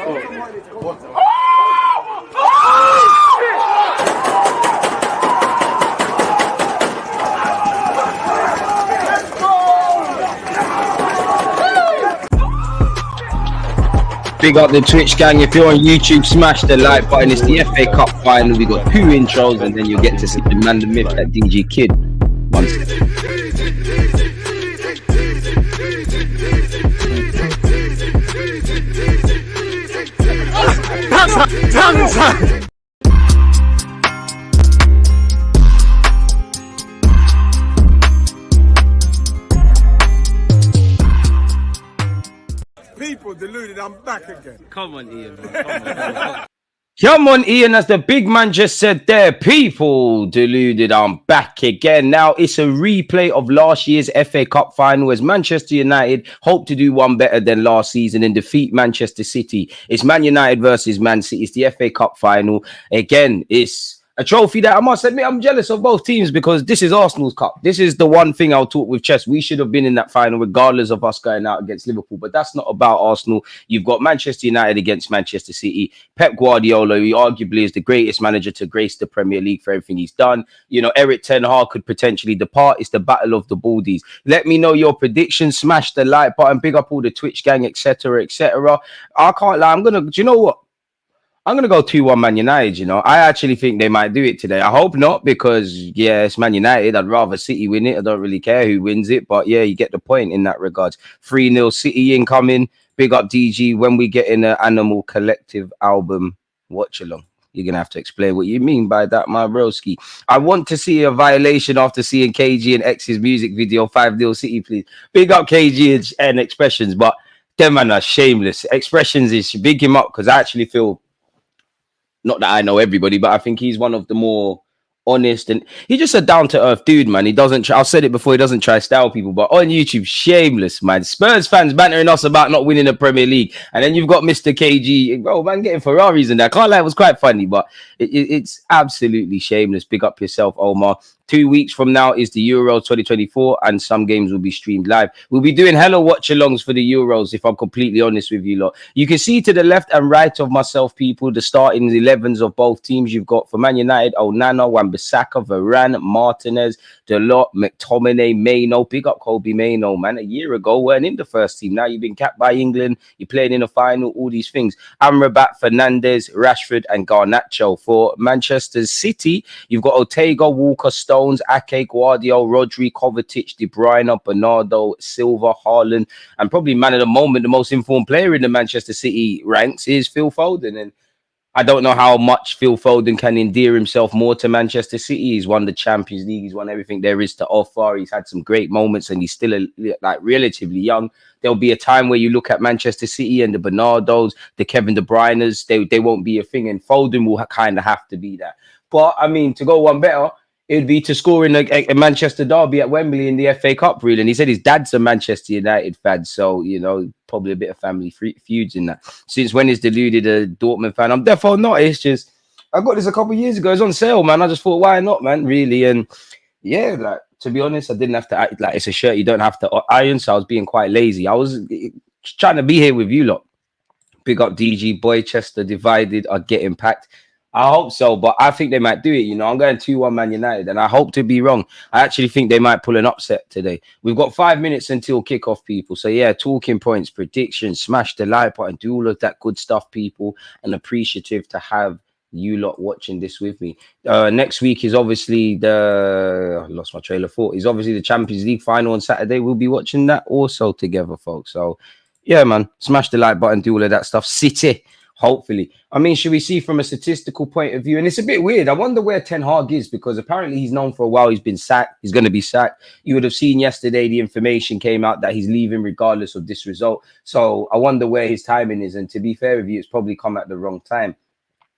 Big up the Twitch gang. If you're on YouTube, smash the like button. It's the FA Cup final. We got 2 intros, and then you'll get to see the man, the myth, that DG Kid. One second. People deluded, I'm back again. Come on, Ian, man. Come on, Ian, as the big man just said there, people deluded, I'm back again. Now, it's a replay of last year's FA Cup final as Manchester United hope to do one better than last season and defeat Manchester City. It's Man United versus Man City. It's the FA Cup final. Again, it's a trophy that I must admit I'm jealous of both teams because this is Arsenal's cup. This is the one thing I'll talk with Chess. We should have been in that final regardless of us going out against Liverpool. But that's not about Arsenal. You've got Manchester United against Manchester City. Pep Guardiola, he arguably is the greatest manager to grace the Premier League for everything he's done. You know, Erik Ten Hag could potentially depart. It's the battle of the Baldies. Let me know your predictions. Smash the like button. Big up all the Twitch gang, etc., etc. I can't lie. Do you know what? I'm going to go 2-1 Man United, you know. I actually think they might do it today. I hope not because, yeah, it's Man United. I'd rather City win it. I don't really care who wins it. But, yeah, you get the point in that regard. 3-0 City incoming. Big up DG. When we get in an Animal Collective album watch along. You're going to have to explain what you mean by that, my broski. I want to see a violation after seeing KG and X's music video, 5-0 City, please. Big up KG and Expressions. But them man are shameless. Expressions is big him up because I actually feel... Not that I know everybody, but I think he's one of the more honest and he's just a down-to-earth dude, man. He doesn't I've said it before, he doesn't try to style people, but on YouTube, shameless, man. Spurs fans bantering us about not winning the Premier League. And then you've got Mr. KG, bro, man, getting Ferraris and that. I can't lie, it was quite funny, but it's absolutely shameless. Big up yourself, Omar. 2 weeks from now is the Euro 2024 and some games will be streamed live. We'll be doing hella watch-alongs for the Euros, if I'm completely honest with you lot. You can see to the left and right of myself, people, the starting 11s of both teams. You've got for Man United, Onana, Wan-Bissaka, Varane, Martinez, Deluded, McTominay, Maino. Big up Kobe Maino, man. A year ago, weren't in the first team. Now you've been capped by England. You're playing in a final, all these things. Amrabat, Fernandes, Rashford and Garnacho. For Manchester City, you've got Ortega, Walker, Stones, Ake, Guardiola, Rodri, Kovacic, De Bruyne, Bernardo, Silva, Haaland, and probably man of the moment, the most informed player in the Manchester City ranks is Phil Foden. And I don't know how much Phil Foden can endear himself more to Manchester City. He's won the Champions League. He's won everything there is to offer. He's had some great moments and he's still like relatively young. There'll be a time where you look at Manchester City and the Bernardos, the Kevin De Bruyne's, they won't be a thing. And Foden will kind of have to be that. But, I mean, to go one better, it would be to score in a Manchester derby at Wembley in the FA Cup, really. And he said his dad's a Manchester United fan. So, you know, probably a bit of family feuds in that. Since when is Deluded a Dortmund fan? I'm definitely not. It's just, I got this a couple of years ago. It was on sale, man. I just thought, why not, man? Really. And yeah, like, to be honest, I didn't have to act like it's a shirt you don't have to iron. So I was being quite lazy. I was trying to be here with you lot. Big up DG, Boychester, divided, are getting packed. I hope so, but I think they might do it. You know, I'm going 2-1 Man United, and I hope to be wrong. I actually think they might pull an upset today. We've got 5 minutes until kickoff, people. So, yeah, talking points, predictions, smash the like button, do all of that good stuff, people, and appreciative to have you lot watching this with me. Next week is obviously I lost my trailer of thought. Is obviously the Champions League final on Saturday. We'll be watching that also together, folks. So, yeah, man, smash the like button, do all of that stuff. City. Hopefully. I mean, should we see from a statistical point of view? And it's a bit weird. I wonder where Ten Hag is because apparently he's known for a while. He's been sacked. He's going to be sacked. You would have seen yesterday the information came out that he's leaving regardless of this result. So I wonder where his timing is. And to be fair with you, it's probably come at the wrong time.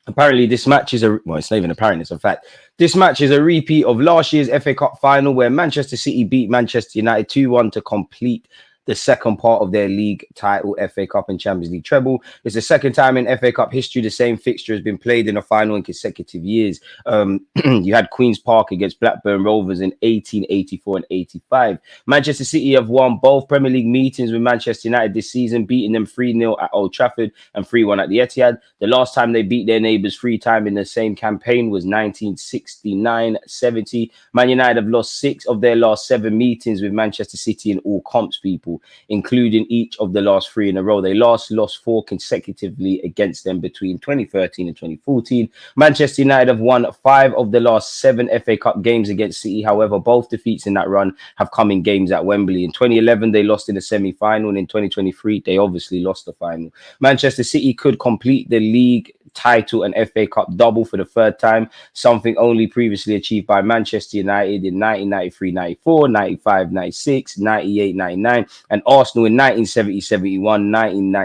Apparently, this match is well, it's not even apparent, it's a fact. This match is a repeat of last year's FA Cup final where Manchester City beat Manchester United 2-1 to complete the second part of their league title, FA Cup and Champions League treble. It's the second time in FA Cup history the same fixture has been played in a final in consecutive years. You had Queen's Park against Blackburn Rovers in 1884 and 85. Manchester City have won both Premier League meetings with Manchester United this season, beating them 3-0 at Old Trafford and 3-1 at the Etihad. The last time they beat their neighbours 3 times in the same campaign was 1969-70. Man United have lost 6 of their last 7 meetings with Manchester City in all comps, people, including each of the last 3 in a row. They lost 4 consecutively against them between 2013 and 2014. Manchester United have won 5 of the last 7 FA Cup games against City. However, both defeats in that run have come in games at Wembley. In 2011, they lost in the semi-final, and in 2023, they obviously lost the final. Manchester City could complete the league title and FA Cup double for the 3rd time, something only previously achieved by Manchester United in 1993-94, 95-96, 98-99, and Arsenal in 1970-71,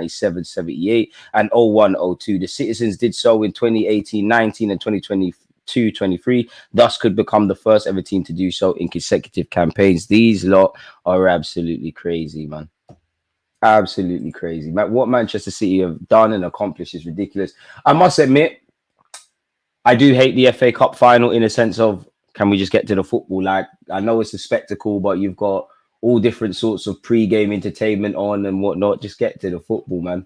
1997-78, and 01-02. The Citizens did so in 2018-19 and 2022-23, thus could become the first ever team to do so in consecutive campaigns. These lot are absolutely crazy, man. Absolutely crazy. What Manchester City have done and accomplished is ridiculous. I must admit, I do hate the FA Cup final in a sense of, can we just get to the football? Like, I know it's a spectacle, but you've got all different sorts of pre-game entertainment on and whatnot. Just get to the football, man.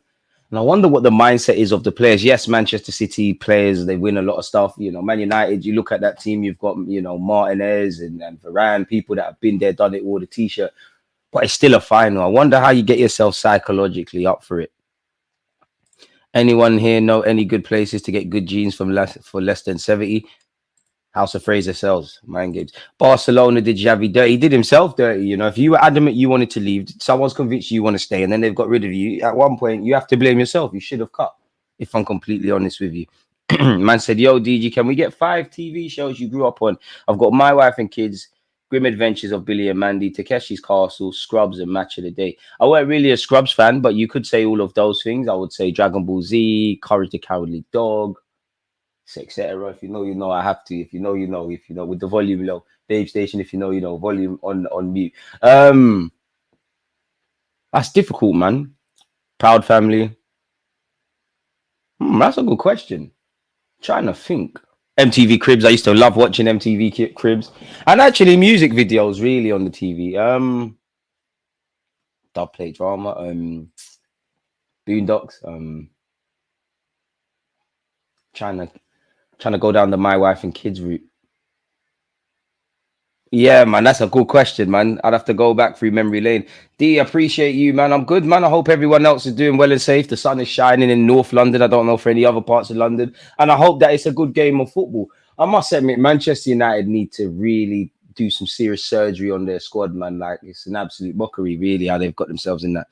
And I wonder what the mindset is of the players. Yes, Manchester City players, they win a lot of stuff. You know, Man United, you look at that team, you've got, you know, Martinez and Varane, people that have been there, done it, wore the T-shirt. But it's still a final. I wonder how you get yourself psychologically up for it. Anyone here know any good places to get good jeans for less than 70? House of Fraser sells. Mind games. Barcelona did Xavi dirty. He did himself dirty. You know, if you were adamant you wanted to leave, someone's convinced you want to stay, and then they've got rid of you. At one point, you have to blame yourself. You should have cut, if I'm completely honest with you. Man said, yo, DG, can we get 5 TV shows you grew up on? I've got My Wife and Kids, Grim Adventures of Billy and Mandy, Takeshi's Castle, Scrubs, and Match of the Day. I weren't really a Scrubs fan, but you could say all of those things. I would say Dragon Ball Z, Courage the Cowardly Dog, etc. If you know, you know. I have to. If you know, you know. If you know, with the volume low. Babe Station, if you know, you know. Volume on mute. That's difficult, man. Proud Family. That's a good question. Trying to think. MTV Cribs. I used to love watching MTV Cribs, and actually music videos really on the TV. Dub play drama. Boondocks. Trying to go down the My Wife and Kids route. Yeah, man, that's a good question, man. I'd have to go back through memory lane. D, appreciate you, man. I'm good, man. I hope everyone else is doing well and safe. The sun is shining in North London. I don't know for any other parts of London. And I hope that it's a good game of football. I must admit, Manchester United need to really do some serious surgery on their squad, man. Like, it's an absolute mockery, really, how they've got themselves in that.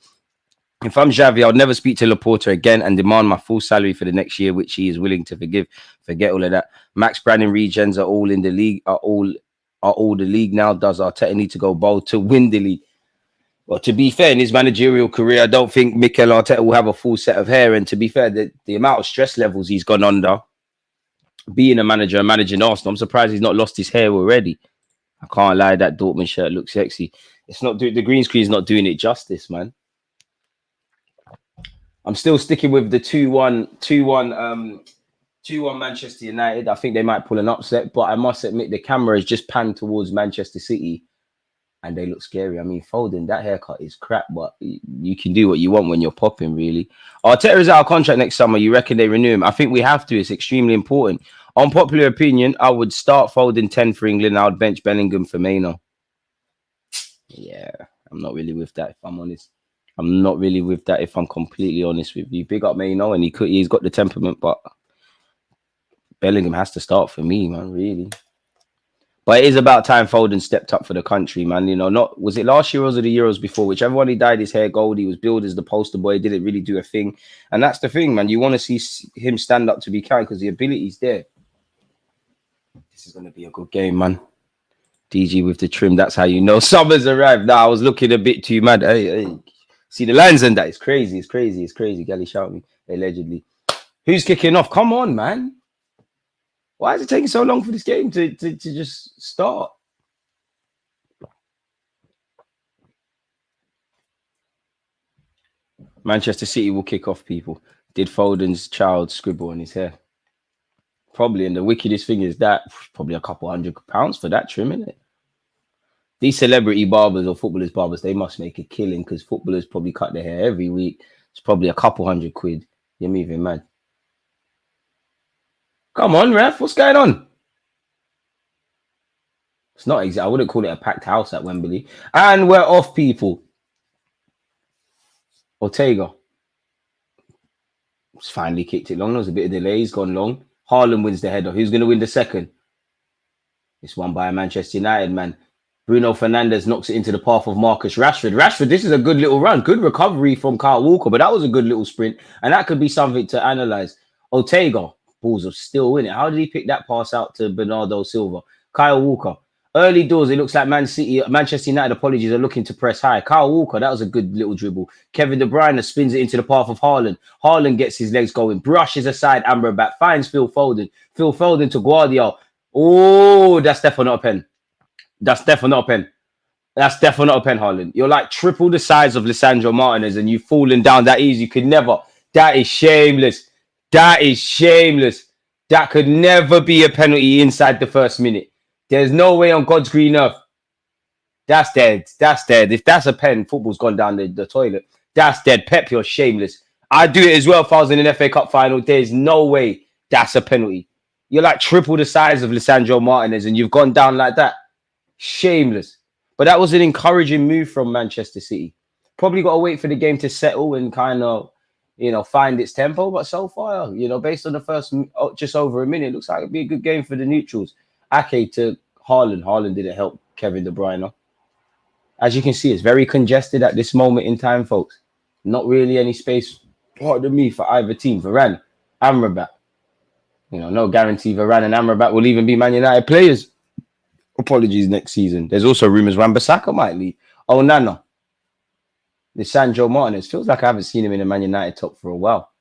If I'm Xavi, I'll never speak to Laporta again and demand my full salary for the next year, which he is willing to forgive. Forget all of that. Max Branning regens are all in the league, are all the league now. Does Arteta need to go bold to win the league? Well, to be fair, in his managerial career, I don't think Mikel Arteta will have a full set of hair. And to be fair, the amount of stress levels he's gone under, being a manager and managing Arsenal, I'm surprised he's not lost his hair already. I can't lie, that Dortmund shirt looks sexy. It's not the green screen's not doing it justice, man. I'm still sticking with the 2-1 Manchester United. I think they might pull an upset, but I must admit the camera is just panned towards Manchester City and they look scary. I mean, Foden, that haircut is crap, but you can do what you want when you're popping, really. Arteta is out of contract next summer. You reckon they renew him? I think we have to. It's extremely important. Unpopular opinion, I would start Foden 10 for England. I would bench Bellingham for Maino. Yeah, I'm not really with that, if I'm honest. I'm not really with that, if I'm completely honest with you. Big up Maino, and he's got the temperament, but Bellingham has to start for me, man, really. But it is about time Foden stepped up for the country, man. You know, was it last year or was it the Euros before? Whichever one he dyed his hair gold, he was billed as the poster boy, didn't really do a thing. And that's the thing, man. You want to see him stand up to be kind because the ability's there. This is going to be a good game, man. DG with the trim, that's how you know summer's arrived. Nah, I was looking a bit too mad. Hey. See the lines and that. It's crazy. It's crazy. It's crazy. Gally shout me, allegedly. Who's kicking off? Come on, man. Why is it taking so long for this game to just start? Manchester City will kick off, people. Did Foden's child scribble on his hair? Probably. And the wickedest thing is that probably a couple £100 for that trim, isn't it? These celebrity barbers or footballers' barbers, they must make a killing because footballers probably cut their hair every week. It's probably a couple £100. You're moving mad. Come on, ref. What's going on? It's not exactly. I wouldn't call it a packed house at Wembley. And we're off, people. Ortega. It's finally kicked it long. There was a bit of delay. He's gone long. Haaland wins the header. Who's going to win the second? It's won by Manchester United, man. Bruno Fernandes knocks it into the path of Marcus Rashford. Rashford, this is a good little run. Good recovery from Kyle Walker, but that was a good little sprint. And that could be something to analyze. Ortega, balls are still in it. How did he pick that pass out to Bernardo Silva? Kyle Walker. Early doors, it looks like Manchester United, apologies, are looking to press high. Kyle Walker, that was a good little dribble. Kevin De Bruyne spins it into the path of Haaland. Haaland gets his legs going, brushes aside Amrabat, finds Phil Foden. Phil Foden to Guardiola. Oh, that's definitely not a pen. That's definitely not a pen. That's definitely not a pen, Haaland. You're like triple the size of Lisandro Martinez and you've fallen down that easy. You could never. That is shameless. That is shameless. That could never be a penalty inside the first minute. There's no way on God's green earth. That's dead. That's dead. If that's a pen, football's gone down the toilet. That's dead. Pep, you're shameless. I'd do it as well if I was in an FA Cup final. There's no way that's a penalty. You're like triple the size of Lisandro Martinez and you've gone down like that. Shameless. But that was an encouraging move from Manchester City. Probably got to wait for the game to settle and kind of, find its tempo. But so far, based on the first just over a minute, looks like it'd be a good game for the neutrals. Ake to Haaland. Haaland didn't help Kevin De Bruyne. As you can see, it's very congested at this moment in time, folks. Not really any space, pardon me, for either team. Varane, Amrabat. No guarantee Varane and Amrabat will even be Man United players. Apologies next season. There's also rumours Wan-Bissaka might leave. Oh, Nana. Lisandro Martinez. Feels like I haven't seen him in a Man United top for a while.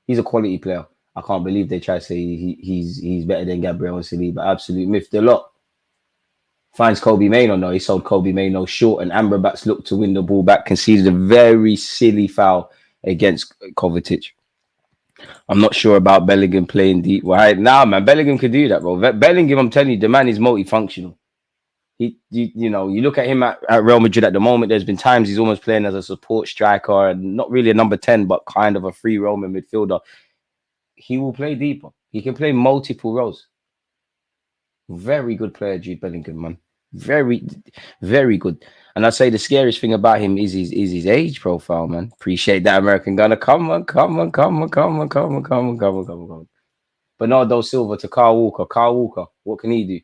He's a quality player. I can't believe they try to say he's better than Gabriel and Saliba. Absolute myth. The lot. Finds Kobe Mainoo. No, he sold Kobe Mainoo short and Amrabat's looked to win the ball back. Conceded a very silly foul against Kovacic. I'm not sure about Bellingham playing deep. Right? Nah, man, Bellingham could do that, bro. Bellingham, I'm telling you, the man is multifunctional. You look at him at Real Madrid at the moment, there's been times he's almost playing as a support striker and not really a number 10, but kind of a free roaming midfielder. He will play deeper. He can play multiple roles. Very good player, Jude Bellingham, man. Very, very good. And I'd say the scariest thing about him is his age profile, man. Appreciate that, American Gunner. Come on. Bernardo Silva to Kyle Walker. Kyle Walker, what can he do?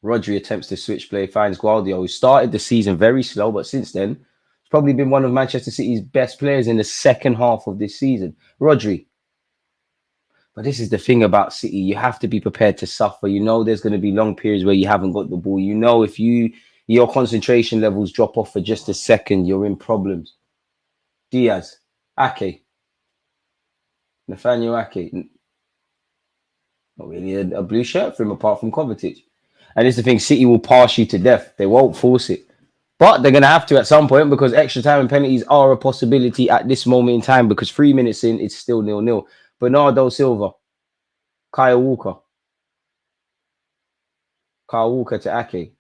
Rodri attempts to switch play, finds Guardiola, who started the season very slow, but since then, he's probably been one of Manchester City's best players in the second half of this season. Rodri. But this is the thing about City. You have to be prepared to suffer. There's going to be long periods where you haven't got the ball. If your concentration levels drop off for just a second, you're in problems. Diaz, Ake, Nathaniel Ake. Not really a blue shirt for him apart from Kovacic. And it's the thing, City will pass you to death. They won't force it. But they're going to have to at some point because extra time and penalties are a possibility at this moment in time because 3 minutes in, it's still 0-0. Bernardo Silva, Kyle Walker to Ake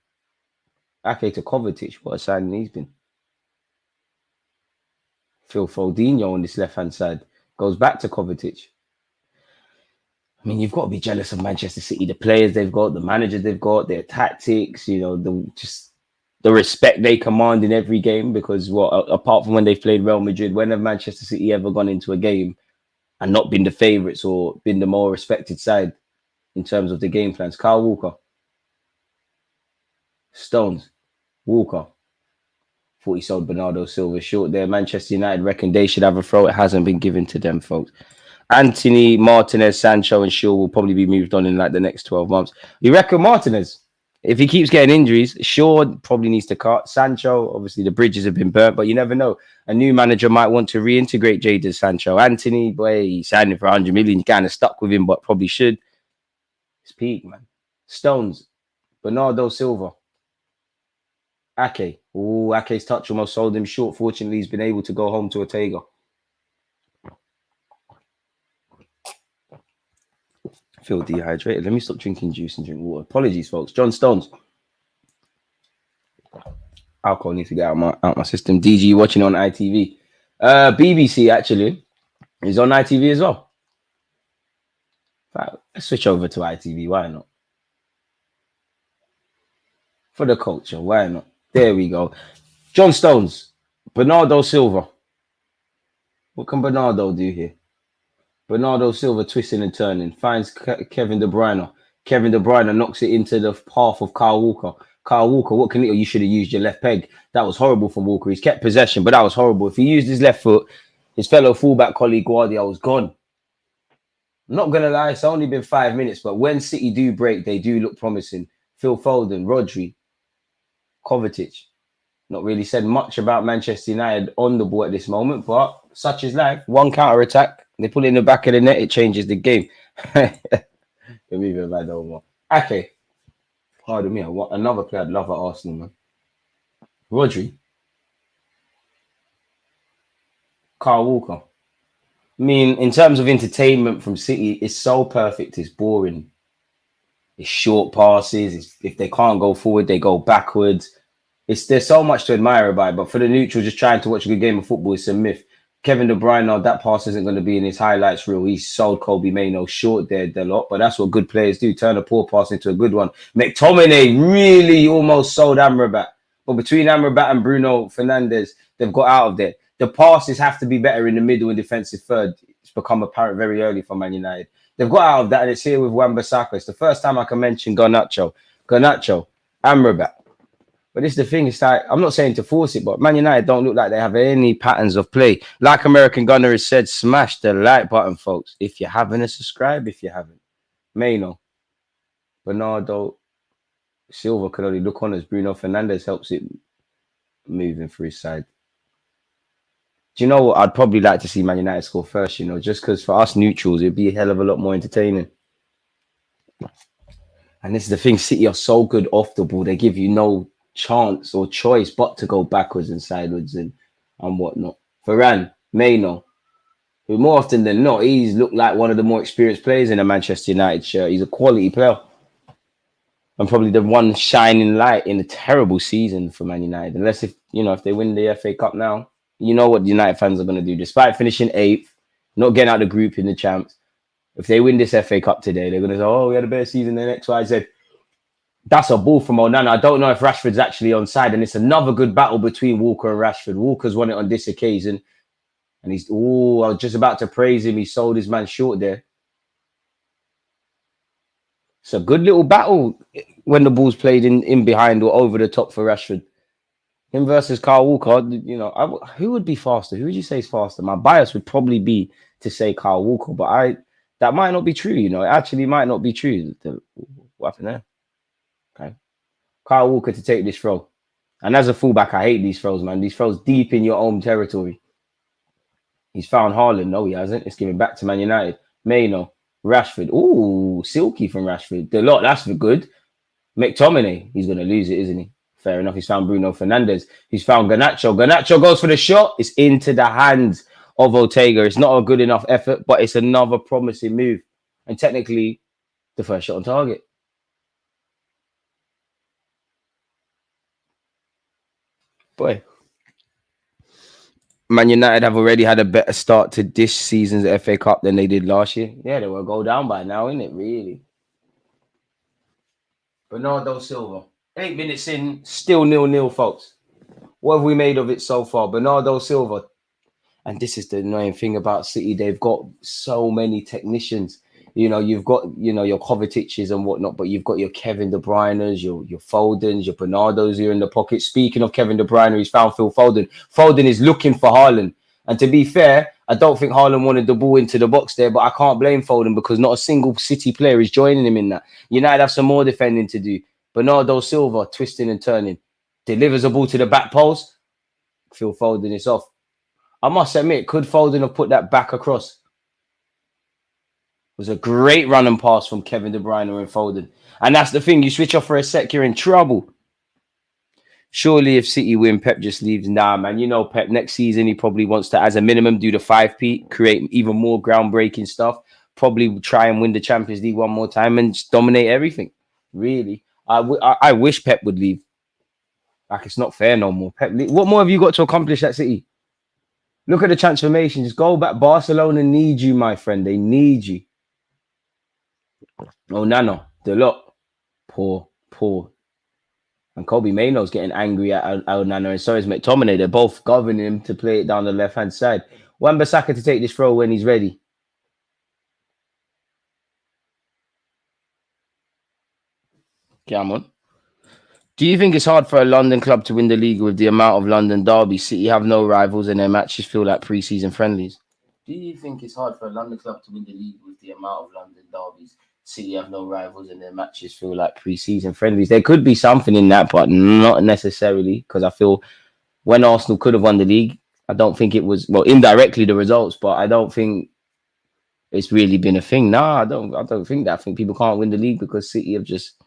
to Kovacic. What a signing he's been. Phil Foden on this left-hand side goes back to Kovacic. I mean, you've got to be jealous of Manchester City, the players they've got, the manager they've got, their tactics, the respect they command in every game because apart from when they've played Real Madrid, when have Manchester City ever gone into a game and not been the favourites or been the more respected side in terms of the game plans? Kyle Walker. Stones. Walker. Thought he sold Bernardo Silva short there. Manchester United reckon they should have a throw. It hasn't been given to them, folks. Anthony, Martinez, Sancho and Shaw will probably be moved on in like the next 12 months. You reckon Martinez? If he keeps getting injuries, Shaw probably needs to cut. Sancho, obviously the bridges have been burnt, but you never know. A new manager might want to reintegrate Jadon Sancho. Anthony, boy, he signed him for 100 million. You kind of stuck with him, but probably should. It's peak, man. Stones, Bernardo Silva. Ake. Oh, Ake's touch almost sold him short. Fortunately, he's been able to go home to Ortega. I feel dehydrated. Let me stop drinking juice and drink water. Apologies, folks. John Stones. Alcohol needs to get out my system. DG watching on ITV. BBC actually is on ITV as well. Let's switch over to ITV. Why not? For the culture. Why not? There we go. John Stones. Bernardo Silva. What can Bernardo do here? Bernardo Silva twisting and turning. Finds Kevin De Bruyne. Kevin De Bruyne knocks it into the path of Kyle Walker. Kyle Walker, what can you should have used your left peg. That was horrible from Walker. He's kept possession, but that was horrible. If he used his left foot, his fellow fullback colleague Guardiola was gone. I'm not going to lie, it's only been 5 minutes, but when City do break, they do look promising. Phil Foden, Rodri, Kovacic. Not really said much about Manchester United on the ball at this moment, but such is life. One counter-attack, they put it in the back of the net, it changes the game. Okay. Pardon me, another player I'd love at Arsenal, man. Rodri. Kyle Walker. I mean, in terms of entertainment from City, it's so perfect, it's boring. It's short passes. If they can't go forward, they go backwards. There's so much to admire about it, but for the neutral, just trying to watch a good game of football, it's a myth. Kevin De Bruyne, that pass isn't going to be in his highlights reel. He sold Kobe Mainoo short there a lot, but that's what good players do, turn a poor pass into a good one. McTominay really almost sold Amrabat, but between Amrabat and Bruno Fernandes, they've got out of there. The passes have to be better in the middle and defensive third. It's become apparent very early for Man United. They've got out of that, and it's here with Wan-Bissaka. It's the first time I can mention Garnacho, Amrabat. But this is the thing, it's like, I'm not saying to force it, but Man United don't look like they have any patterns of play. Like American Gunner has said, smash the like button, folks. If you haven't, and subscribe if you haven't. Mainoo. Bernardo Silva can only look on as Bruno Fernandes helps it moving for his side. Do you know what? I'd probably like to see Man United score first, just because for us neutrals, it'd be a hell of a lot more entertaining. And this is the thing, City are so good off the ball, they give you no chance or choice but to go backwards and sideways and whatnot. Varane, Mainoo, who more often than not, he's looked like one of the more experienced players in a Manchester United shirt. He's a quality player. And probably the one shining light in a terrible season for Man United. Unless if they win the FA Cup now, you know what the United fans are going to do. Despite finishing 8th, not getting out of the group in the champs, if they win this FA Cup today, they're going to say, oh, we had a better season than XYZ. That's a ball from Onana. I don't know if Rashford's actually onside, and it's another good battle between Walker and Rashford. Walker's won it on this occasion, and I was just about to praise him. He sold his man short there. It's a good little battle when the ball's played in behind or over the top for Rashford. Him versus Kyle Walker, who would be faster? Who would you say is faster? My bias would probably be to say Kyle Walker, but that might not be true. It actually might not be true. What happened there? Okay. Kyle Walker to take this throw. And as a fullback, I hate these throws, man. These throws deep in your own territory. He's found Haaland. No, he hasn't. It's giving back to Man United. Mainoo, Rashford. Ooh, silky from Rashford. The lot, that's for good. McTominay, he's going to lose it, isn't he? Fair enough. He's found Bruno Fernandes. He's found Garnacho. Garnacho goes for the shot. It's into the hands of Ortega. It's not a good enough effort, but it's another promising move. And technically, the first shot on target. Boy, Man United have already had a better start to this season's FA Cup than they did last year. Yeah, they will go down by now, isn't it? Really. Bernardo Silva. 8 minutes in, still 0-0, folks. What have we made of it so far? Bernardo Silva. And this is the annoying thing about City. They've got so many technicians. You've got, your Kovacic's and whatnot, but you've got your Kevin De Bruyne's, your Fodens, your Bernardo's here in the pocket. Speaking of Kevin De Bruyne, he's found Phil Foden. Foden is looking for Haaland. And to be fair, I don't think Haaland wanted the ball into the box there, but I can't blame Foden because not a single City player is joining him in that. United have some more defending to do. Bernardo Silva, twisting and turning. Delivers a ball to the back post. Phil Foden is off. I must admit, could Foden have put that back across? It was a great run and pass from Kevin De Bruyne and Foden. And that's the thing. You switch off for a sec, you're in trouble. Surely if City win, Pep just leaves. Nah, man. You know, Pep, next season, he probably wants to, as a minimum, do the 5P, create even more groundbreaking stuff. Probably try and win the Champions League one more time and just dominate everything. Really. I wish Pep would leave. Like, it's not fair no more. Pep, what more have you got to accomplish at City? Look at the transformation. Just go back. Barcelona need you, my friend. They need you. Oh, Nano. Deluded. Poor. And Kobe Maino's getting angry at Al Nano, and so is McTominay. They're both governing him to play it down the left-hand side. Wan-Bissaka to take this throw when he's ready. Come on. Do you think it's hard for a London club to win the league with the amount of London derbies? City have no rivals and their matches feel like pre-season friendlies. Do you think it's hard for a London club to win the league with the amount of London derbies? City have no rivals and their matches feel like pre-season friendlies. There could be something in that, but not necessarily, because I feel when Arsenal could have won the league, I don't think it was, well, indirectly the results, but I don't think it's really been a thing. Nah, I don't think that. I think people can't win the league because City have just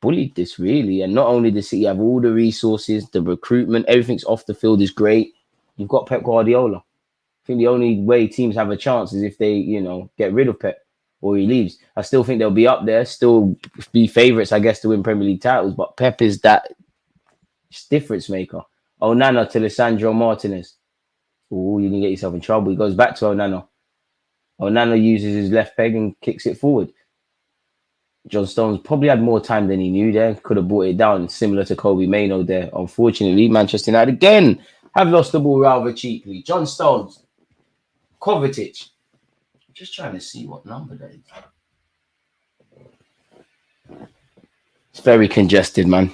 bullied this, really. And not only does City have all the resources, the recruitment, everything's off the field is great. You've got Pep Guardiola. I think the only way teams have a chance is if they, get rid of Pep or he leaves. I still think they'll be up there, still be favourites, I guess, to win Premier League titles. But Pep is that difference maker. Onana to Lisandro Martinez. Oh, you can get yourself in trouble. He goes back to Onana. Onana uses his left peg and kicks it forward. John Stones probably had more time than he knew there. Could have brought it down, similar to Kobe Maino there. Unfortunately, Manchester United again have lost the ball rather cheaply. John Stones. Kovacic. Just trying to see what number that is. It's very congested, man.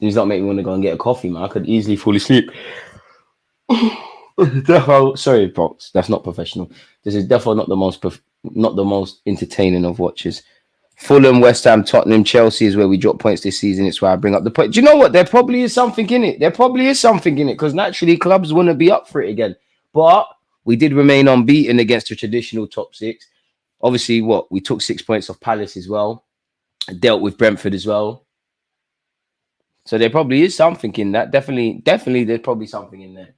Does not make me want to go and get a coffee, man. I could easily fall asleep. Sorry, Box. That's not professional. This is definitely not the most entertaining of watches. Fulham, West Ham, Tottenham, Chelsea is where we drop points this season. It's why I bring up the point. Do you know what? There probably is something in it. Because naturally clubs want to be up for it again. But we did remain unbeaten against the traditional top six. Obviously, we took 6 points off Palace as well. Dealt with Brentford as well. So there probably is something in that. Definitely, there's probably something in there.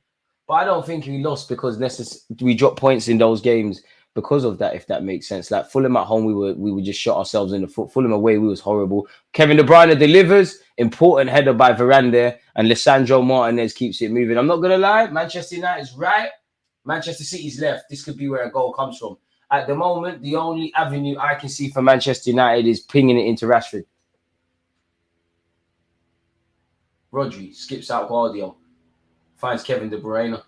But I don't think we lost because we dropped points in those games because of that, if that makes sense. Like Fulham at home, we were just shot ourselves in the foot. Fulham away, we was horrible. Kevin De Bruyne delivers, important header by Varane there, and Lisandro Martinez keeps it moving. I'm not going to lie, Manchester United's right, Manchester City's left. This could be where a goal comes from. At the moment, the only avenue I can see for Manchester United is pinging it into Rashford. Rodri skips out Guardiola. Finds Kevin De Bruyne.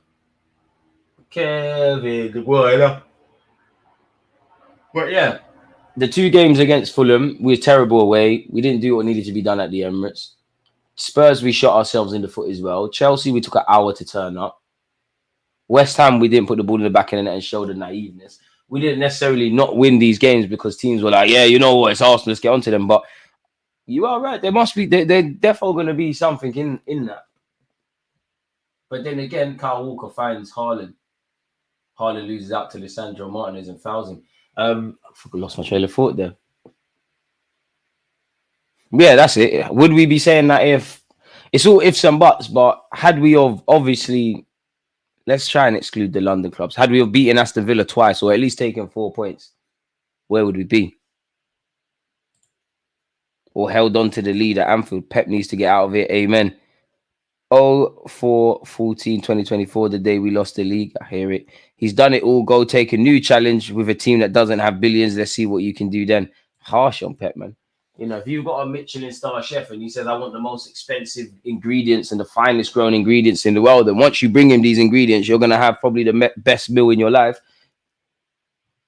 But yeah, the two games against Fulham, we were terrible away. We didn't do what needed to be done at the Emirates. Spurs, we shot ourselves in the foot as well. Chelsea, we took an hour to turn up. West Ham, we didn't put the ball in the back of the net and show the naiveness. We didn't necessarily not win these games because teams were like, yeah, you know what, it's Arsenal, let's get onto them. But you are right. There must be, they're definitely going to be something in that. But then again, Kyle Walker finds Haaland. Haaland loses out to Lisandro Martinez and fouls him. I lost my trail of thought there. Yeah, that's it. Would we be saying that if it's all ifs and buts, but had we obviously, let's try and exclude the London clubs. Had we have beaten Aston Villa twice or at least taken 4 points, where would we be? Or held on to the lead at Anfield. Pep needs to get out of it. Amen. 04/14/2024, the day we lost the league. I hear it. He's done it all. Go take a new challenge with a team that doesn't have billions. Let's see what you can do then. Harsh on Pep, man. If you've got a Michelin star chef and he says, I want the most expensive ingredients and the finest grown ingredients in the world, and once you bring him these ingredients, you're going to have probably the best meal in your life.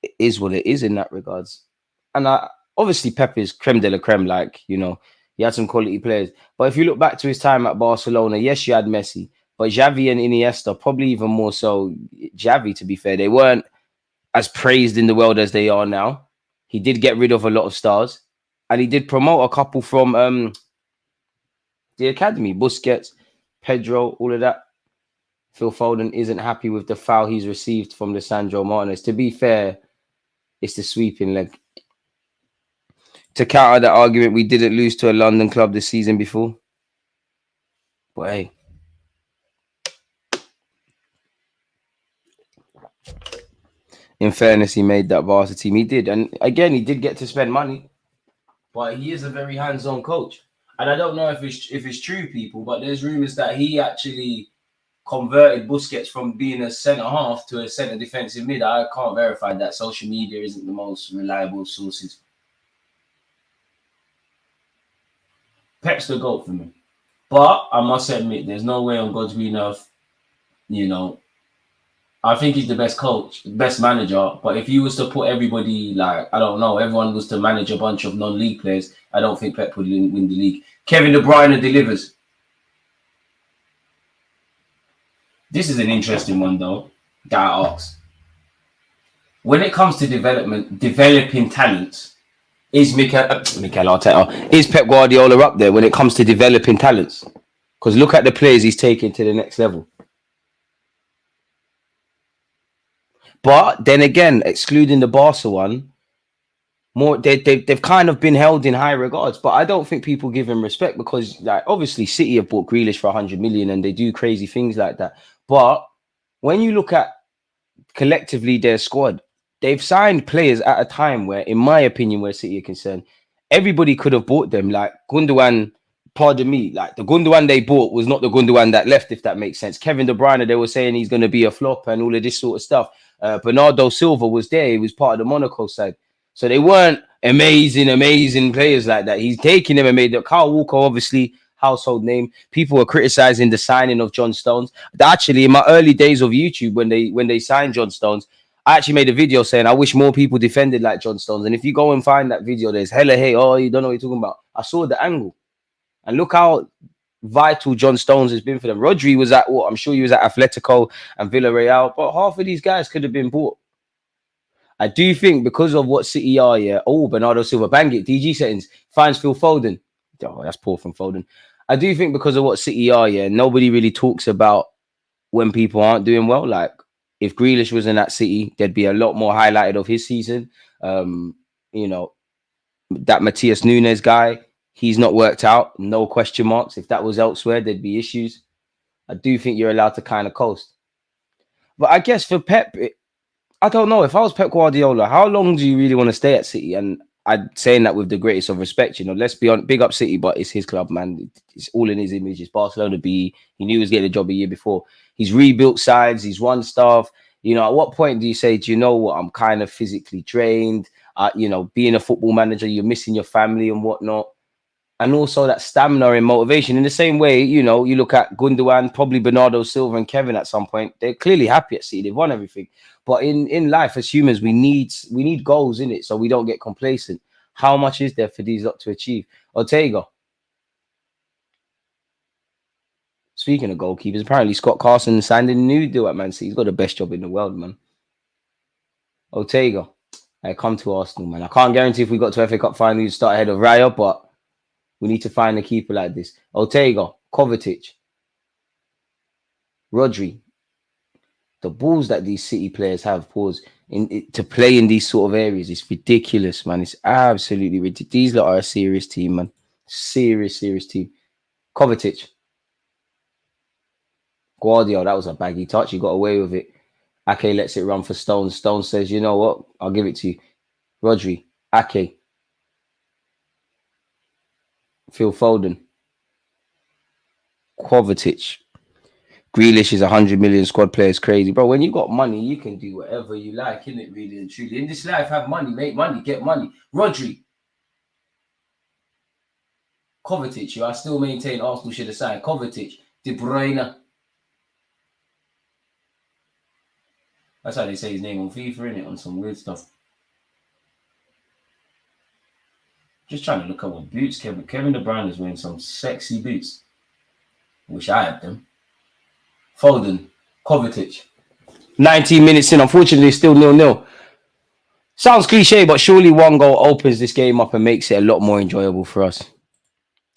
It is what it is in that regards. And obviously Pep is creme de la creme, he had some quality players. But if you look back to his time at Barcelona, yes, you had Messi. But Xavi and Iniesta, probably even more so Xavi, to be fair. They weren't as praised in the world as they are now. He did get rid of a lot of stars. And he did promote a couple from the academy. Busquets, Pedro, all of that. Phil Foden isn't happy with the foul he's received from Lisandro Martinez. To be fair, it's the sweeping leg. To counter that argument, we didn't lose to a London club this season before. But hey, in fairness, he made that varsity team. He did, and again, he did get to spend money. But he is a very hands-on coach, and I don't know if it's true, people. But there's rumors that he actually converted Busquets from being a centre half to a centre defensive mid. I can't verify that. Social media isn't the most reliable sources. Pep's the GOAT for me. But I must admit, there's no way on God's green earth, I think he's the best coach, best manager. But if you was to put everybody, like, I don't know, everyone was to manage a bunch of non-league players, I don't think Pep would win the league. Kevin De Bruyne delivers. This is an interesting one, though, that I asked. When it comes to developing talents, is Mikel Arteta, is Pep Guardiola up there when it comes to developing talents? Because look at the players he's taking to the next level. But then again, excluding the Barca one, they've kind of been held in high regards. But I don't think people give him respect because, like, obviously City have bought Grealish for 100 million and they do crazy things like that. But when you look at collectively their squad, they've signed players at a time where, in my opinion, where City are concerned, everybody could have bought them. Like Gundogan, pardon me, like the Gundogan they bought was not the Gundogan that left, if that makes sense. Kevin De Bruyne, they were saying he's going to be a flop and all of this sort of stuff. Bernardo Silva was there. He was part of the Monaco side. So they weren't amazing players like that. He's taking them and made them. Kyle Walker, obviously, household name. People were criticizing the signing of John Stones. Actually, in my early days of YouTube, when they signed John Stones, I actually made a video saying I wish more people defended like John Stones. And if you go and find that video, there's hella hey, oh, you don't know what you're talking about. I saw the angle. And look how vital John Stones has been for them. Rodri was at what? I'm sure he was at Atletico and Villarreal, but half of these guys could have been bought. I do think because of what City are, yeah. Oh, Bernardo Silva, bang it, DG settings, finds Phil Foden. Oh, that's poor from Foden. I do think because of what City are, yeah, nobody really talks about when people aren't doing well. Like, if Grealish was in that City, there'd be a lot more highlighted of his season. That Matthias Nunes guy, he's not worked out. No question marks. If that was elsewhere, there'd be issues. I do think you're allowed to kind of coast. But I guess for Pep, I don't know. If I was Pep Guardiola, how long do you really want to stay at City? And I'm saying that with the greatest of respect. Let's be on big up City, but it's his club, man. It's all in his image. It's Barcelona B. He knew he was getting a job a year before. He's rebuilt sides. He's won stuff. At what point do you say, do you know what? I'm kind of physically drained. Being a football manager, you're missing your family and whatnot. And also that stamina and motivation. In the same way, you look at Gundogan, probably Bernardo Silva and Kevin at some point. They're clearly happy at City. They've won everything. But in life, as humans, we need goals in it so we don't get complacent. How much is there for these lot to achieve? Ortega. Speaking of goalkeepers, apparently Scott Carson signed a new deal at Man City. He's got the best job in the world, man. Ortega. I come to Arsenal, man. I can't guarantee if we got to FA Cup final, you'd start ahead of Raya, but we need to find a keeper like this. Ortega, Kovacic, Rodri. The balls that these City players have, to play in these sort of areas, it's ridiculous, man. It's absolutely ridiculous. These lot are a serious team, man. Serious team. Kovacic. Guardiola, that was a baggy touch. He got away with it. Ake lets it run for Stones. Stones says, you know what? I'll give it to you. Rodri, Ake. Phil Foden. Kovacic. Grealish is 100 million squad player. Is crazy. Bro, when you got money, you can do whatever you like, innit, really and truly. In this life, have money, make money, get money. Rodri. Kovacic, I still maintain Arsenal should have signed Kovacic. De Bruyne. That's how they say his name on FIFA, innit, on some weird stuff. Just trying to look at what boots Kevin De Bruyne is wearing, some sexy boots. Wish I had them. Foden, Kovacic. 19 minutes in, unfortunately, still 0-0. Sounds cliche, but surely one goal opens this game up and makes it a lot more enjoyable for us.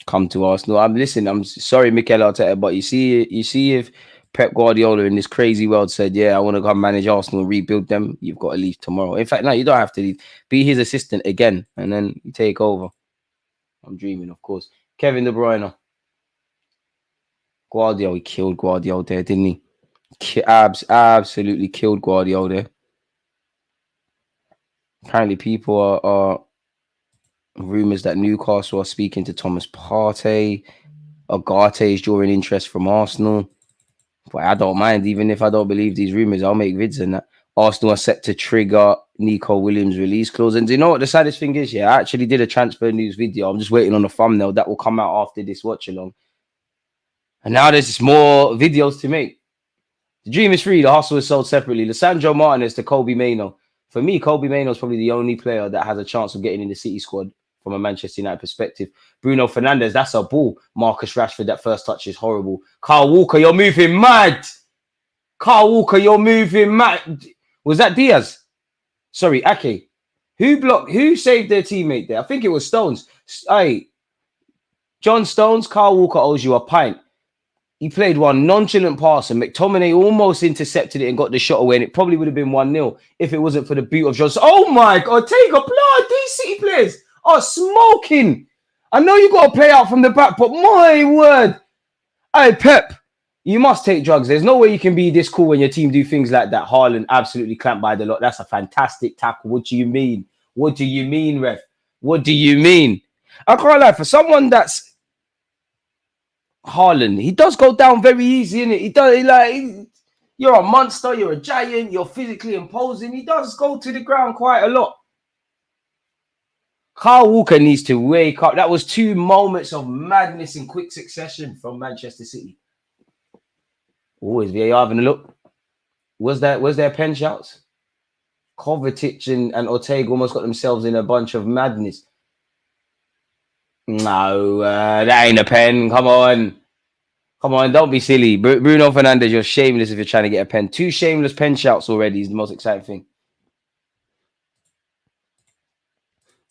Come to Arsenal. I'm sorry, Mikel Arteta, but you see if Pep Guardiola in this crazy world said, yeah, I want to come manage Arsenal and rebuild them, you've got to leave tomorrow. In fact, no, you don't have to leave. Be his assistant again, and then you take over. I'm dreaming, of course. Kevin De Bruyne. Guardiola, he killed Guardiola there, didn't he? Absolutely killed Guardiola there. Apparently, people are rumours that Newcastle are speaking to Thomas Partey. Agate is drawing interest from Arsenal. But I don't mind, even if I don't believe these rumours, I'll make vids and that. Arsenal are set to trigger Nico Williams' release clause. And do you know what the saddest thing is? Yeah, I actually did a transfer news video. I'm just waiting on the thumbnail that will come out after this watch along. And now there's just more videos to make. The dream is free. The hustle is sold separately. Lisandro Martinez to Kobe Mainoo. For me, Kobe Mainoo is probably the only player that has a chance of getting in the City squad from a Manchester United perspective. Bruno Fernandes, that's a ball. Marcus Rashford, that first touch is horrible. Kyle Walker, you're moving mad. Kyle Walker, you're moving mad. Was that Diaz? Sorry, Ake. Who saved their teammate there? I think it was Stones. Hey, John Stones, Kyle Walker owes you a pint. He played one nonchalant pass and McTominay almost intercepted it and got the shot away, and it probably would have been 1-0 if it wasn't for the boot of Johnson. Oh my God, take a blood. These City players are smoking. I know you got to play out from the back, but my word. Hey, Pep, you must take drugs. There's no way you can be this cool when your team do things like that. Haaland absolutely clamped by the lot. That's a fantastic tackle. What do you mean? What do you mean, ref? What do you mean? I can't lie, for someone that's Haaland, he does go down very easy, innit? He does, you're a monster, you're a giant, you're physically imposing. He does go to the ground quite a lot. Kyle Walker needs to wake up. That was 2 moments of madness in quick succession from Manchester City. Always VAR having a look. Was there pen shouts? Kovacic and Ortega almost got themselves in a bunch of madness. No, that ain't a pen. Come on. Don't be silly. Bruno Fernandes, you're shameless if you're trying to get a pen. 2 shameless pen shouts already is the most exciting thing.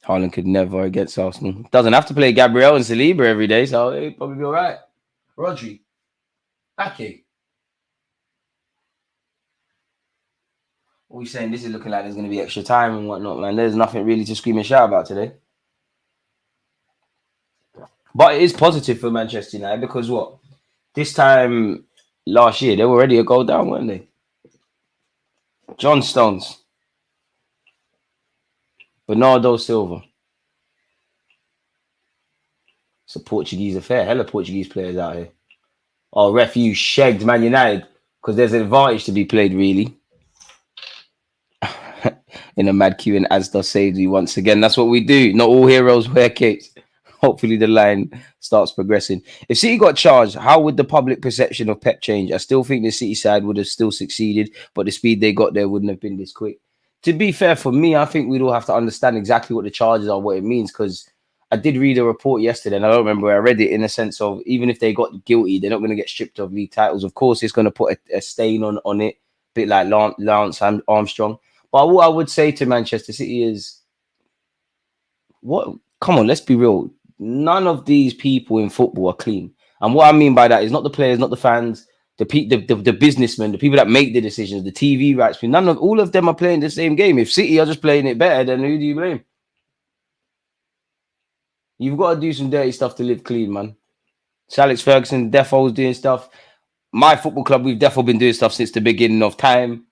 Haaland could never against Arsenal. Doesn't have to play Gabriel and Saliba every day, so it'd probably be all right. Rodri. Ake. What are we saying? This is looking like there's going to be extra time and whatnot, man. There's nothing really to scream and shout about today. But it is positive for Manchester United because what? This time last year, they were already a goal down, weren't they? John Stones. Bernardo Silva. It's a Portuguese affair. Hella Portuguese players out here. Oh, ref, you shagged Man United because there's an advantage to be played, really. In a mad queue and Asda saved you once again. That's what we do. Not all heroes wear capes. Hopefully the line starts progressing. If City got charged, how would the public perception of Pep change? I still think the City side would have still succeeded, but the speed they got there wouldn't have been this quick. To be fair, for me, I think we'd all have to understand exactly what the charges are, what it means, because I did read a report yesterday, and I don't remember where I read it, in the sense of even if they got guilty, they're not going to get stripped of league titles. Of course, it's going to put a stain on it, a bit like Lance Armstrong. But what I would say to Manchester City is, what? Come on, let's be real. None of these people in football are clean. And what I mean by that is not the players, not the fans, the businessmen, the people that make the decisions, the TV rights. All of them are playing the same game. If City are just playing it better, then who do you blame? You've got to do some dirty stuff to live clean, man. Sir Alex Ferguson, Defoe's doing stuff. My football club, we've definitely been doing stuff since the beginning of time.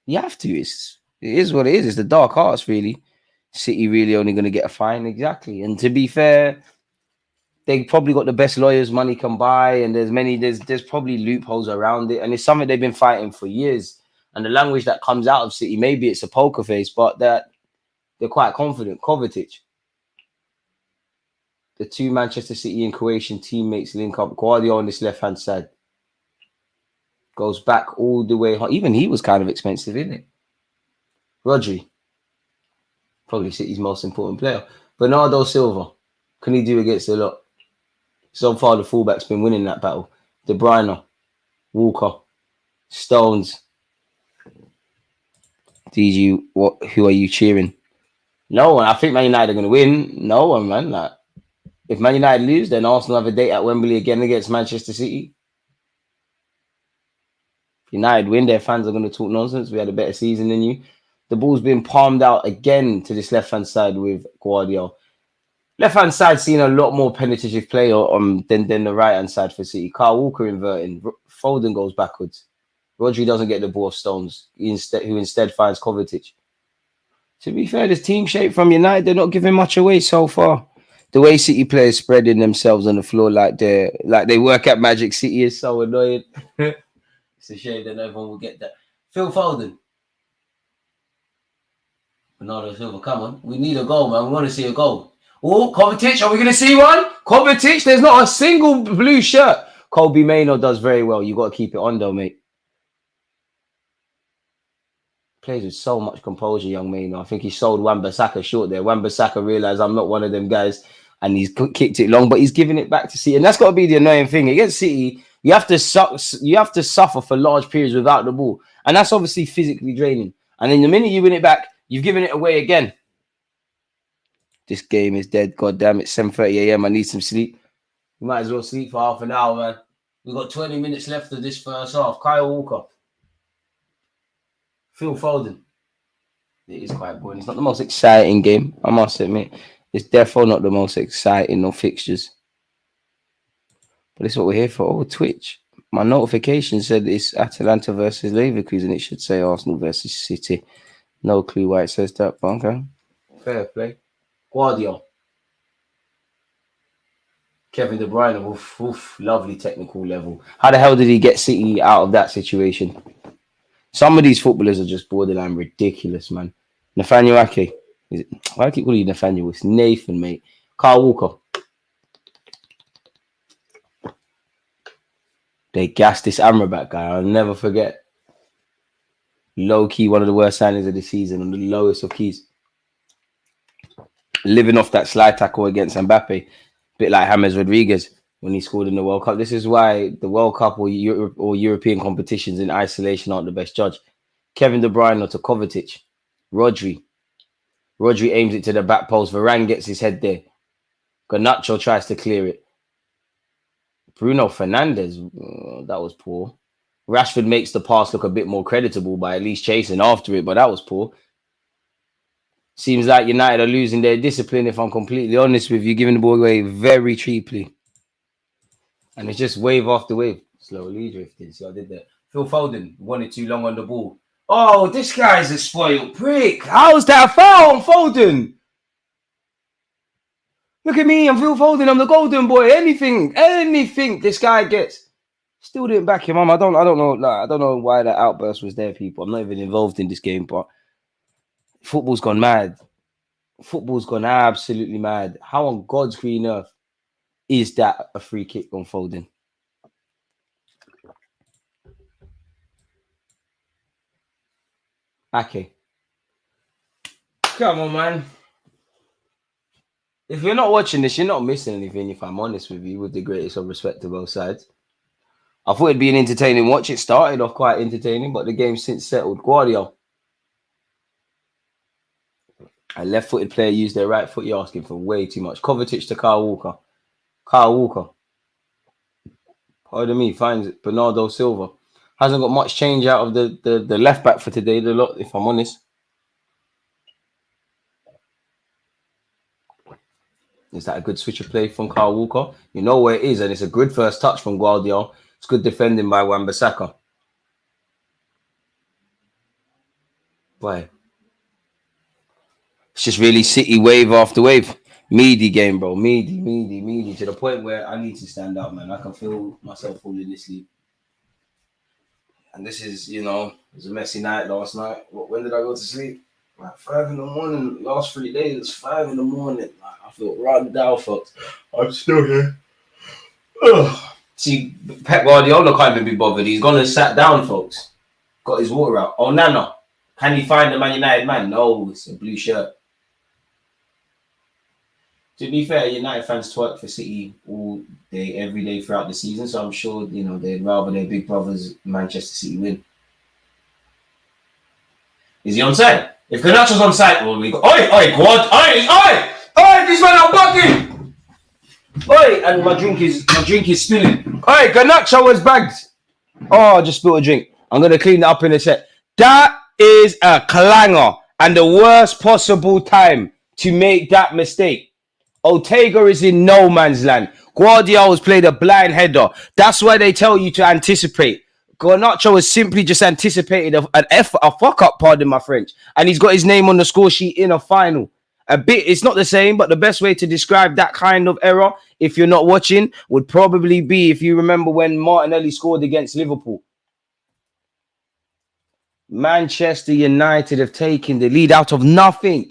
You have to. It is what it is. It's the dark arts, really. City really only going to get a fine, exactly. And to be fair, they probably got the best lawyers money can buy, and there's probably loopholes around it, and it's something they've been fighting for years. And the language that comes out of City, maybe it's a poker face, but that they're quite confident. Kovacic, the 2 Manchester City and Croatian teammates link up. Guardiola on this left-hand side goes back all the way. Even he was kind of expensive, isn't it? Rodri. Probably City's most important player. Bernardo Silva. Can he do against the lot? So far, the fullback's been winning that battle. De Bruyne. Walker. Stones. DG, who are you cheering? No one. I think Man United are going to win. No one, man. Like, if Man United lose, then Arsenal have a date at Wembley again against Manchester City. If United win, their fans are going to talk nonsense. We had a better season than you. The ball's been palmed out again to this left-hand side with Guardiola. Left hand side seen a lot more penetrative play than the right hand side for City. Kyle Walker inverting. Foden goes backwards. Rodri doesn't get the ball off Stones. Who instead finds Kovacic. To be fair, this team shape from United, they're not giving much away so far. The way City players spreading themselves on the floor like they work at Magic City is so annoying. It's a shame that everyone will get that. Phil Foden. Bernardo Silva, come on. We need a goal, man. We want to see a goal. Oh, Kovacic, are we going to see one? Kovacic, there's not a single blue shirt. Kobe Mainoo does very well. You got to keep it on, though, mate. Plays with so much composure, young Mainoo. I think he sold Wan-Bissaka short there. Wan-Bissaka realised I'm not one of them guys, and he's kicked it long, but he's giving it back to City. And that's got to be the annoying thing. Against City, you have to suffer for large periods without the ball. And that's obviously physically draining. And then the minute you win it back, you've given it away again. This game is dead. God damn it. 7:30 a.m. I need some sleep. You might as well sleep for half an hour, man. We've got 20 minutes left of this first half. Kyle Walker. Phil Foden. It is quite boring. It's not the most exciting game, I must admit. It's therefore not the most exciting no fixtures. But it's what we're here for. Oh, Twitch. My notification said it's Atalanta versus Leverkusen. It should say Arsenal versus City. No clue why it says that, but okay. Fair play. Guardiola. Kevin De Bruyne. Oof, lovely technical level. How the hell did he get City out of that situation? Some of these footballers are just borderline ridiculous, man. Nathaniel Ake. Why do I keep calling you Nathaniel? It's Nathan, mate. Kyle Walker. They gassed this Amrabat guy. I'll never forget. Low-key, one of the worst signings of the season on the lowest of keys. Living off that slide tackle against Mbappe. A bit like James Rodriguez when he scored in the World Cup. This is why the World Cup or European competitions in isolation aren't the best judge. Kevin De Bruyne to Kovacic. Rodri. Rodri aims it to the back post. Varane gets his head there. Garnacho tries to clear it. Bruno Fernandes. That was poor. Rashford makes the pass look a bit more creditable by at least chasing after it, but that was poor. Seems like United are losing their discipline, if I'm completely honest with you, giving the ball away very cheaply. And it's just wave after wave. Slowly drifting. See, I did that. Phil Foden wanted too long on the ball. Oh, this guy's a spoiled prick. How's that a foul on Foden? Look at me. I'm Phil Foden. I'm the golden boy. Anything this guy gets. Still didn't back him up. I don't know. Like, I don't know why that outburst was there, people. I'm not even involved in this game, but football's gone mad. Football's gone absolutely mad. How on God's green earth is that a free kick on Foden? Okay. Come on, man. If you're not watching this, you're not missing anything, if I'm honest with you, with the greatest of respect to both sides. I thought it'd be an entertaining watch. It started off quite entertaining, but the game's since settled. Guardiola. A left-footed player used their right foot. You're asking for way too much. Kovacic to Kyle Walker. Kyle Walker. Pardon me. Finds it. Bernardo Silva. Hasn't got much change out of the left back for today, the lot, if I'm honest. Is that a good switch of play from Kyle Walker? You know where it is, and it's a good first touch from Guardiola. It's good defending by Wan-Bissaka. Boy. It's just really City wave after wave. Meaty game, bro. Meaty. To the point where I need to stand up, man. I can feel myself falling asleep. And this is, it was a messy night last night. When did I go to sleep? Like 5 in the morning. Last 3 days, it's 5 in the morning. Like, I feel run down, folks. I'm still here. Ugh. See, Pep Guardiola can't even be bothered. He's gone and sat down, folks. Got his water out. Oh, Nana. Can he find the Man United man? No, it's a blue shirt. To be fair, United fans twerk for City all day, every day throughout the season. So I'm sure, they'd rather their big brothers Manchester City win. Is he on side? If Garnacho's on side, well, we go. Oi, God. Oi, this man, I'm bugging. Oi, and my drink is spilling. Oi, Garnacho was bagged. Oh, I just spilled a drink. I'm going to clean it up in a sec. That is a clanger and the worst possible time to make that mistake. Ortega is in no man's land. Guardiola's played a blind header. That's why they tell you to anticipate. Garnacho has simply just anticipated a fuck up, pardon my French, and he's got his name on the score sheet in a final. It's not the same, but the best way to describe that kind of error, if you're not watching, would probably be if you remember when Martinelli scored against Liverpool. Manchester United have taken the lead out of nothing.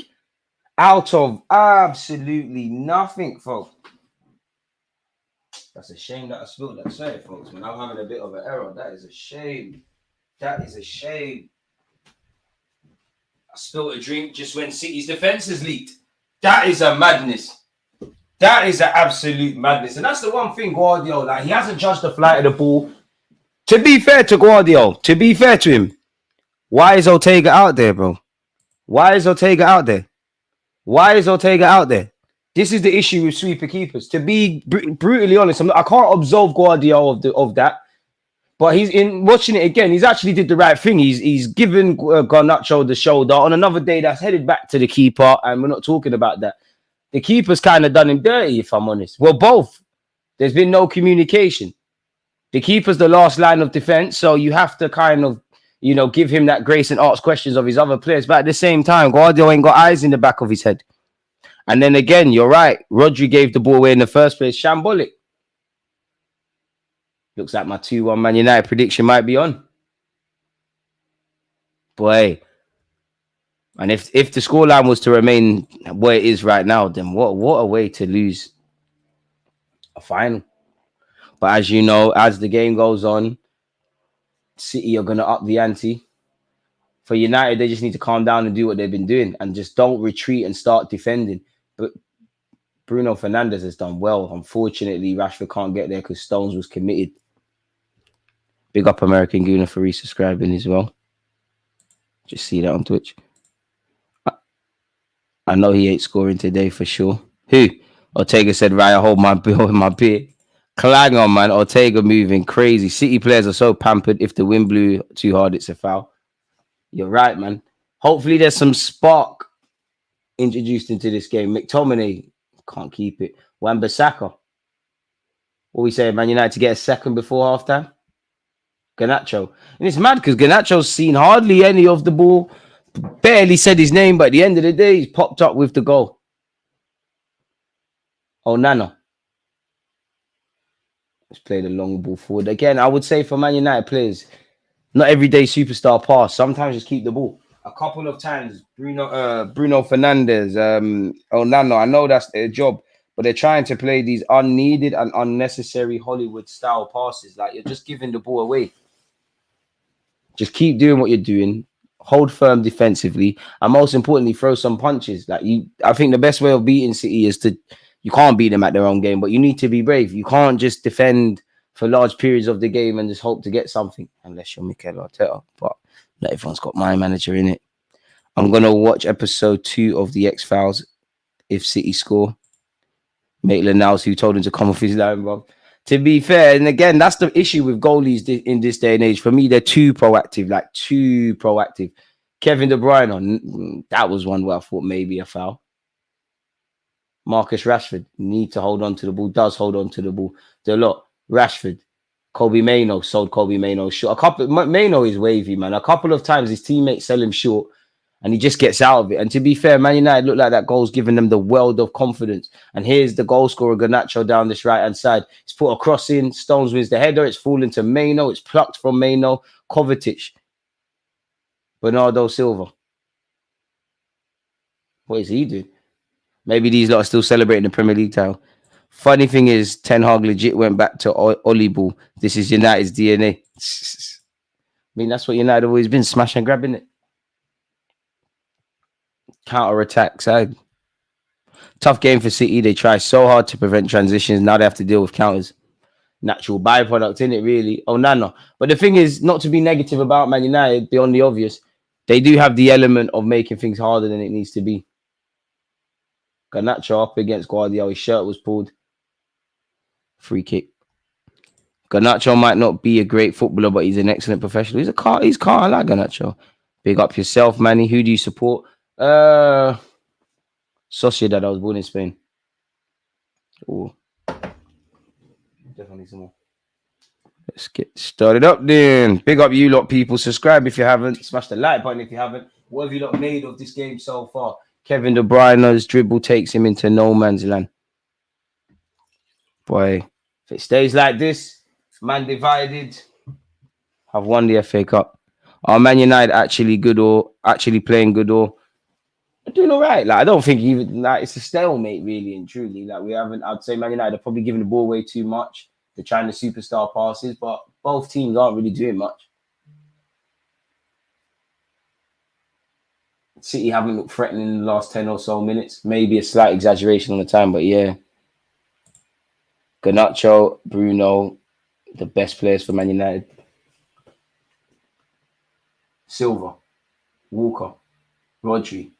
Out of absolutely nothing, folks. That's a shame that I spilled that. Sorry, folks, man. I'm having a bit of an error. That is a shame. That is a shame. I spilled a drink just when City's defense has leaked. That is a madness. That is an absolute madness. And that's the one thing Guardiola, like, he hasn't judged the flight of the ball. To be fair to Guardiola, to be fair to him, why is Ortega out there, bro? Why is Ortega out there? Why is Ortega out there? This is the issue with sweeper keepers. To be brutally honest, I can't absolve Guardiola of that. But he's in watching it again. He's actually did the right thing. He's given Garnacho the shoulder on another day that's headed back to the keeper, and we're not talking about that. The keeper's kind of done him dirty, if I'm honest. Well, both. There's been no communication. The keeper's the last line of defense, so you have to kind of, give him that grace and ask questions of his other players. But at the same time, Guardiola ain't got eyes in the back of his head. And then again, you're right. Rodri gave the ball away in the first place. Shambolic. Looks like my 2-1 Man United prediction might be on. Boy. And if the scoreline was to remain where it is right now, then what a way to lose a final. But as you know, as the game goes on, City are going to up the ante. For United, they just need to calm down and do what they've been doing and just don't retreat and start defending. But Bruno Fernandes has done well. Unfortunately, Rashford can't get there because Stones was committed. Big up American Gooner for resubscribing as well. Just see that on Twitch. I know he ain't scoring today for sure. Who? Ortega said, right, I hold my bill in my beer. Clang on, man. Ortega moving crazy. City players are so pampered. If the wind blew too hard, it's a foul. You're right, man. Hopefully there's some spark introduced into this game. McTominay can't keep it. Wan-Bissaka. What we say, Man United to get a second before halftime? Garnacho. And it's mad because Garnacho's seen hardly any of the ball. Barely said his name, but at the end of the day, he's popped up with the goal. Onana. Let's play the long ball forward. Again, I would say for Man United players, not everyday superstar pass. Sometimes just keep the ball. A couple of times, Bruno Fernandes, Onana, I know that's their job, but they're trying to play these unneeded and unnecessary Hollywood-style passes. Like, you're just giving the ball away. Just keep doing what you're doing. Hold firm defensively. And most importantly, throw some punches. I think the best way of beating City is you can't beat them at their own game, but you need to be brave. You can't just defend for large periods of the game and just hope to get something, unless you're Mikel Arteta. But not everyone's got my manager in it. I'm going to watch episode 2 of the X-Files if City score. Maitland-Niles, who told him to come off his line, bro. To be fair, and again, that's the issue with goalies in this day and age. For me, they're too proactive, too proactive. Kevin De Bruyne, that was one where I thought maybe a foul. Marcus Rashford, need to hold on to the ball, does hold on to the ball. Rashford, Kobe Mainoo, sold Kobe Mainoo short. Mainoo is wavy, man. A couple of times his teammates sell him short and he just gets out of it. And to be fair, Man United look like that goal's giving them the world of confidence. And here's the goal scorer, Garnacho, down this right-hand side. He's put a cross in. Stones wins the header. It's fallen to Mainoo. It's plucked from Mainoo. Kovacic. Bernardo Silva. What is he doing? Maybe these lot are still celebrating the Premier League title. Funny thing is, Ten Hag legit went back to Ollie ball. This is United's DNA. I mean, that's what United have always been, smash and grabbing it. Counter-attack side. Tough game for City. They try so hard to prevent transitions. Now they have to deal with counters. Natural byproduct, in it really. Onana. But the thing is, not to be negative about Man United, beyond the obvious, they do have the element of making things harder than it needs to be. Garnacho up against Guardiola. His shirt was pulled. Free kick. Garnacho might not be a great footballer, but he's an excellent professional. He's calm. I like Garnacho. Big up yourself, Manny. Who do you support? Sociedad. I was born in Spain. Ooh. Definitely some more. Let's get started up then. Big up you lot, people. Subscribe if you haven't. Smash the like button if you haven't. What have you lot made of this game so far? Kevin De Bruyne's dribble takes him into no man's land. Boy, if it stays like this, man divided, have won the FA Cup. Are Man United actually good or actually playing good or doing all right? Like, I don't think even like it's a stalemate, really and truly. Like, we haven't, I'd say Man United are probably giving the ball away too much. They're trying the superstar passes, but both teams aren't really doing much. City haven't looked threatening in the last 10 or so minutes. Maybe a slight exaggeration on the time, but yeah. Garnacho, Bruno, the best players for Man United. Silva, Walker, Rodri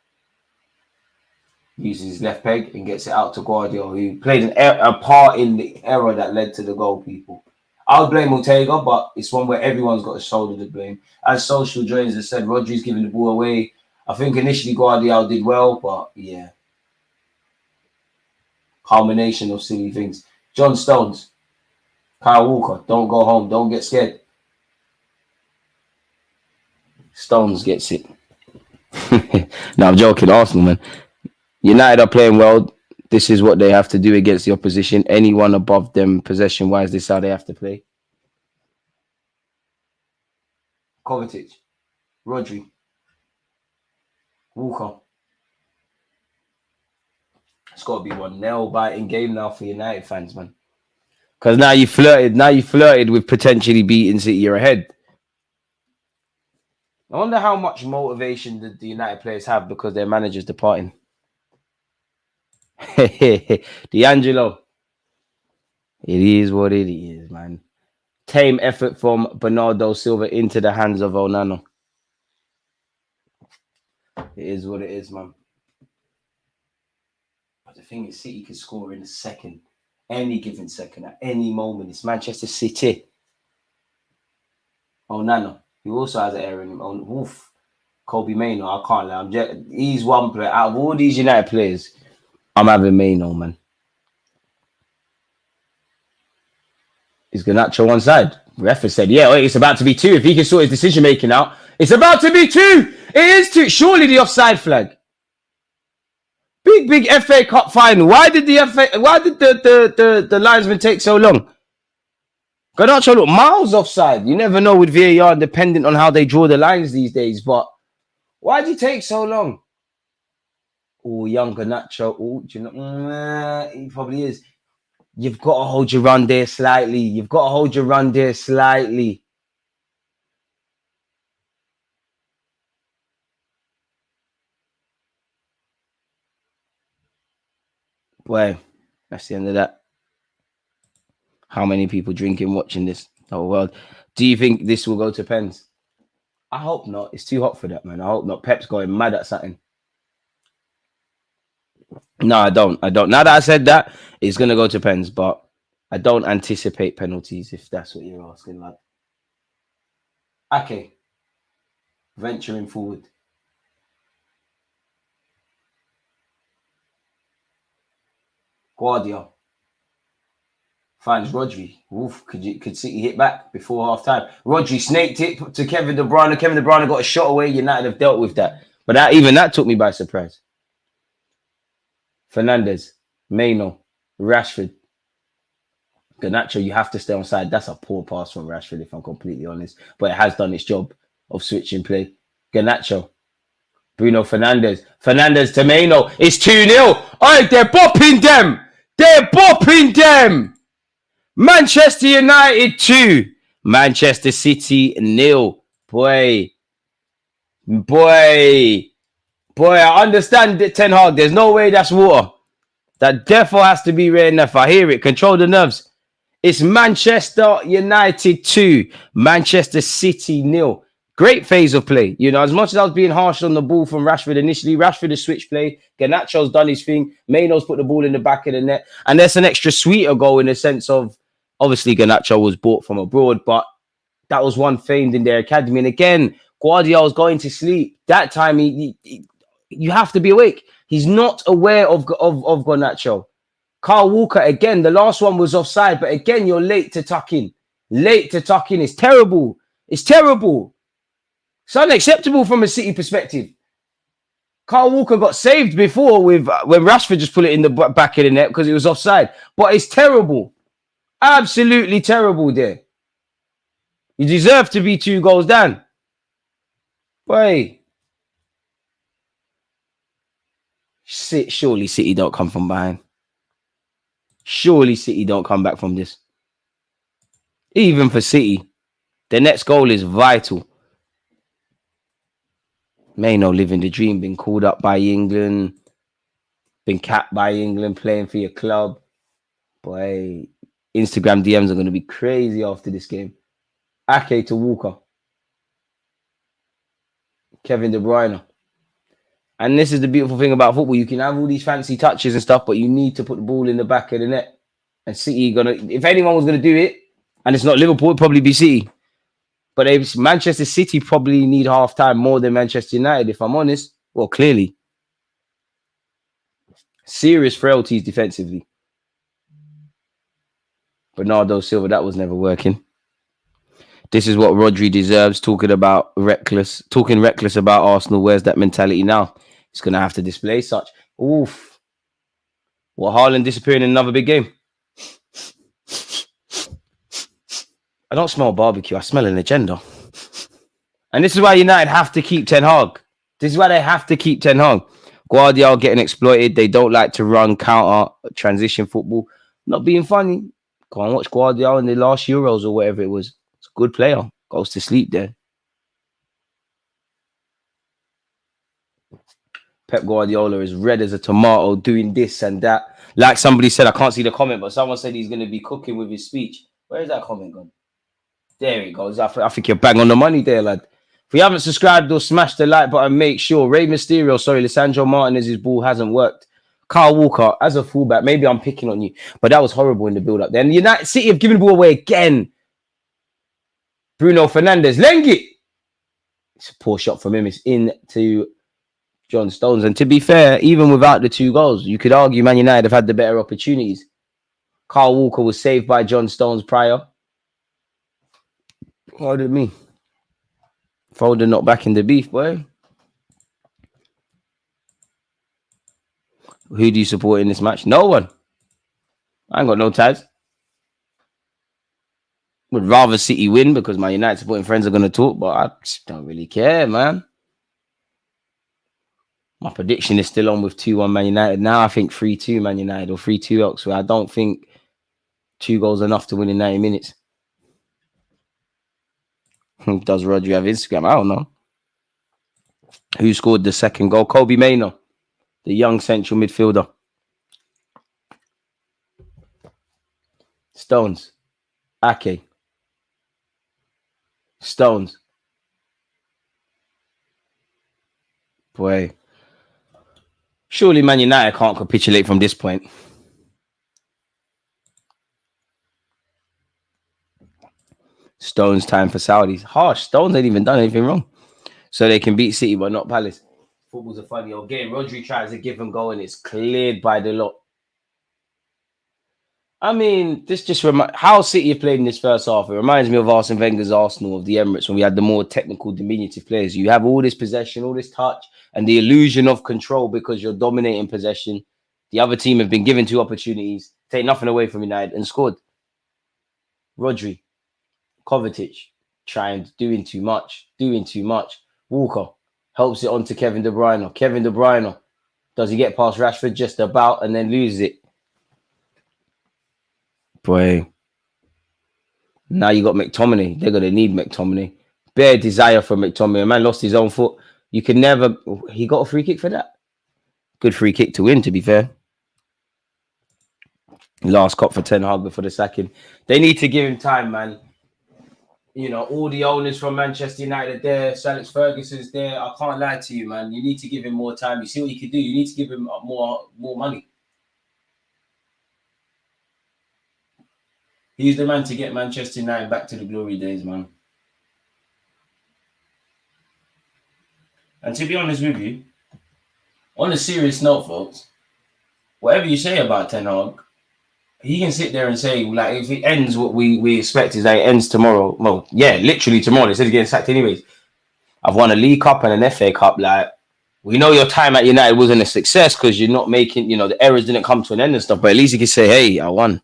uses his left peg and gets it out to Guardiola, who played a part in the error that led to the goal, people. I'll blame Ortega, but it's one where everyone's got a shoulder to blame. As Social Joins has said, Rodri's giving the ball away. I think initially Guardiola did well, but yeah. Culmination of silly things. John Stones, Kyle Walker, don't go home, don't get scared. Stones gets it. No, I'm joking. Arsenal, man. United are playing well. This is what they have to do against the opposition. Anyone above them possession-wise, this is how they have to play. Kovacic, Rodri, Walker. It's got to be one nail-biting game now for United fans, man. Because now you flirted with potentially beating City. You're ahead. I wonder how much motivation the United players have because their manager's departing. D'Angelo. It is what it is, man. Tame effort from Bernardo Silva into the hands of Onana. It is what it is, man. But the thing is, City can score in a second. Any given second, at any moment. It's Manchester City. Onana. He also has an error in him. Wolf, Kobe Mainoo. I can't lie. He's one player. Out of all these United players, I'm having Mainoo, man. Is Garnacho one side? Referee said, yeah, it's about to be 2. If he can sort his decision making out, it's about to be 2. It is 2. Surely the offside flag. Big FA Cup final. Why did the linesman take so long? Garnacho look miles offside. You never know with VAR, depending on how they draw the lines these days. But why did he take so long? Oh, young Garnacho. Oh, do you know? He probably is. You've got to hold your run there slightly. Boy, that's the end of that. How many people drinking, watching this whole world? Do you think this will go to pens? I hope not. It's too hot for that, man. I hope not. Pep's going mad at something. No, I don't. Now that I said that, it's going to go to pens, but I don't anticipate penalties if that's what you're asking. Like, okay. Venturing forward. Guardiola finds Rodri. Oof, could City hit back before half time? Rodri snaked it to Kevin De Bruyne. Kevin De Bruyne got a shot away. United have dealt with that. But that took me by surprise. Fernandes, Mainoo, Rashford. Garnacho, you have to stay on side. That's a poor pass from Rashford, if I'm completely honest. But it has done its job of switching play. Garnacho. Bruno Fernandes. Fernandes to Mainoo. It's 2-0. Oh, they're bopping them. Manchester United 2. Manchester City 0. Boy, I understand that Ten Hag. There's no way that's water. That therefore has to be rare enough. I hear it. Control the nerves. It's Manchester United 2. Manchester City 0. Great phase of play. You know, as much as I was being harsh on the ball from Rashford initially, Rashford has switched play. Garnacho's done his thing. Mainoo's put the ball in the back of the net. And there's an extra sweeter goal in the sense of, obviously, Garnacho was bought from abroad, but that was one famed in their academy. And again, Guardiola's going to sleep. That time, you have to be awake. He's not aware of Garnacho. Kyle Walker, again, the last one was offside, but again, you're late to tuck in. Late to tuck in. It's terrible. It's terrible. It's unacceptable from a City perspective. Kyle Walker got saved before with when Rashford just put it in the back of the net because it was offside. But it's terrible. Absolutely terrible there. You deserve to be 2 goals down. Boy. Surely City don't come from behind. Surely City don't come back from this. Even for City, the next goal is vital. Manuel living the dream, been called up by England, been capped by England, playing for your club. Boy, Instagram DMs are going to be crazy after this game. Ake to Walker. Kevin De Bruyne. And this is the beautiful thing about football. You can have all these fancy touches and stuff, but you need to put the ball in the back of the net. And City if anyone was going to do it, and it's not Liverpool, it'd probably be City. But Manchester City probably need half time more than Manchester United, if I'm honest. Well, clearly. Serious frailties defensively. Bernardo Silva, that was never working. This is what Rodri deserves, talking reckless about Arsenal. Where's that mentality now? He's going to have to display such. Oof. What, Haaland disappearing in another big game? I don't smell barbecue. I smell an agenda. And this is why United have to keep Ten Hag. This is why they have to keep Ten Hag. Guardiola getting exploited. They don't like to run counter transition football. Not being funny. Go and watch Guardiola in the last Euros or whatever it was. It's a good player. Goes to sleep there. Pep Guardiola is red as a tomato doing this and that. Like somebody said, I can't see the comment, but someone said he's going to be cooking with his speech. Where is that comment gone? There it goes. I think you're bang on the money there, lad. If you haven't subscribed or smashed the like button, make sure. Rey Mysterio, Lissandro Martinez's ball hasn't worked. Kyle Walker, as a fullback, maybe I'm picking on you, but that was horrible in the build-up. Then United City have given the ball away again. Bruno Fernandes, Lengi. It's a poor shot from him. It's into John Stones. And to be fair, even without the 2 goals, you could argue Man United have had the better opportunities. Kyle Walker was saved by John Stones prior. Pardon me. Foden not back in the beef, boy. Who do you support in this match? No one. I ain't got no ties. Would rather City win because my United supporting friends are going to talk, but I just don't really care, man. My prediction is still on with 2-1 Man United. Now I think 3-2 Man United or 3-2 elsewhere. I don't think 2 goals enough to win in 90 minutes. Does Rodri have Instagram? I don't know. Who scored the second goal? Kobe Mainoo, the young central midfielder. Stones. Ake. Stones. Boy. Surely Man United can't capitulate from this point. Stones time for Saudis. Harsh. Stones ain't even done anything wrong. So they can beat City, but not Palace. Football's a funny old game. Rodri tries a give and go, and it's cleared by the lot. I mean, this just how City have played in this first half. It reminds me of Arsene Wenger's Arsenal of the Emirates when we had the more technical, diminutive players. You have all this possession, all this touch, and the illusion of control because you're dominating possession. The other team have been given 2 opportunities, take nothing away from United, and scored. Rodri, Kovacic, doing too much. Walker helps it on to Kevin De Bruyne. Kevin De Bruyne, does he get past Rashford just about and then loses it? Boy. Now you got McTominay. They're going to need McTominay. Bare desire for McTominay. A man lost his own foot. You can never... He got a free kick for that. Good free kick to win, to be fair. Last cop for Ten Hag before the sacking. They need to give him time, man. You know, all the owners from Manchester United there. Sir Alex Ferguson's there. I can't lie to you, man. You need to give him more time. You see what you can do. You need to give him more money. He's the man to get Manchester United back to the glory days, man. And to be honest with you, on a serious note, folks, whatever you say about Ten Hag, he can sit there and say, like, if it ends what we expect is that it ends tomorrow. Well, yeah, literally tomorrow. They said he's getting sacked anyways. I've won a League Cup and an FA Cup. Like, we know your time at United wasn't a success because you're not making, the errors didn't come to an end and stuff. But at least you can say, hey, I won.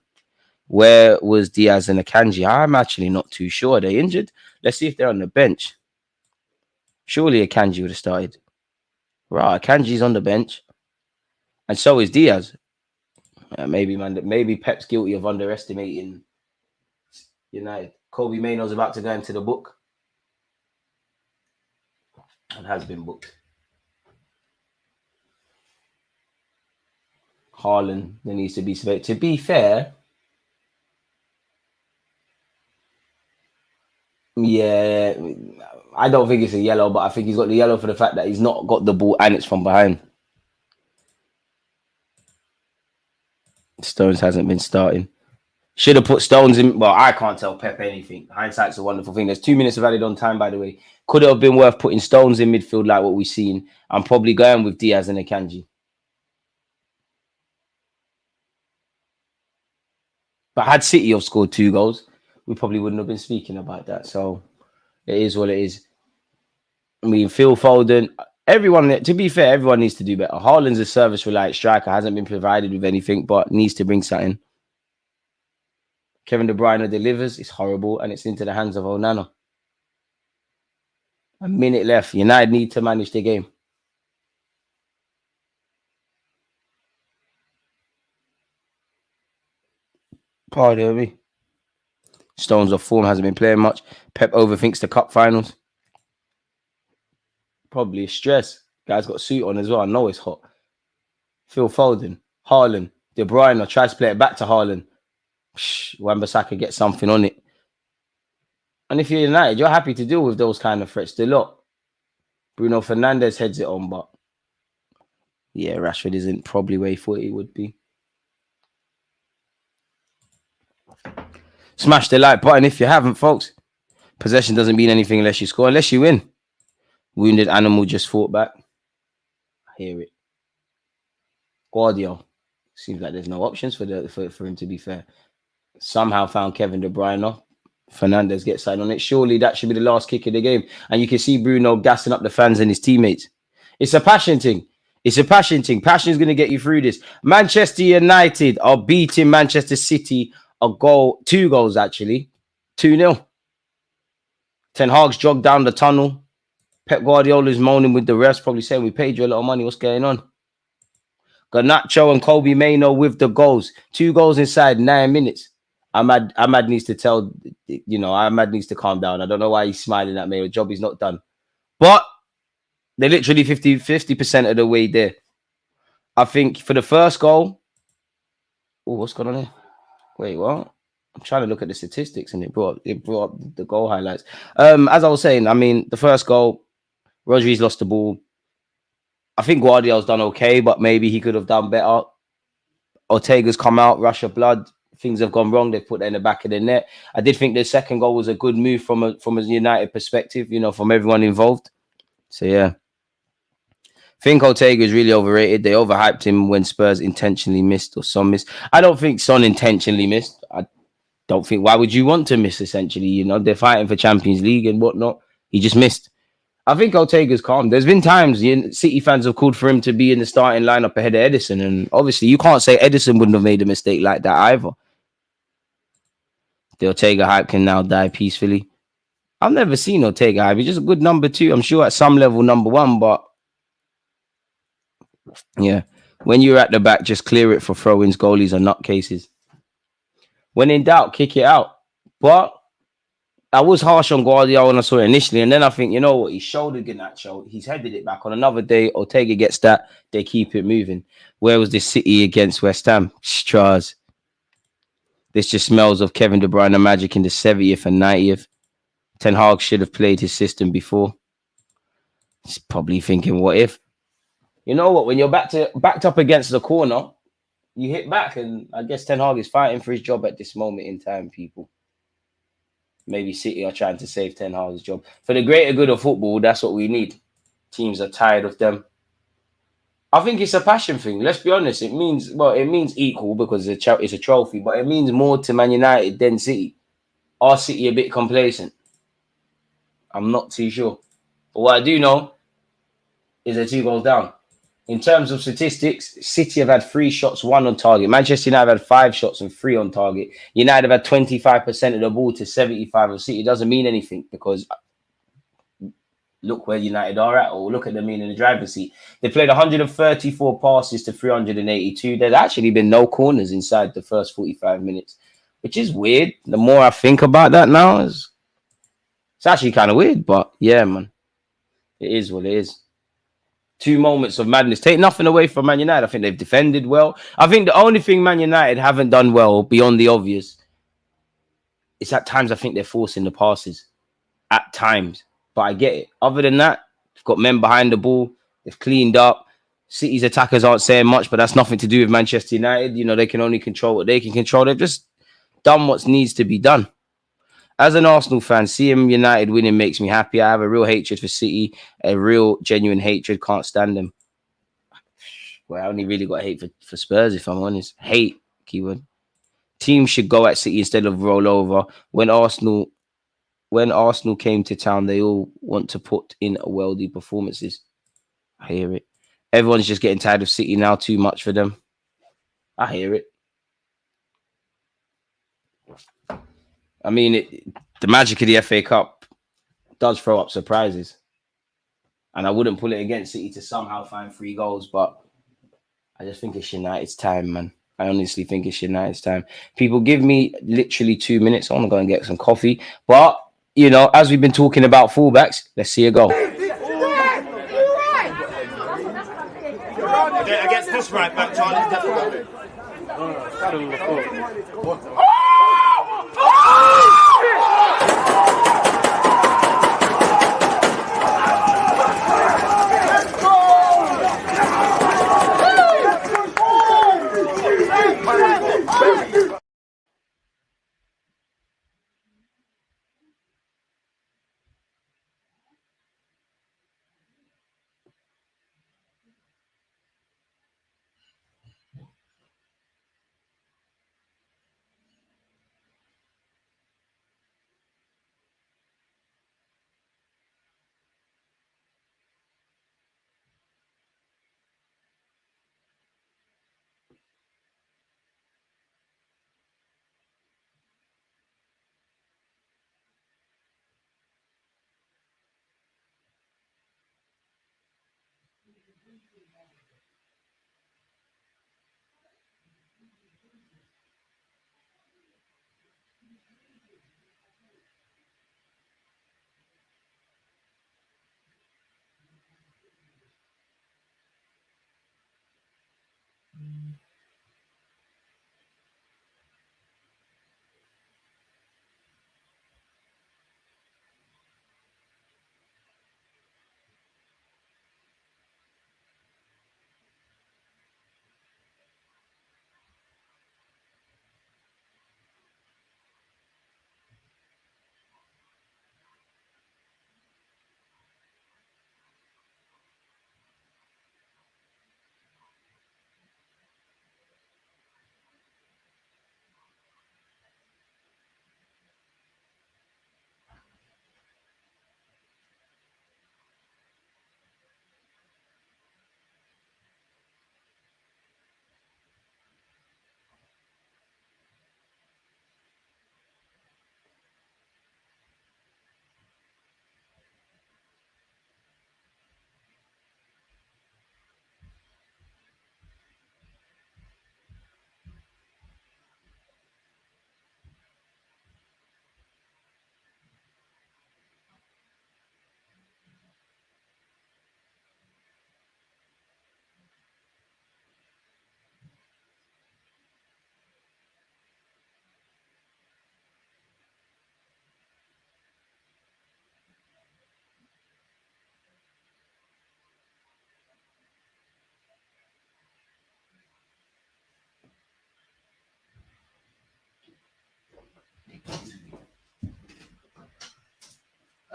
Where was Diaz and Akanji? I'm actually not too sure. Are they injured? Let's see if they're on the bench. Surely Akanji would have started. Right, Akanji's on the bench. And so is Diaz. Maybe Pep's guilty of underestimating United. Kobe Maino's about to go into the book. And has been booked. Haaland, there needs to be surveyed. To be fair, yeah, I don't think it's a yellow, but I think he's got the yellow for the fact that he's not got the ball and it's from behind. Stones hasn't been starting. Should have put Stones in. Well, I can't tell Pep anything. Hindsight's a wonderful thing. There's 2 minutes of added on time, by the way. Could it have been worth putting Stones in midfield like what we've seen? I'm probably going with Diaz and Akanji. But had City have scored 2 goals, we probably wouldn't have been speaking about that. So it is what it is. I mean, Phil Foden, everyone, to be fair, everyone needs to do better. Haaland's a service-reliant striker, hasn't been provided with anything, but needs to bring something. Kevin De Bruyne delivers, it's horrible, and it's into the hands of Onana. A minute left. United need to manage the game. Pardon me. Stones off form, hasn't been playing much. Pep overthinks the cup finals. Probably stress. Guy's got a suit on as well. I know it's hot. Phil Foden, Haaland, De Bruyne tries to play it back to Haaland. Wan-Bissaka gets something on it. And if you're United, you're happy to deal with those kind of threats. The lot. Bruno Fernandes heads it on, but yeah, Rashford isn't probably where he thought he would be. Smash the like button if you haven't, folks. Possession doesn't mean anything unless you score, unless you win. Wounded animal just fought back. I hear it. Guardiola. Seems like there's no options for him, to be fair. Somehow found Kevin De Bruyne. Fernandes gets signed on it. Surely that should be the last kick of the game. And you can see Bruno gassing up the fans and his teammates. It's a passion thing. Passion is going to get you through this. Manchester United are beating Manchester City 2 goals actually. 2-0. Ten Hag's jogged down the tunnel. Pep Guardiola's moaning with the refs, probably saying, we paid you a lot of money. What's going on? Garnacho and Kobe Maino with the goals. 2 goals inside 9 minutes. Ahmad needs to tell, Ahmad needs to calm down. I don't know why he's smiling at me. The job is not done. But they're literally 50% of the way there. I think for the first goal. Oh, what's going on here? Wait, what? I'm trying to look at the statistics and it brought up the goal highlights. As I was saying, I mean, the first goal, Rodri's lost the ball. I think Guardiola's done okay, but maybe he could have done better. Ortega's come out, rush of blood. Things have gone wrong. They've put that in the back of the net. I did think the second goal was a good move from a United perspective, from everyone involved. So, yeah. I think Ortega is really overrated. They overhyped him when Spurs intentionally missed or Son missed. I don't think Son intentionally missed. I don't think, why would you want to miss, essentially? They're fighting for Champions League and whatnot. He just missed. I think Ortega's calm. There's been times City fans have called for him to be in the starting lineup ahead of Edison. And obviously, you can't say Edison wouldn't have made a mistake like that either. The Ortega hype can now die peacefully. I've never seen Ortega hype. He's just a good number 2. I'm sure at some level, number 1. But yeah, when you're at the back, just clear it for throw-ins. Goalies are nutcases. When in doubt, kick it out. But I was harsh on Guardiola when I saw it initially. And then I think, you know what? He shouldered Garnacho. He's headed it back on another day. Ortega gets that. They keep it moving. Where was this City against West Ham? Stras. This just smells of Kevin De Bruyne magic in the 70th and 90th. Ten Hag should have played his system before. He's probably thinking, what if? You know what? When you're backed up against the corner, you hit back. And I guess Ten Hag is fighting for his job at this moment in time, people. Maybe City are trying to save Ten Hag's job. For the greater good of football, that's what we need. Teams are tired of them. I think it's a passion thing. Let's be honest. It means equal because it's a trophy, but it means more to Man United than City. Are City a bit complacent? I'm not too sure. But what I do know is they're 2 goals down. In terms of statistics, City have had 3 shots, 1 on target. Manchester United have had 5 shots and 3 on target. United have had 25% of the ball to 75 of City. It doesn't mean anything because look where United are at, or look at them in the driver's seat. They played 134 passes to 382. There's actually been no corners inside the first 45 minutes, which is weird. The more I think about that now, it's actually kind of weird. But yeah, man, it is what it is. 2 moments of madness. Take nothing away from Man United. I think they've defended well. I think the only thing Man United haven't done well, beyond the obvious, is at times I think they're forcing the passes. At times. But I get it. Other than that, they've got men behind the ball. They've cleaned up. City's attackers aren't saying much, but that's nothing to do with Manchester United. You know, they can only control what they can control. They've just done what needs to be done. As an Arsenal fan, seeing United winning makes me happy. I have a real hatred for City, a real genuine hatred. Can't stand them. Well, I only really got hate for Spurs, if I'm honest. Hate, keyword. Teams should go at City instead of roll over. When Arsenal came to town, they all want to put in a worldy performances. I hear it. Everyone's just getting tired of City now. Too much for them. I hear it. I mean, the magic of the FA Cup does throw up surprises. And I wouldn't pull it against City to somehow find 3 goals, but I just think it's United's time, man. I honestly think it's United's time. People, give me literally 2 minutes. I want to go and get some coffee. But, you know, as we've been talking about fullbacks, let's see a goal. Against this right back, Charlie.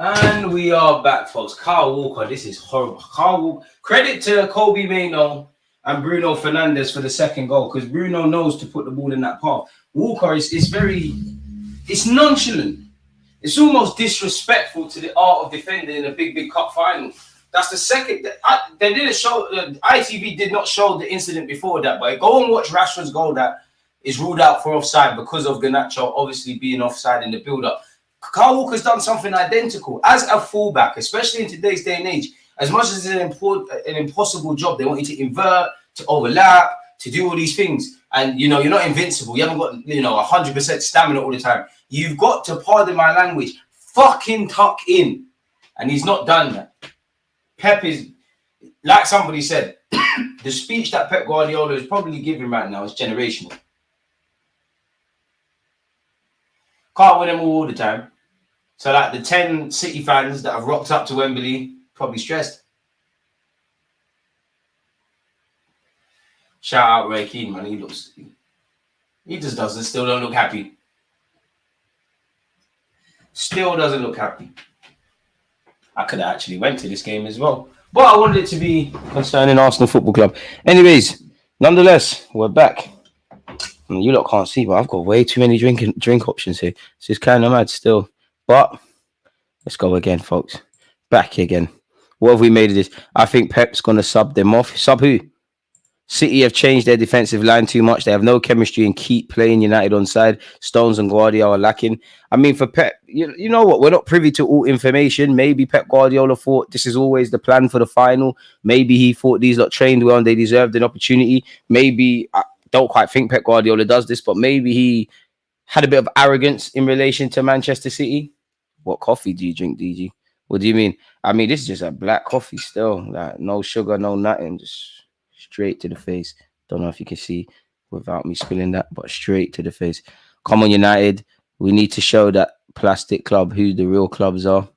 And we are back, folks. Kyle Walker, this is horrible. Kyle Walker. Credit to Kobe Mainoo and Bruno Fernandes for the second goal, because Bruno knows to put the ball in that path. Walker is it's nonchalant. It's almost disrespectful to the art of defending in a big cup final. That's the second. They didn't show. ITV did not show the incident before that, but go and watch Rashford's goal that is ruled out for offside because of Garnacho obviously being offside in the build-up. Kyle Walker's done something identical as a fullback, especially in today's day and age. As much as it's an impossible job, they want you to invert, to overlap, to do all these things. And, you're not invincible. You haven't got, 100% stamina all the time. You've got to, pardon my language, fucking tuck in. And he's not done that. Pep is, like somebody said, the speech that Pep Guardiola is probably giving right now is generational. Can't win them all the time. So, like the 10 City fans that have rocked up to Wembley, probably stressed. Shout out Ray Keane, man. He just still don't look happy. Still doesn't look happy. I could have actually went to this game as well, but I wanted it to be concerning Arsenal Football Club. Anyways, nonetheless, we're back. You lot can't see, but I've got way too many drink options here. So it's kind of mad still. But let's go again, folks. Back again. What have we made of this? I think Pep's going to sub them off. Sub who? City have changed their defensive line too much. They have no chemistry and keep playing United on side. Stones and Guardiola are lacking. I mean, for Pep, you know what? We're not privy to all information. Maybe Pep Guardiola thought this is always the plan for the final. Maybe he thought these lot trained well and they deserved an opportunity. Maybe, I don't quite think Pep Guardiola does this, but maybe he had a bit of arrogance in relation to Manchester City. What coffee do you drink, DG? What do you mean? I mean, this is just a black coffee still. Like, no sugar, no nothing. Just straight to the face. Don't know if you can see without me spilling that, but straight to the face. Come on, United. We need to show that plastic club who the real clubs are.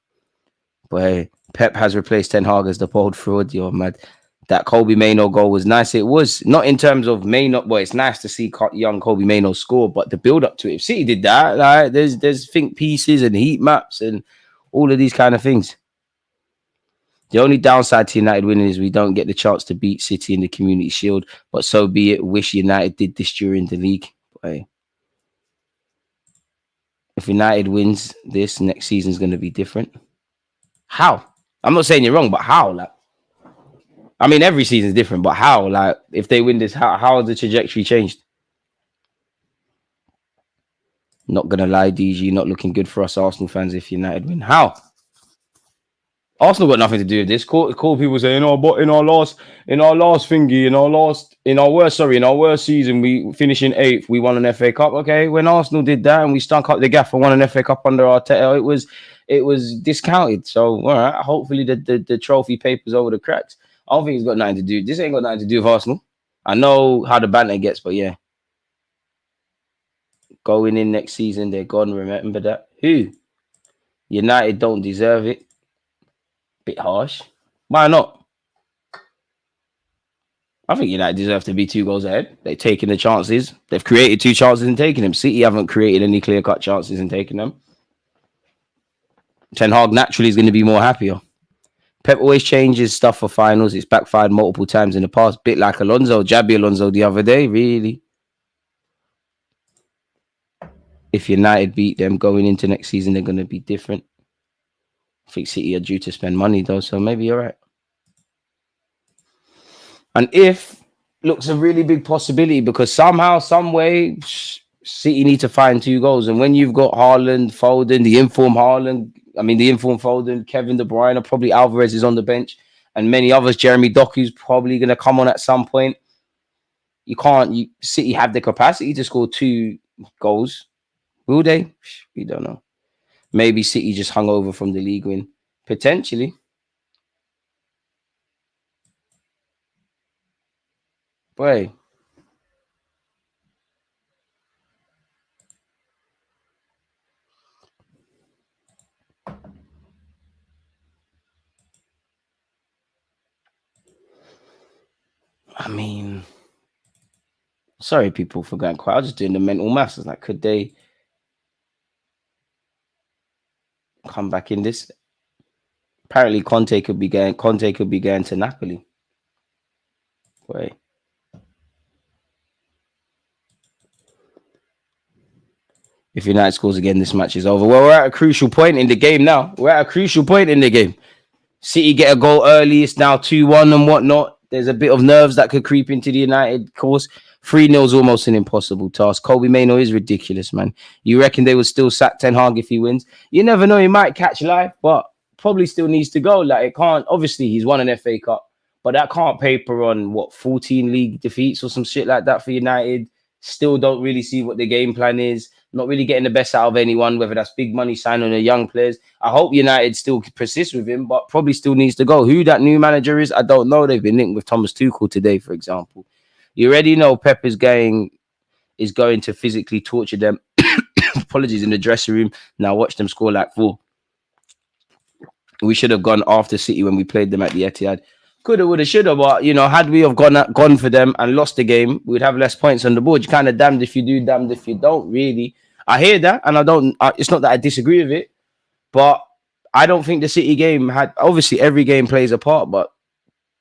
But hey, Pep has replaced Ten Hag as the bold fraud. You're mad. That Kobe Mainoo goal was nice. It was not in terms of Mainoo. Well, it's nice to see young Kobe Mainoo score, but the build up to it. If City did that, like, there's think pieces and heat maps and all of these kind of things. The only downside to United winning is we don't get the chance to beat City in the Community Shield, but so be it. Wish United did this during the league. But hey, if United wins this, next season is going to be different. How? I'm not saying you're wrong, but how? Like, I mean, every season is different, but how? Like, if they win this, how has the trajectory changed? Not going to lie, DG, not looking good for us Arsenal fans if United win. How? Arsenal got nothing to do with this. Cool people saying, but in our worst season, we finish in 8th, we won an FA Cup. Okay, when Arsenal did that and we stunk up the gaff and won an FA Cup under Arteta, it was discounted. So, all right, hopefully the trophy paper's over the cracks. I don't think it's got nothing to do. This ain't got nothing to do with Arsenal. I know how the banter gets, but yeah. Going in next season, they're gone. Remember that. Who? United don't deserve it. Bit harsh. Why not? I think United deserve to be 2 goals ahead. They've taken the chances. They've created 2 chances and taken them. City haven't created any clear-cut chances and taken them. Ten Hag naturally is going to be more happier. Pep always changes stuff for finals. It's backfired multiple times in the past. Bit like Jabby Alonso the other day, really. If United beat them going into next season, they're going to be different. I think City are due to spend money, though, so maybe you're right. And if looks a really big possibility because somehow, some way, City need to find 2 goals. And when you've got Haaland, Foden, the informed Foden, Kevin De Bruyne, probably Alvarez is on the bench, and many others, Jeremy Doku's probably going to come on at some point. City have the capacity to score 2 goals. Will they? We don't know. Maybe City just hung over from the league win. Potentially. Boy. I mean, sorry, people, for going quiet. I was just doing the mental maths. Like, could they come back in this? Apparently, Conte could be going to Napoli. Wait. If United scores again, this match is over. Well, we're at a crucial point in the game now. City get a goal early. It's now 2-1 and whatnot. There's a bit of nerves that could creep into the United course. 3-0 is almost an impossible task. Kobe Mainoo is ridiculous, man. You reckon they would still sack Ten Hag if he wins? You never know. He might catch life, but probably still needs to go. Like, it can't. Obviously, he's won an FA Cup, but that can't paper on 14 league defeats or some shit like that for United. Still don't really see what the game plan is. Not really getting the best out of anyone, whether that's big money signing or young players. I hope United still persist with him, but probably still needs to go. Who that new manager is, I don't know. They've been linked with Thomas Tuchel today, for example. You already know Pep is going to physically torture them. Apologies, in the dressing room. Now watch them score like 4. We should have gone after City when we played them at the Etihad. Coulda, woulda, shoulda, but had we have gone for them and lost the game, we'd have less points on the board. You're kind of damned if you do, damned if you don't. Really, I hear that, and I don't. It's not that I disagree with it, but I don't think the City game had. Obviously, every game plays a part, but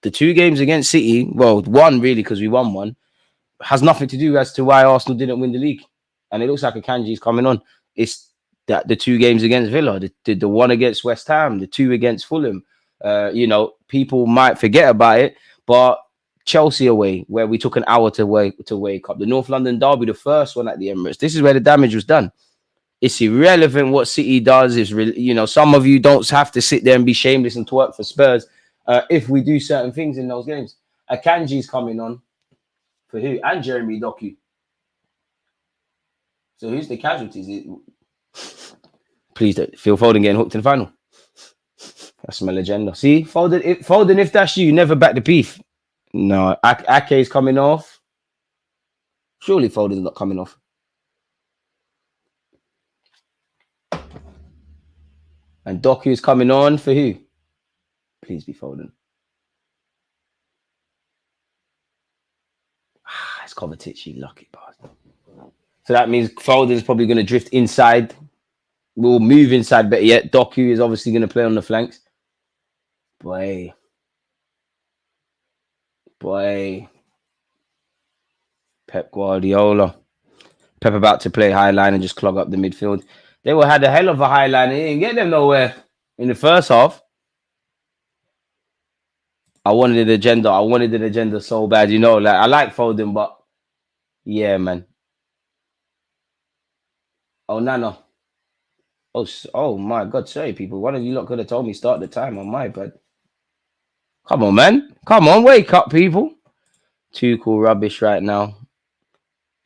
the 2 games against City, well, one really because we won one, has nothing to do as to why Arsenal didn't win the league. And it looks like Akanji's coming on. It's that the 2 games against Villa, the one against West Ham, the 2 against Fulham. People might forget about it, but Chelsea away, where we took an hour to wake up. The North London derby, the first one at the Emirates. This is where the damage was done. It's irrelevant what City does. Some of you don't have to sit there and be shameless and twerk for Spurs if we do certain things in those games. Akanji's coming on for who? And Jeremy Doku. So who's the casualties? Please don't. Phil Foden getting hooked in the final. That's my legenda. See, Foden, if that's you, never back the beef. No, Ake's coming off. Surely Foden's not coming off. And Doku's coming on for who? Please be Foden. It's Kovacic, you lucky bastard. So that means Foden's probably going to drift inside. We'll move inside, better yet. Doku is obviously going to play on the flanks. Boy. Pep Guardiola. Pep about to play high line and just clog up the midfield. They had a hell of a high line. They didn't get them nowhere in the first half. I wanted an agenda so bad, I like Foden, but yeah, man. Oh, Nano. Oh my God, sorry, people. One of you lot could have told me start the time on my bed. Come on, man. Come on, wake up, people. Too cool rubbish right now.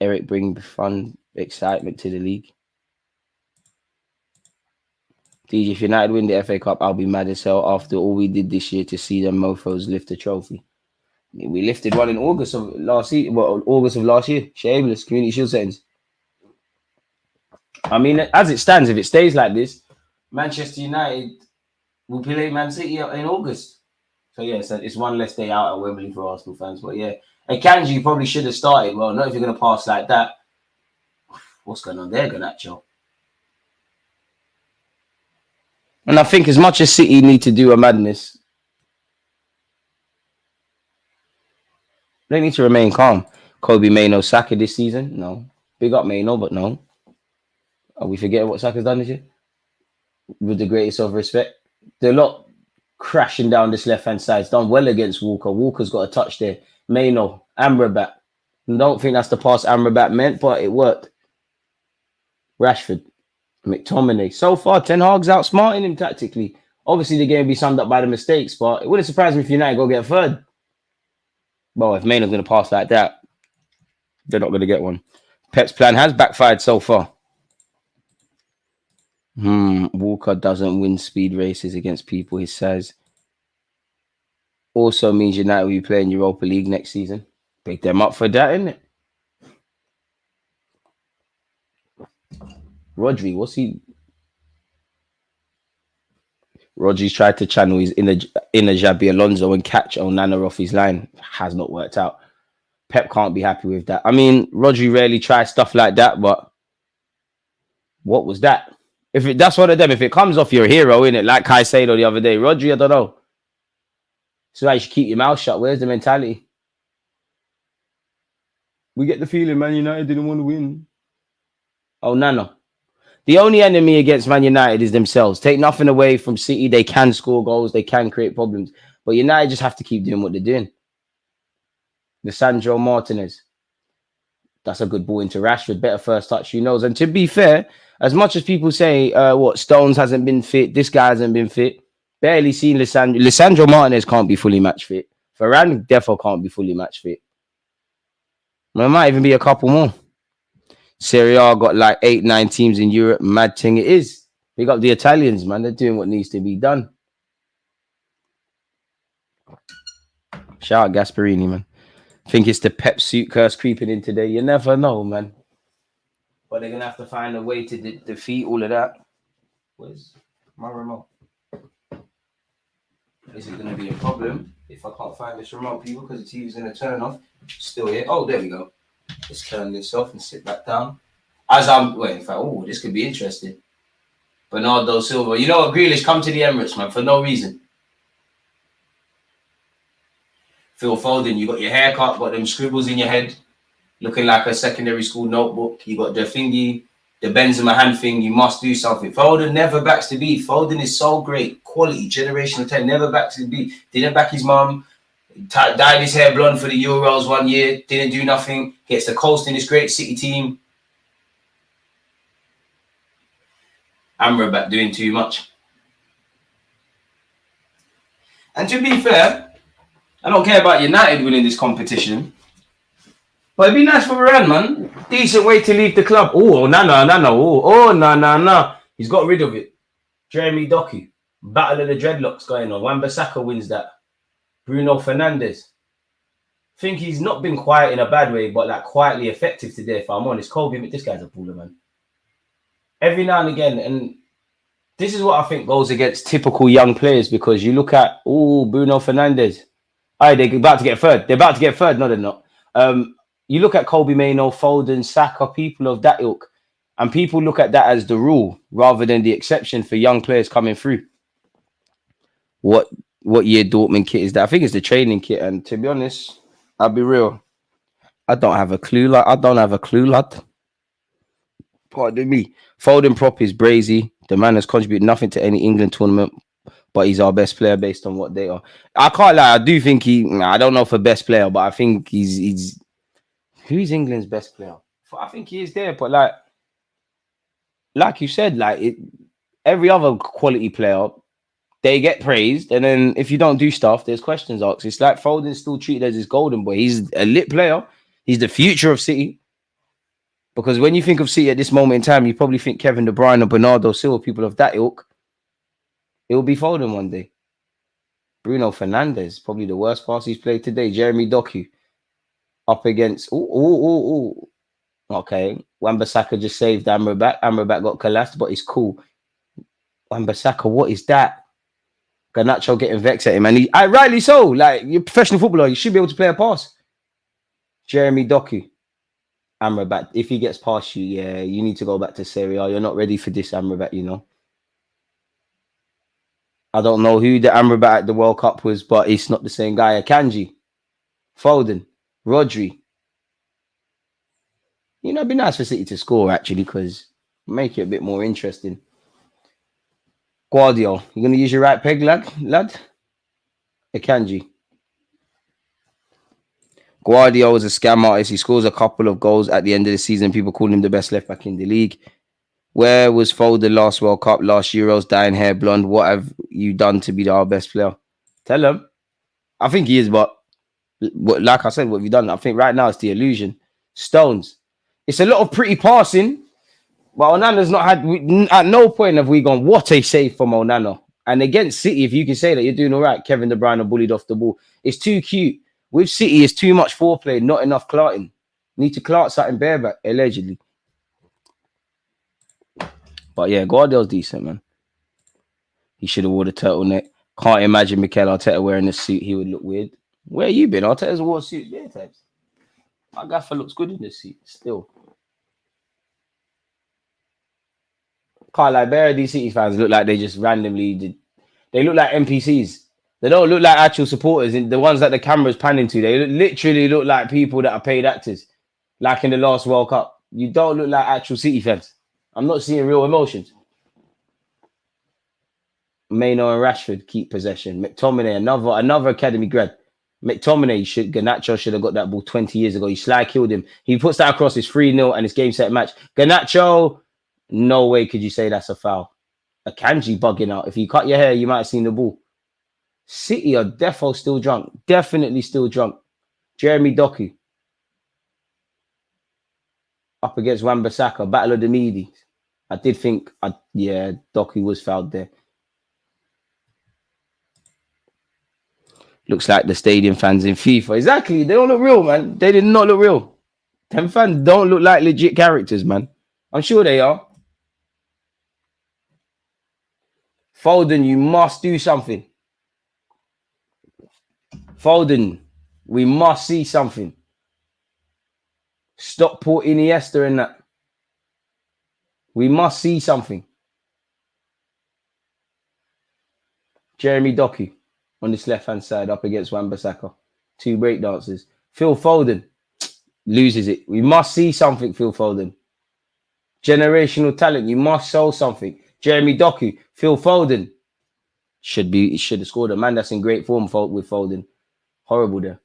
Erik bring fun, excitement to the league. DJ, if United win the FA Cup, I'll be mad as hell after all we did this year to see them mofos lift the trophy. We lifted one in August of last year. Shameless Community Shield settings. I mean, as it stands, if it stays like this, Manchester United will play Man City in August. So yeah, it's one less day out at Wembley for Arsenal fans. But yeah, Akanji probably should have started. Well, not if you're going to pass like that. What's going on there, Garnacho? And I think as much as City need to do a madness, they need to remain calm. Kobe Mainoo Saka this season? No. Big up Mainoo, but no. Are we forgetting what Saka's done this year? With the greatest of respect. They're not crashing down this left-hand side. It's done well against Walker. Walker's got a touch there. Mainoo, Amrabat. I don't think that's the pass Amrabat meant, but it worked. Rashford. McTominay. So far, Ten Hag's outsmarting him tactically. Obviously, the game will be summed up by the mistakes, but it wouldn't surprise me if United go get a third. Well, if Mainoo's going to pass like that, they're not going to get one. Pep's plan has backfired so far. Walker doesn't win speed races against people his size. Also means United will be playing Europa League next season. Pick them up for that, innit? Rodri, what's he? Rodri's tried to channel his inner Xabi Alonso and catch Onana off his line. Has not worked out. Pep can't be happy with that. I mean, Rodri rarely tries stuff like that, but what was that? That's one of them. If it comes off your hero, innit? Like Kai said the other day, Rodri, I don't know. So I should keep your mouth shut. Where's the mentality? We get the feeling Man United didn't want to win. Oh, Nano. The only enemy against Man United is themselves. Take nothing away from City. They can score goals. They can create problems. But United just have to keep doing what they're doing. Lisandro Martinez. That's a good ball into Rashford. Better first touch, who knows? And to be fair, as much as people say, Stones hasn't been fit, this guy hasn't been fit, barely seen Lisandro. Lisandro Martinez can't be fully match fit. Varane defo can't be fully match fit. There might even be a couple more. Serie A got like 8-9 teams in Europe. Mad thing it is. Big up the Italians, man. They're doing what needs to be done. Shout out Gasperini, man. I think it's the Pep suit curse creeping in today. You never know, man. But they're going to have to find a way to defeat all of that. Where's my remote? This is going to be a problem if I can't find this remote, people, because the TV's going to turn off. Still here. Oh, there we go. Let's turn this off and sit back down. As I'm waiting for, oh, this could be interesting. Bernardo Silva. You know what, Grealish, come to the Emirates, man, for no reason. Phil Foden, you got your haircut, got them scribbles in your head, looking like a secondary school notebook. You got the thingy, the Benzema hand thing. You must do something. Foden never backs the beat. Foden is so great. Quality, generational talent, never backs the beat. Didn't back his mum. Dyed his hair blonde for the Euros 1 year. Didn't do nothing. Gets the coast in this great City team. Amrabat doing too much. And to be fair, I don't care about United winning this competition. But it'd be nice for Varane, man. Decent way to leave the club. Oh, no. Oh, no. He's got rid of it. Jeremy Doku. Battle of the dreadlocks going on. Wan-Bissaka wins that. Bruno Fernandes. I think he's not been quiet in a bad way, but like quietly effective today, if I'm honest. Kobe, this guy's a baller, man. Every now and again, and this is what I think goes against typical young players, because you look at, Bruno Fernandes. They're about to get third. No, they're not. You look at Kobe Mainoo, Foden, Saka, people of that ilk, and people look at that as the rule rather than the exception for young players coming through. What year Dortmund kit is that? I think it's the training kit, and to be honest, I'll be real. I don't have a clue, lad. Pardon me. Foden prop is brazy. The man has contributed nothing to any England tournament, but he's our best player based on what they are. I can't lie. I do think I don't know for best player, but I think he's who's England's best player? I think he is there, but like you said, every other quality player, they get praised, and then if you don't do stuff, there's questions asked. It's like Foden's still treated as his golden boy. He's a lit player. He's the future of City. Because when you think of City at this moment in time, you probably think Kevin De Bruyne or Bernardo Silva, people of that ilk. It will be Foden one day. Bruno Fernandes, probably the worst pass he's played today. Jeremy Doku up against. Okay. Wan-Bissaka just saved Amrabat. Amrabat got collapsed, but it's cool. Wan-Bissaka, what is that? Garnacho getting vexed at him, and rightly so. Like, you're a professional footballer, you should be able to play a pass. Jeremy Doku. Amrabat, if he gets past you, you need to go back to Serie A. You're not ready for this, Amrabat, you know. I don't know who the Amrabat at the World Cup was, but it's not the same guy. Akanji, Foden, Rodri. You know, it'd be nice for City to score, actually, because make it a bit more interesting. Guardiola, you going to use your right peg, lad? Akanji. Guardiola is a scam artist. He scores a couple of goals at the end of the season. People call him the best left back in the league. Where was Foden last World Cup, last Euros, dyeing hair blonde? What have you done to be our best player? Tell him. I think he is, but like I said, what have you done? I think right now it's the illusion. Stones. It's a lot of pretty passing, but Onana's not had, at no point have we gone, what a save from Onana. And against City, if you can say that you're doing all right, Kevin De Bruyne bullied off the ball. It's too cute. With City, it's too much foreplay, not enough clarting. Need to clart something bareback, allegedly. But yeah, Guardiola's decent, man. He should have worn a turtleneck. Can't imagine Mikel Arteta wearing a suit. He would look weird. Where you been? Arteta's wore a suit. Yeah, types. My gaffer looks good in this suit still. Can't lie, bare these City fans look like they just randomly did. They look like NPCs. They don't look like actual supporters. And the ones that the camera's panning to, they literally look like people that are paid actors. Like in the last World Cup. You don't look like actual City fans. I'm not seeing real emotions. Maino and Rashford keep possession. McTominay, another academy grad. Garnacho should have got that ball 20 years ago. He slide killed him. He puts that across. It's 3-0 and it's game set match. Garnacho, no way could you say that's a foul. Akanji bugging out. If you cut your hair, you might have seen the ball. City are defo still drunk. Definitely still drunk. Jeremy Doku. Up against Wan-Bissaka. Battle of the Medes. I did think, Doku was fouled there. Looks like the stadium fans in FIFA. Exactly. They don't look real, man. They did not look real. Them fans don't look like legit characters, man. I'm sure they are. Foden, you must do something. Foden, we must see something. Stop Port Iniesta in that. We must see something. Jeremy Doku on this left-hand side up against Wan-Bissaka. 2 breakdancers. Phil Foden loses it. We must see something, Phil Foden. Generational talent. You must show something. Jeremy Doku, Phil Foden. Should have scored a man that's in great form with Foden. Horrible there.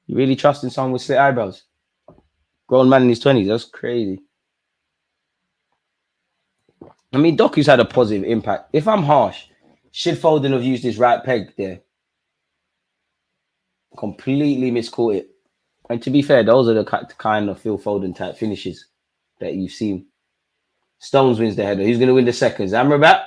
You really trusting someone with slit eyebrows? Grown man in his 20s. That's crazy. I mean, Doku's had a positive impact. If I'm harsh, should Foden have used his right peg there? Completely miscaught it. And to be fair, those are the kind of Phil Foden type finishes that you've seen. Stones wins the header. Who's going to win the seconds? Amrabat?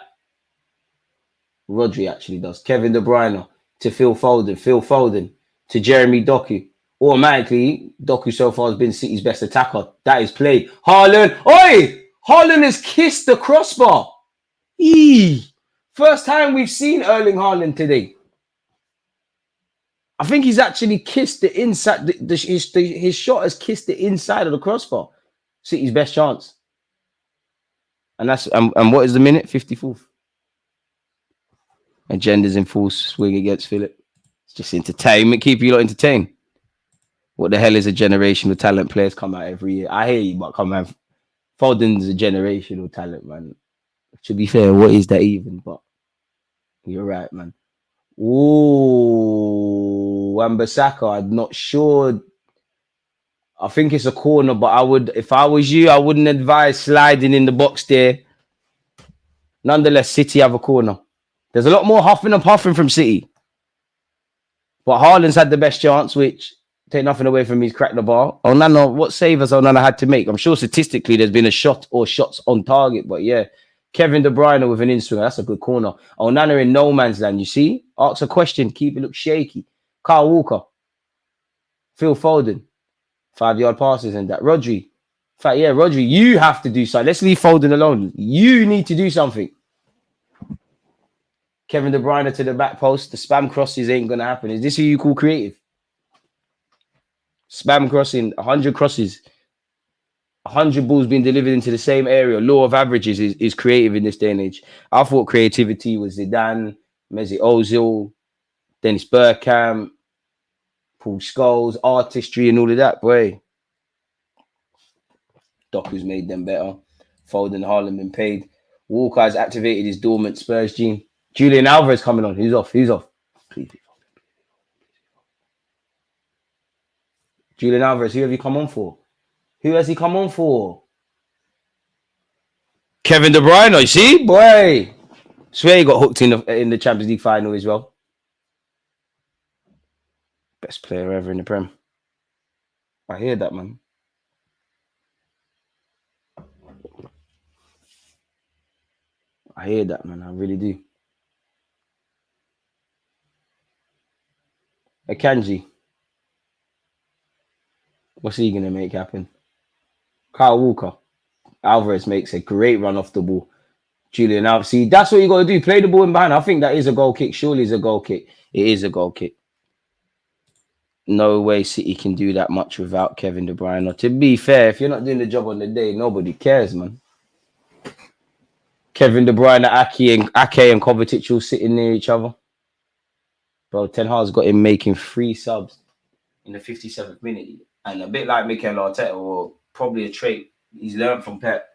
Rodri actually does. Kevin De Bruyne to Phil Foden. Phil Foden to Jeremy Doku. Automatically, Doku so far has been City's best attacker. That is play. Haaland. Oi! Haaland has kissed the crossbar. Eee! First time we've seen Erling Haaland today. I think he's actually kissed the inside. His shot has kissed the inside of the crossbar. City's best chance. And that's and what is the minute? 54th. Agenda's in full swing against Philip. It's just entertainment. Keep you lot entertained. What the hell is a generational talent? Players come out every year. I hear you, but come on. Foden's a generational talent, man. To be fair, what is that even? But you're right, man. Ooh, Wan-Bissaka. I'm not sure. I think it's a corner, but if I was you, I wouldn't advise sliding in the box there. Nonetheless, City have a corner. There's a lot more huffing and puffing from City. But Haaland's had the best chance, which take nothing away from me. He's cracked the bar. Onana, what save has Onana had to make? I'm sure statistically there's been a shot or shots on target, but yeah. Kevin De Bruyne with an in-swinger. That's a good corner. Onana in no man's land, you see? Ask a question. Keep it look shaky. Kyle Walker. Phil Foden. 5-yard passes and that. Rodri. In fact, yeah, Rodri, you have to do something. Let's leave Foden alone. You need to do something. Kevin De Bruyne to the back post. The spam crosses ain't going to happen. Is this who you call creative? Spam crossing, 100 crosses. 100 balls being delivered into the same area. Law of averages is creative in this day and age. I thought creativity was Zidane, Mesut Ozil, Dennis Bergkamp, Paul Scholes, artistry and all of that. Boy, Doku's made them better. Foden, Haaland been paid. Walker has activated his dormant Spurs gene. Julian Alvarez coming on. Who's off? Please. Julian Alvarez, who have you come on for? Who has he come on for? Kevin De Bruyne, you see? Boy. Swear he got hooked in the Champions League final as well. Best player ever in the Prem. I hear that, man. I hear that, man. I really do. Akanji. What's he going to make happen? Kyle Walker. Alvarez makes a great run off the ball. Julian Alvarez. See, that's what you got to do. Play the ball in behind. I think that is a goal kick. Surely it's a goal kick. It is a goal kick. No way City can do that much without Kevin De Bruyne. To be fair, if you're not doing the job on the day, nobody cares, man. Kevin De Bruyne, Ake and Kovacic all sitting near each other. Bro, Ten Hag's got him making 3 subs in the 57th minute. And a bit like Mikel Arteta, or probably a trait he's learned from Pep.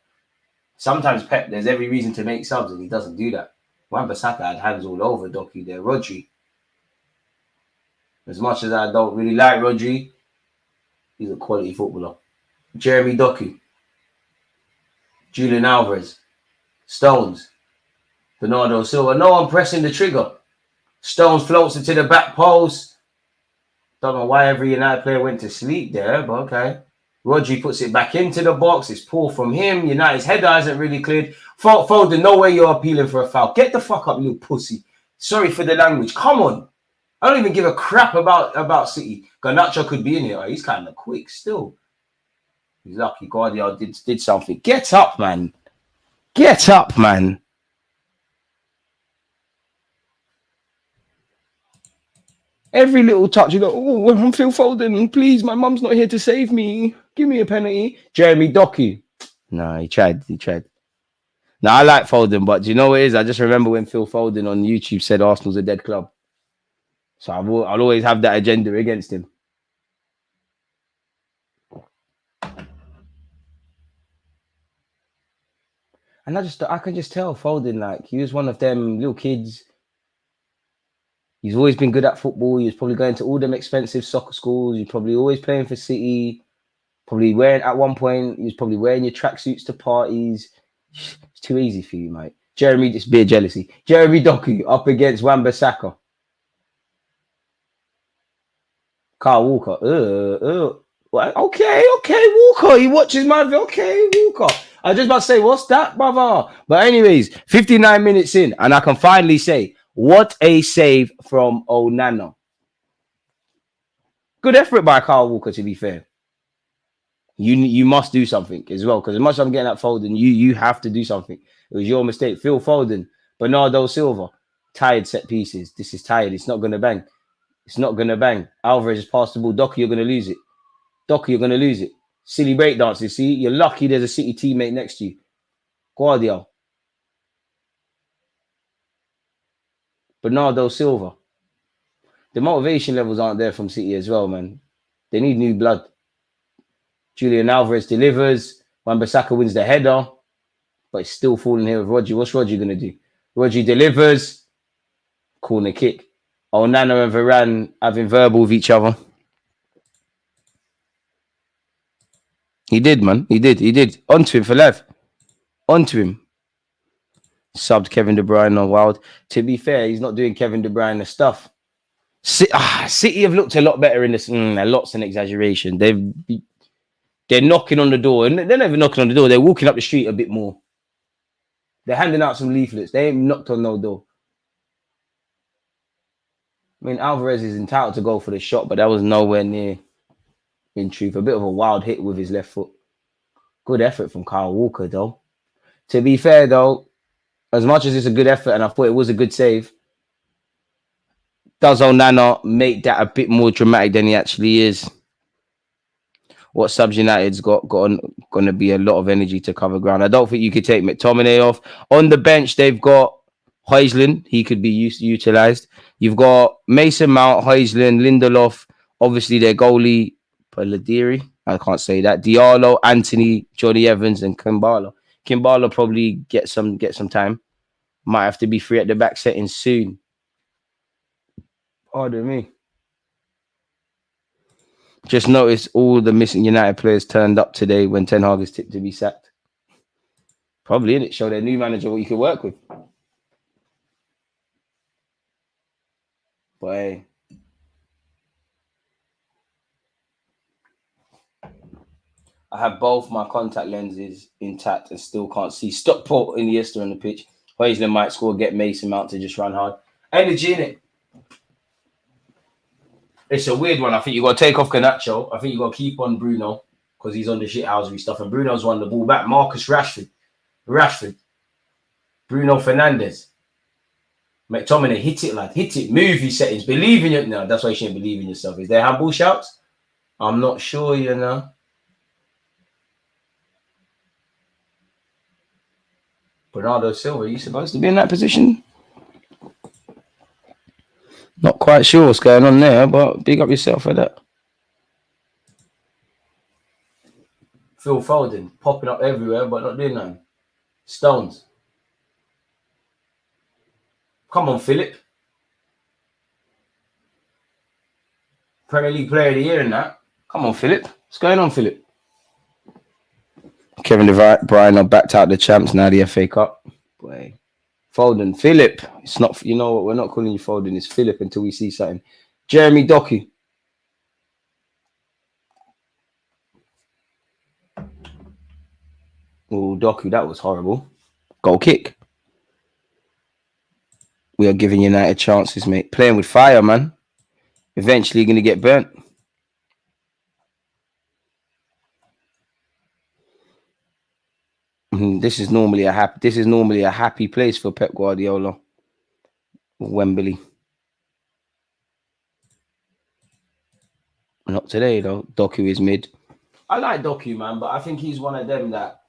Sometimes Pep, there's every reason to make subs, and he doesn't do that. Wan-Bissaka had hands all over Doku there. Rodri. As much as I don't really like Rodri, he's a quality footballer. Jeremy Doku. Julian Alvarez. Stones. Bernardo Silva. No one pressing the trigger. Stones floats into the back post. Don't know why every United player went to sleep there, but okay. Rodri puts it back into the box. It's poor from him. United's header hasn't really cleared. Foden, no way you're appealing for a foul. Get the fuck up, you little pussy. Sorry for the language. Come on. I don't even give a crap about City. Garnacho could be in here. He's kind of quick still. He's lucky Guardiola did something. Get up, man. Get up, man. Every little touch, you go, oh, I'm Phil Foden. Please, my mum's not here to save me. Give me a penalty. Jeremy Doku. No, he tried. No, I like Foden, but do you know what it is? I just remember when Phil Foden on YouTube said Arsenal's a dead club. So I'll always have that agenda against him. And I can just tell Foden, like, he was one of them little kids. He's always been good at football. He was probably going to all them expensive soccer schools. He's probably always playing for City. Probably wearing, at one point, he was probably wearing your tracksuits to parties. It's too easy for you, mate. It's beer jealousy. Jeremy Doku up against Wan-Bissaka. Kyle Walker. Okay, Walker. He watches my video. Okay, Walker. I was just about to say, what's that, brother? But anyways, 59 minutes in, and I can finally say, what a save from Onana. Good effort by Kyle Walker, to be fair. You must do something as well, because as much as I'm getting at Foden, you have to do something. It was your mistake. Phil Foden, Bernardo Silva, tired set pieces. This is tired. It's not going to bang. It's not going to bang. Alvarez has passed the ball. Doku, you're going to lose it. Doku, you're going to lose it. Silly breakdances. See, you're lucky there's a City teammate next to you. Guardiola. Bernardo Silva. The motivation levels aren't there from City as well, man. They need new blood. Julian Alvarez delivers. Wan-Bissaka wins the header. But it's still falling here with Rodri. What's Rodri going to do? Rodri delivers. Corner kick. Onana and Varane having verbal with each other. He did, man. He did. Onto him for life. Onto him. Subbed Kevin De Bruyne wild. To be fair, he's not doing Kevin De Bruyne stuff. City have looked a lot better in this. A lot's an exaggeration. They're knocking on the door. And they're never knocking on the door. They're walking up the street a bit more. They're handing out some leaflets. They ain't knocked on no door. I mean, Alvarez is entitled to go for the shot, but that was nowhere near, in truth. A bit of a wild hit with his left foot. Good effort from Kyle Walker, though. To be fair, though, as much as it's a good effort, and I thought it was a good save, does Onana make that a bit more dramatic than he actually is? What subs United's got going to be a lot of energy to cover ground. I don't think you could take McTominay off. On the bench, they've got Højlund. He could be utilised. You've got Mason Mount, Højlund, Lindelof. Obviously, their goalie, Paladiri. I can't say that. Diallo, Anthony, Johnny Evans, and Kimbala. Kimbala probably get some time. Might have to be free at the back setting soon. Pardon me. Just notice all the missing United players turned up today when Ten Hag is tipped to be sacked. Probably, innit? Show their new manager what you can work with. But hey. I have both my contact lenses intact and still can't see. Stockport in the Iniesta on the pitch. Højlund might score, get Mason Mount to just run hard. Energy in it. It's a weird one. I think you got to take off Garnacho. I think you got to keep on Bruno because he's on the shithousery stuff. And Bruno's won the ball back. Marcus Rashford. Bruno Fernandes. McTominay, hit it, lad. Hit it. Move your settings. Believe in your... No, that's why you shouldn't believe in yourself. Is there handball shouts? I'm not sure, you know. Bernardo Silva, are you supposed to be in that position? Not quite sure what's going on there, but big up yourself for that. Phil Foden popping up everywhere, but not doing nothing. Stones. Come on, Philip. Premier League Player of the Year and that. Come on, Philip. What's going on, Philip? Kevin De Bruyne are backed out the champs now, the FA Cup. Boy. Foden. Philip. It's not, you know what? We're not calling you Foden. It's Philip until we see something. Jeremy Doku. Oh, Doku, that was horrible. Goal kick. We are giving United chances, mate. Playing with fire, man. Eventually, you're going to get burnt. This is normally a happy place for Pep Guardiola. Wembley. Not today, though. Doku is mid. I like Doku, man, but I think he's one of them that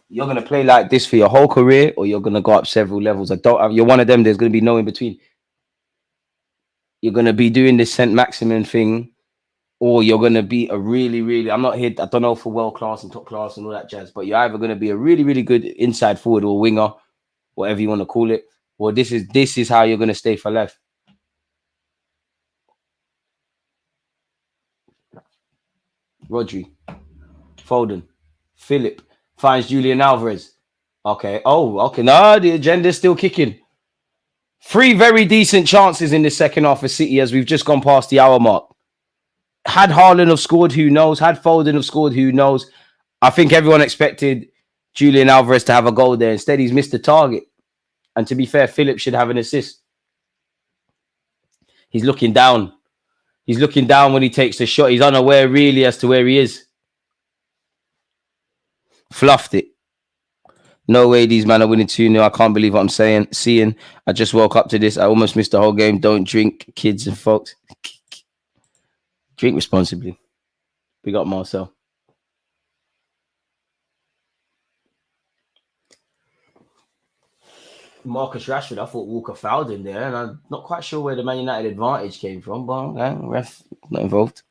you're going to play like this for your whole career or you're going to go up several levels. You're one of them. There's going to be no in between. You're going to be doing this St. Maximin thing or you're going to be a really, I'm not here, I don't know for world class and top class and all that jazz, but you're either going to be a really good inside forward or winger, whatever you want to call it, or this is how you're going to stay for life. Rodri, Foden, Philip, finds Julian Alvarez. Okay. Oh, okay. No, the agenda's still kicking. 3 very decent chances in the second half of City as we've just gone past the hour mark. Had Haaland have scored, who knows? Had Foden have scored, who knows? I think everyone expected Julian Alvarez to have a goal there. Instead, he's missed the target. And to be fair, Philip should have an assist. He's looking down. He's looking down when he takes the shot. He's unaware really as to where he is. Fluffed it. No way these men are winning 2-0. I can't believe what I'm seeing. I just woke up to this. I almost missed the whole game. Don't drink, kids and folks. Drink responsibly. Big up Marcel. Marcus Rashford, I thought Walker fouled him there, and I'm not quite sure where the Man United advantage came from, but ref not involved.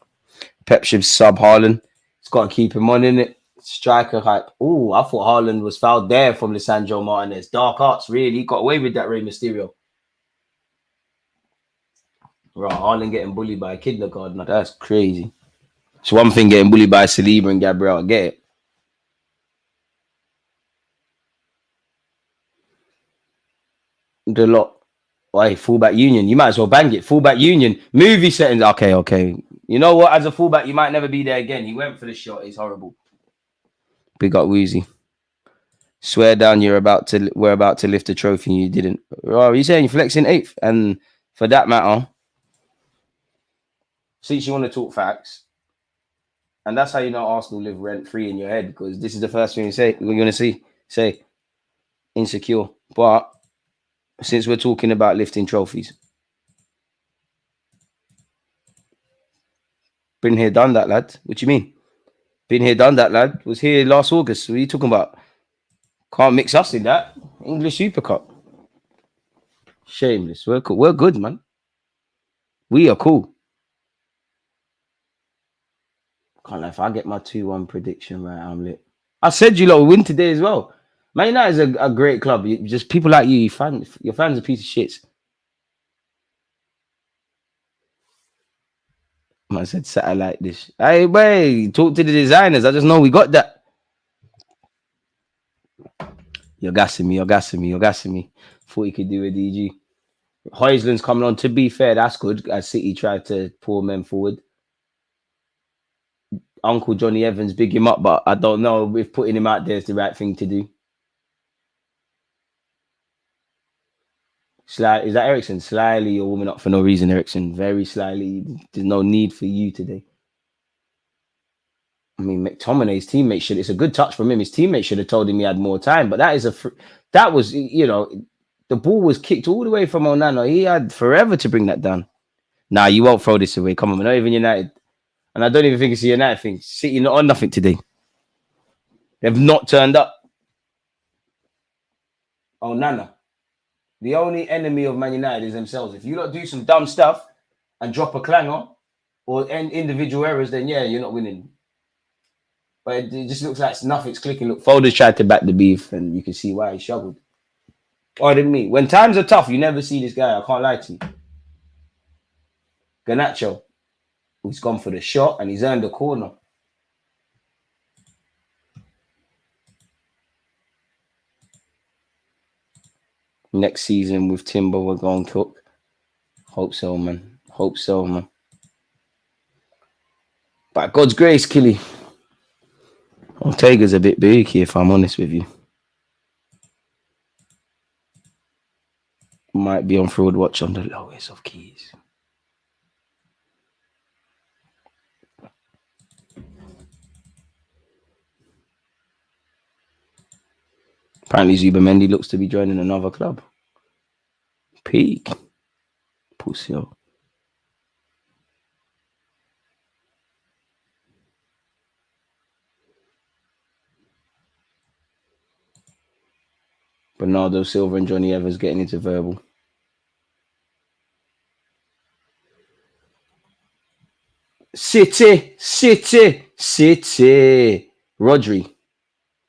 Pep should sub Haaland. It's got to keep him on, innit? Striker hype. Oh, I thought Haaland was fouled there from Lisandro Martinez. Dark arts, really. He got away with that, Rey Mysterio. Right, Haaland getting bullied by a kindergartner. That's crazy. It's one thing getting bullied by Saliba and Gabriel. I get it. The lot. Why, fullback union. You might as well bang it. Fullback union. Movie settings. Okay. You know what? As a fullback, you might never be there again. He went for the shot. It's horrible. Big up Wheezy. Swear down we're about to lift a trophy and you didn't. Oh, you saying you're flexing 8th? And for that matter, since you want to talk facts, and that's how you know Arsenal live rent-free in your head, because this is the first thing you're going to say insecure. But since we're talking about lifting trophies, been here, done that, lad. What do you mean? Been here, done that, lad. Was here last August. What are you talking about? Can't mix us in that. English Super Cup. Shameless. We're cool. We're good, man. We are cool. Can't lie, if I get my 2-1 prediction right, I'm lit. I said you lot will win today as well. Man United is a great club. Just people like you, your fans are a piece of shit. I said satellite dish. Hey, wait, talk to the designers. I just know we got that. You're gassing me. Thought you could do a DG. Højlund's coming on. To be fair, that's good. As City tried to pull men forward. Uncle Johnny Evans, big him up, but I don't know if putting him out there is the right thing to do. Is that Ericsson? Slyly, you're warming up for no reason, Ericsson. Very slyly. There's no need for you today. I mean, McTominay's teammate it's a good touch from him. His teammate should have told him he had more time, but that was, the ball was kicked all the way from Onana. He had forever to bring that down. Nah, you won't throw this away. Come on, we're not even United. And I don't even think it's a United thing. City not on nothing today. They've not turned up. Oh, Nana. The only enemy of Man United is themselves. If you lot do some dumb stuff and drop a clanger or individual errors, then yeah, you're not winning. But it just looks like nothing's clicking. Look, Foden's tried to back the beef, and you can see why he struggled. Pardon me. When times are tough, you never see this guy. I can't lie to you. Garnacho, who's gone for the shot, and he's earned the corner. Next season with Timber, we're going to cook. Hope so, man. Hope so, man. By God's grace, Killy. Ortega's a bit big here, if I'm honest with you. Might be on fraud watch on the lowest of keys. Apparently, Zubamendi looks to be joining another club. Peak. Pussy. Bernardo Silva and Johnny Evers getting into verbal. City. Rodri.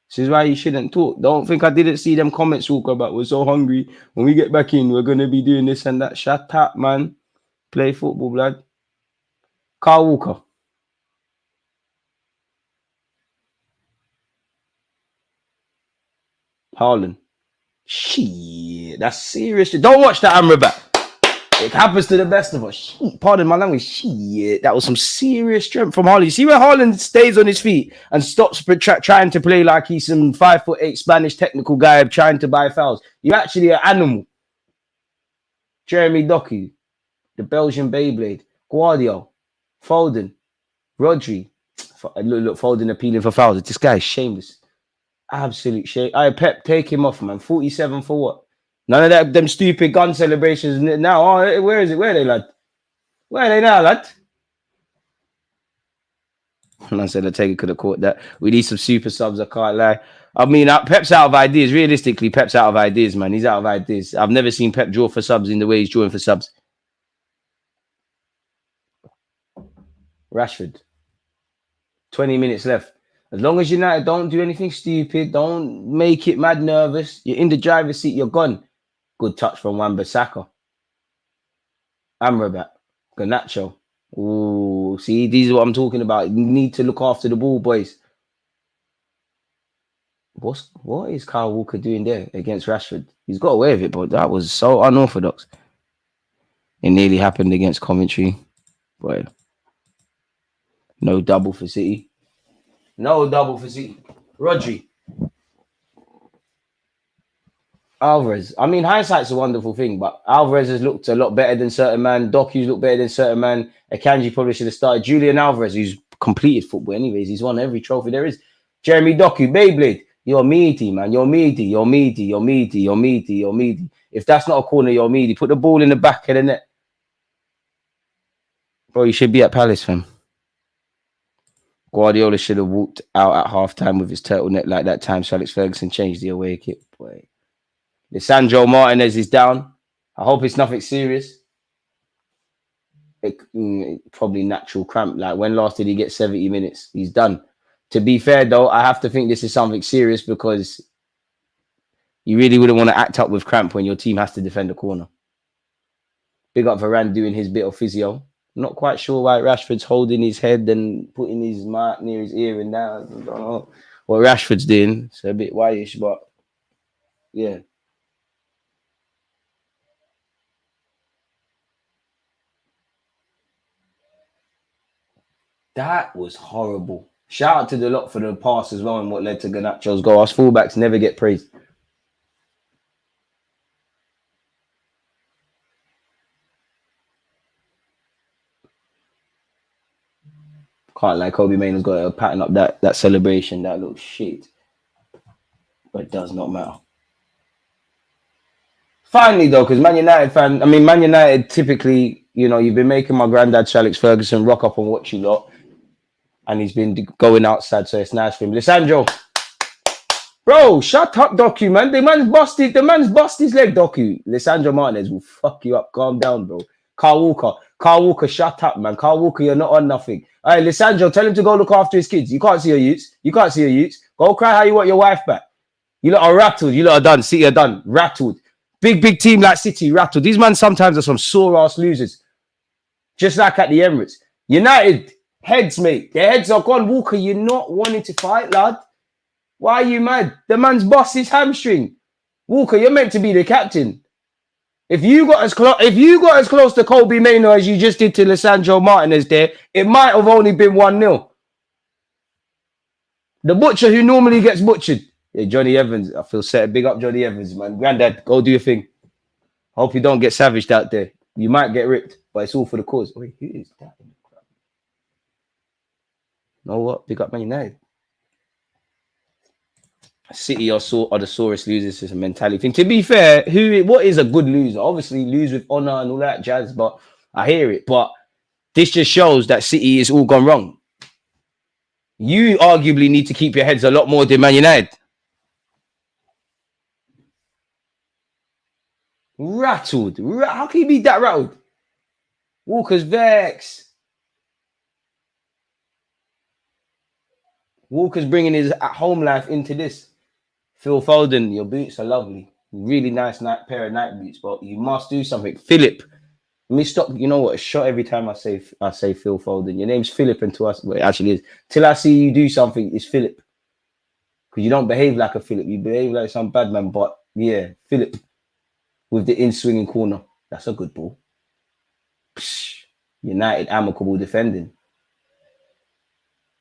This is why you shouldn't talk. Don't think I didn't see them comments talk about we're so hungry. When we get back in, we're going to be doing this and that. Shut up, man. Play football, blood. Kyle Walker. Haaland. Shit, that's serious. Don't watch that Amrabat. It happens to the best of us. Shit, pardon my language. Shit, that was some serious strength from Haaland. You see where Haaland stays on his feet and stops trying to play like he's some 5'8" Spanish technical guy trying to buy fouls. You're actually an animal. Jeremy Doku, the Belgian Beyblade, Guardiola, Foden, Rodri. Look, Foden appealing for fouls. This guy is shameless. Absolute shame. Pep, take him off, man. 47 for what? None of that, them stupid gun celebrations now. Oh, where is it? Where are they, lad? Where are they now, lad? I said Ortega could have caught that. We need some super subs, I can't lie. I mean, Pep's out of ideas. Realistically, Pep's out of ideas, man. He's out of ideas. I've never seen Pep draw for subs in the way he's drawing for subs. Rashford. 20 minutes left. As long as United don't do anything stupid, don't make it mad nervous. You're in the driver's seat, you're gone. Good touch from Wan-Bissaka. Amrabat. Garnacho. Ooh, see, these are what I'm talking about. You need to look after the ball, boys. What is Kyle Walker doing there against Rashford? He's got away with it, but that was so unorthodox. It nearly happened against Coventry. But no double for City. No double for City. Rodri. Alvarez. I mean, hindsight's a wonderful thing, but Alvarez has looked a lot better than certain man. Doku's looked better than certain man. Akanji probably should have started. Julian Alvarez, who's completed football anyways. He's won every trophy there is. Jeremy Doku, Beyblade. You're meaty, man. You're meaty. If that's not a corner, you're meaty. Put the ball in the back of the net. Bro, you should be at Palace, fam. Guardiola should have walked out at halftime with his turtleneck like that time Alex Ferguson changed the away kit. Boy. Lisandro Martinez is down. I hope it's nothing serious. Probably natural cramp. Like, when last did he get 70 minutes? He's done. To be fair, though, I have to think this is something serious because you really wouldn't want to act up with cramp when your team has to defend a corner. Big up Varane doing his bit of physio. Not quite sure why Rashford's holding his head and putting his mic near his ear and down. I don't know what Rashford's doing. It's a bit whitish, but yeah. That was horrible. Shout out to the lot for the pass as well and what led to Garnacho's goal. Us fullbacks never get praised. Can't lie, Kobe Maynard's got a pattern up that celebration. That looks shit. But it does not matter. Finally, though, because Man United typically, you know, you've been making my granddad Sir Alex Ferguson rock up and watch you lot. And he's been going outside, so it's nice for him. Lisandro. Bro, shut up, Doku, man. The man's busted his leg, Doku. Lisandro Martinez will fuck you up. Calm down, bro. Carl Walker, shut up, man. Carl Walker, you're not on nothing. All right, Lisandro, tell him to go look after his kids. You can't see your youths. Go cry how you want your wife back. You lot are rattled. You lot are done. City are done. Rattled. Big team like City, rattled. These men sometimes are some sore-ass losers. Just like at the Emirates. United, heads, mate. Their heads are gone. Walker, you're not wanting to fight, lad. Why are you mad? The man's bust his hamstring. Walker, you're meant to be the captain. If you got as close to Kobe Mainoo as you just did to Lisandro Martinez there, it might have only been 1-0. The butcher who normally gets butchered. Yeah, Johnny Evans. I feel set. Big up Johnny Evans, man. Granddad, go do your thing. Hope you don't get savaged out there. You might get ripped, but it's all for the cause. Wait, who is that in the crowd? Know what? Big up Man United. City are the sorest losers. It's a mentality thing. To be fair, what is a good loser? Obviously, lose with honor and all that jazz, but I hear it. But this just shows that City is all gone wrong. You arguably need to keep your heads a lot more than Man United. Rattled. How can you be that rattled? Walker's vexed. Walker's bringing his at-home life into this. Phil Foden, your boots are lovely. Really nice pair of night boots, but you must do something. Philip, let me stop. You know what? A shot every time I say Phil Foden. Your name's Philip, and to us, well, it actually is. Till I see you do something, it's Philip. Because you don't behave like a Philip. You behave like some bad man. But yeah, Philip with the in-swinging corner. That's a good ball. Psh, United amicable defending.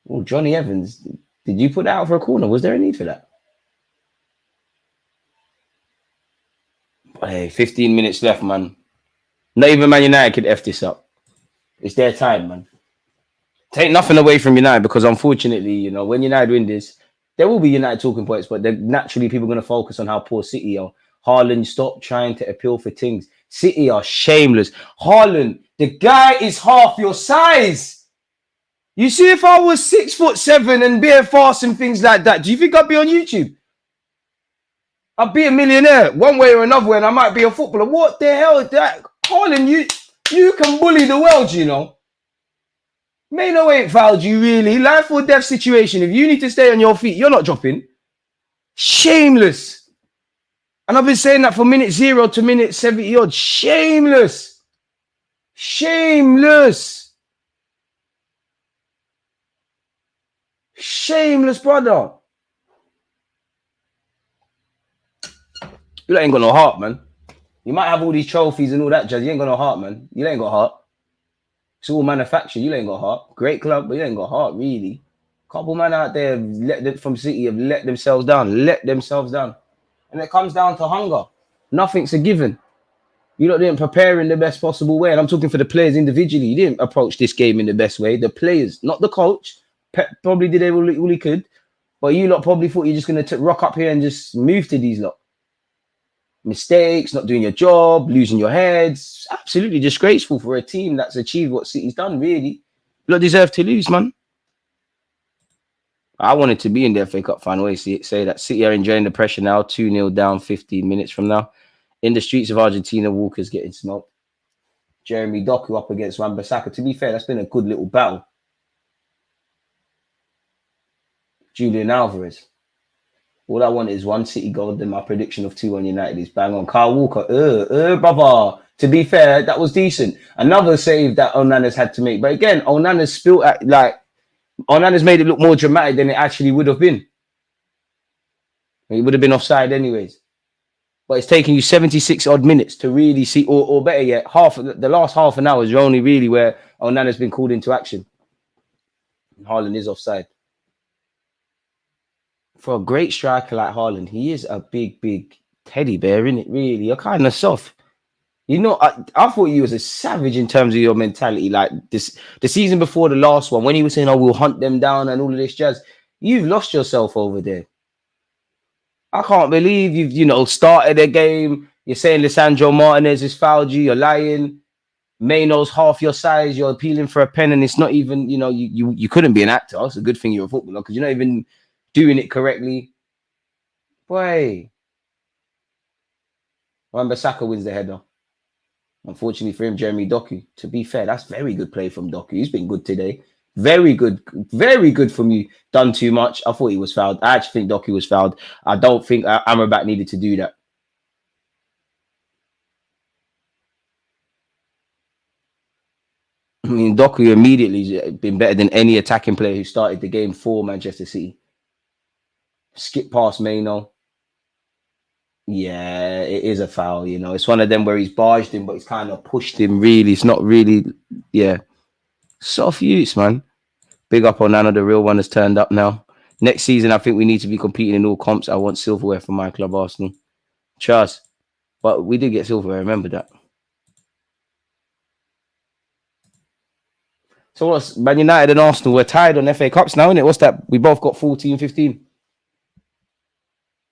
Oh, Johnny Evans. Did you put that out for a corner? Was there a need for that? Hey, 15 minutes left, man. Not even Man United could F this up. It's their time, man. Take nothing away from United because unfortunately, you know, when United win this, there will be United talking points, but naturally people are going to focus on how poor City are. Haaland, stop trying to appeal for things. City are shameless. Haaland, the guy is half your size. You see, if I was 6'7" and bare fast and things like that, do you think I'd be on YouTube? I'd be a millionaire one way or another way, and I might be a footballer. What the hell is that? Haaland, you can bully the world, you know. Mainoo ain't fouled you, really. Life or death situation. If you need to stay on your feet, you're not dropping. Shameless. And I've been saying that from minute 0 to minute 70 odd. Shameless. Shameless. Shameless, brother. You ain't got no heart, man. You might have all these trophies and all that jazz. You ain't got no heart, man. You ain't got heart. It's all manufactured. You ain't got heart. Great club, but you ain't got heart, really. Couple man out there from City have let themselves down. Let themselves down. And it comes down to hunger. Nothing's a given. You lot didn't prepare in the best possible way. And I'm talking for the players individually. You didn't approach this game in the best way. The players, not the coach. Pep probably did all he could. But you lot probably thought you're just going to rock up here and just move to these lot. Mistakes, not doing your job, losing your heads. Absolutely disgraceful for a team that's achieved what City's done, really. You lot deserve to lose, man. I wanted to be in the FA Cup final. Say that City are enjoying the pressure now. 2-0 down 15 minutes from now. In the streets of Argentina, Walker's getting smoked. Jeremy Doku up against Wan-Bissaka. To be fair, that's been a good little battle. Julian Alvarez. All I want is one City goal. Then my prediction of 2 on United is bang on. Kyle Walker, brother. To be fair, that was decent. Another save that Onana's had to make. But again, Onana's Onana's made it look more dramatic than it actually would have been. It would have been offside anyways. But it's taking you 76 odd minutes to really see, or better yet, the last half an hour is only really where Onana's been called into action. And Haaland is offside. For a great striker like Haaland, he is a big teddy bear, isn't it? Really, you're kind of soft. You know, I thought you was a savage in terms of your mentality. Like the season before the last one, when he was saying, "Oh, we'll hunt them down" and all of this jazz, you've lost yourself over there. I can't believe you've started a game. You're saying Lisandro Martinez has fouled you. You're lying. Mainoo's half your size. You're appealing for a pen, and it's not even. You couldn't be an actor. It's a good thing you're a footballer because you're not even doing it correctly. Boy. Wan-Bissaka wins the header. Unfortunately for him, Jeremy Doku. To be fair, that's very good play from Doku. He's been good today. Very good from you. Done too much. I thought he was fouled. I actually think Doku was fouled. I don't think Amrabat needed to do that. I mean, Doku immediately been better than any attacking player who started the game for Manchester City. Skip past Manuel. Yeah, it is a foul, you know. It's one of them where he's barged him, but he's kind of pushed him, really. It's not really, yeah. Soft use, man. Big up on Nano, the real one has turned up now. Next season, I think we need to be competing in all comps. I want silverware for my club, Arsenal. Trust. But we did get silverware, remember that. So what's Man United and Arsenal? We're tied on FA Cups now, innit? What's that? We both got 14, 15.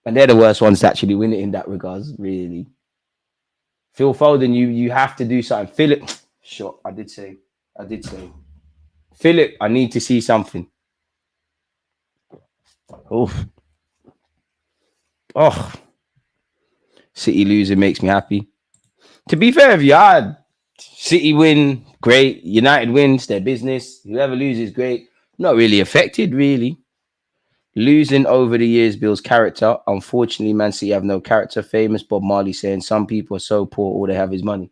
And they're the worst ones to actually win it in that regards, really. Phil Foden, you have to do something. Philip, sure, I did say. Philip, I need to see something. Oh. City losing makes me happy. To be fair with you, City win, great. United wins, their business. Whoever loses, great. Not really affected, really. Losing over the years builds character. Unfortunately, Man City have no character. Famous Bob Marley saying some people are so poor, all they have is money.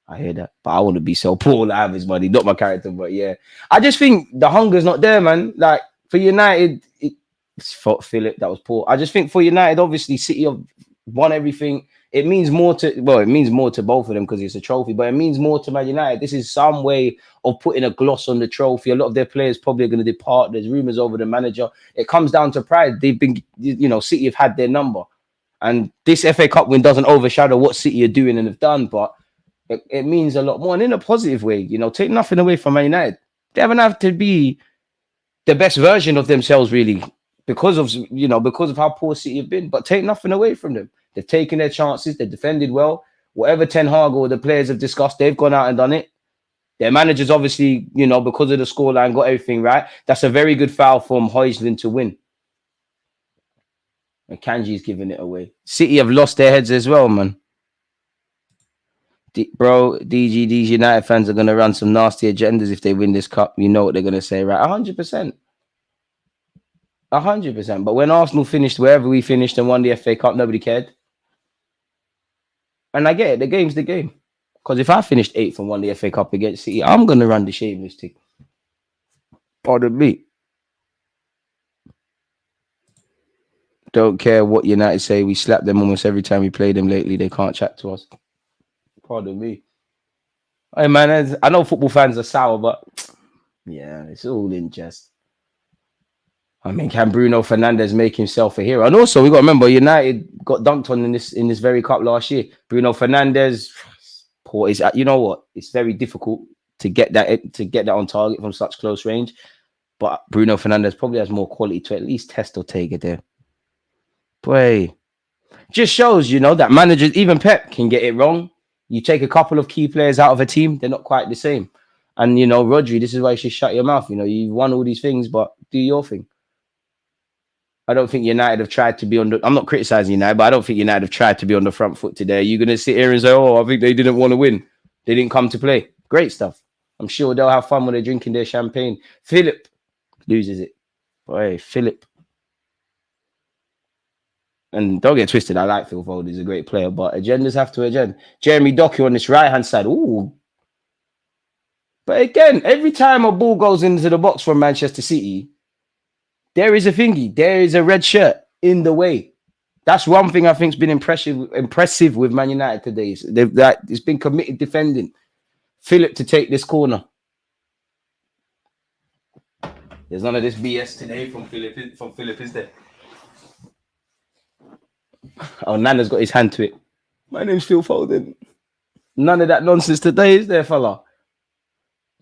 I hear that. But I want to be so poor, all I have is money. Not my character, but yeah. I just think the hunger's not there, man. Like, for United, it's Philip, that was poor. I just think for United, obviously, City have won everything. It means more to both of them because it's a trophy, but it means more to Man United. This is some way of putting a gloss on the trophy. A lot of their players probably are going to depart. There's rumors over the manager. It comes down to pride. They've been, City have had their number. And this FA Cup win doesn't overshadow what City are doing and have done, but it means a lot more. And in a positive way, take nothing away from Man United. They haven't have to be the best version of themselves, really, because of how poor City have been, but take nothing away from them. They've taken their chances. They've defended well. Whatever Ten Hag or the players have discussed, they've gone out and done it. Their managers, obviously, because of the scoreline, got everything right. That's a very good foul from Højlund to win. And Kanji's giving it away. City have lost their heads as well, man. These United fans are going to run some nasty agendas if they win this cup. You know what they're going to say, right? 100%. 100%. But when Arsenal finished wherever we finished and won the FA Cup, nobody cared. And I get it. The game's the game. Because if I finished 8th and won the FA Cup against City, I'm going to run the shameless thing. Pardon me. Don't care what United say. We slap them almost every time we play them lately. They can't chat to us. Pardon me. Hey, man, I know football fans are sour, but yeah, it's all in jest. I mean, can Bruno Fernandes make himself a hero? And also, we got to remember, United got dunked on in this very cup last year. Bruno Fernandes, poor. You know what? It's very difficult to get that on target from such close range. But Bruno Fernandes probably has more quality to at least test Ortega there. Boy, just shows, that managers, even Pep, can get it wrong. You take a couple of key players out of a team, they're not quite the same. And, Rodri, this is why you should shut your mouth. You've won all these things, but do your thing. I don't think United have tried to be on the... I'm not criticizing United, but I don't think United have tried to be on the front foot today. You're going to sit here and say, I think they didn't want to win. They didn't come to play. Great stuff. I'm sure they'll have fun when they're drinking their champagne. Philip loses it. Boy, Philip. And don't get twisted. I like Phil Foden. He's a great player, but agendas have to agenda. Jeremy Doku on this right-hand side. Ooh. But again, every time a ball goes into the box from Manchester City, there is a thingy. There is a red shirt in the way. That's one thing I think has been impressive with Man United today. It's been committed defending. Philip to take this corner. There's none of this BS today from Philip, is there? Oh, Nana's got his hand to it. My name's Phil Foden. None of that nonsense today, is there, fella?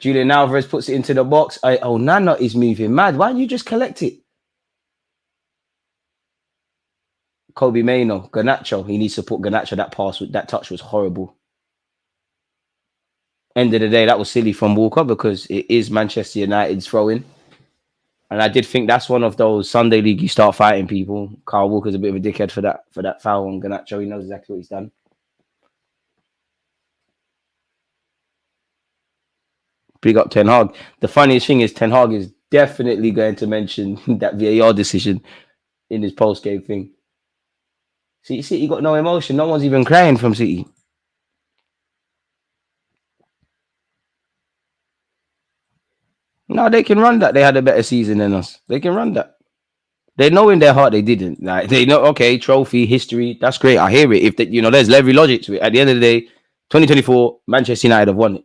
Julian Alvarez puts it into the box. Nana is moving mad. Why don't you just collect it? Kobe Maino, Garnacho. He needs to put Garnacho. That touch was horrible. End of the day, that was silly from Walker because it is Manchester United's throw-in. And I did think that's one of those Sunday league you start fighting people. Kyle Walker's a bit of a dickhead for that foul on Garnacho. He knows exactly what he's done. Big up Ten Hag. The funniest thing is Ten Hag is definitely going to mention that VAR decision in his post-game thing. See, City got no emotion. No one's even crying from City. No, they can run that. They had a better season than us. They can run that. They know in their heart they didn't. Like they know, okay, trophy, history, that's great. I hear it. If they, there's every logic to it. At the end of the day, 2024, Manchester United have won it.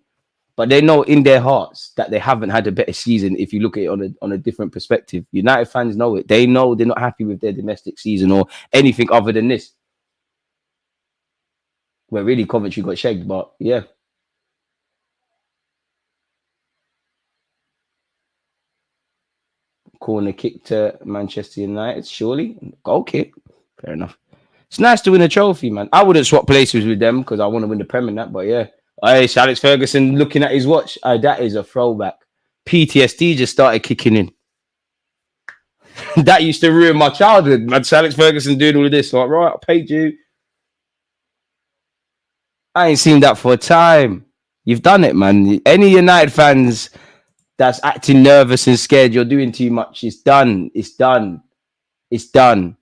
But they know in their hearts that they haven't had a better season. If you look at it on a different perspective, United fans know it. They know they're not happy with their domestic season or anything other than this. Where really Coventry got shagged, but yeah. Corner kick to Manchester United, surely. Goal kick. Fair enough. It's nice to win a trophy, man. I wouldn't swap places with them because I want to win the Prem and that, but yeah. Hey, Alex Ferguson looking at his watch. That is a throwback. PTSD just started kicking in. That used to ruin my childhood, man. Alex Ferguson doing all of this. Like, right, I paid you. I ain't seen that for a time. You've done it, man. Any United fans that's acting nervous and scared, you're doing too much. It's done. It's done. It's done.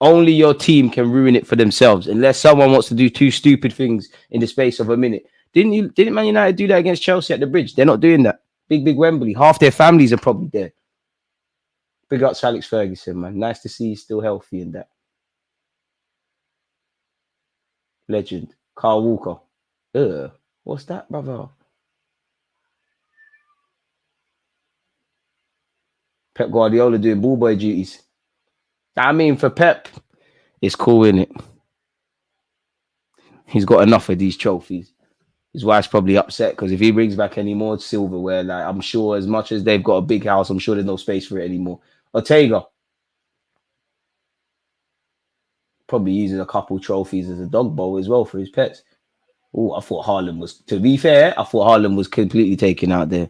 Only your team can ruin it for themselves, unless someone wants to do two stupid things in the space of a minute. Didn't Man United do that against Chelsea at the Bridge? They're not doing that. Big Wembley. Half their families are probably there. Big up to Alex Ferguson, man. Nice to see he's still healthy in that. Legend. Carl Walker. What's that, brother? Pep Guardiola doing ball boy duties. I mean, for Pep, it's cool, innit? He's got enough of these trophies. His wife's probably upset because if he brings back any more silverware, like I'm sure as much as they've got a big house, I'm sure there's no space for it anymore. Ortega probably uses a couple trophies as a dog bowl as well for his pets. Oh, I thought Haaland was, to be fair, was completely taken out there.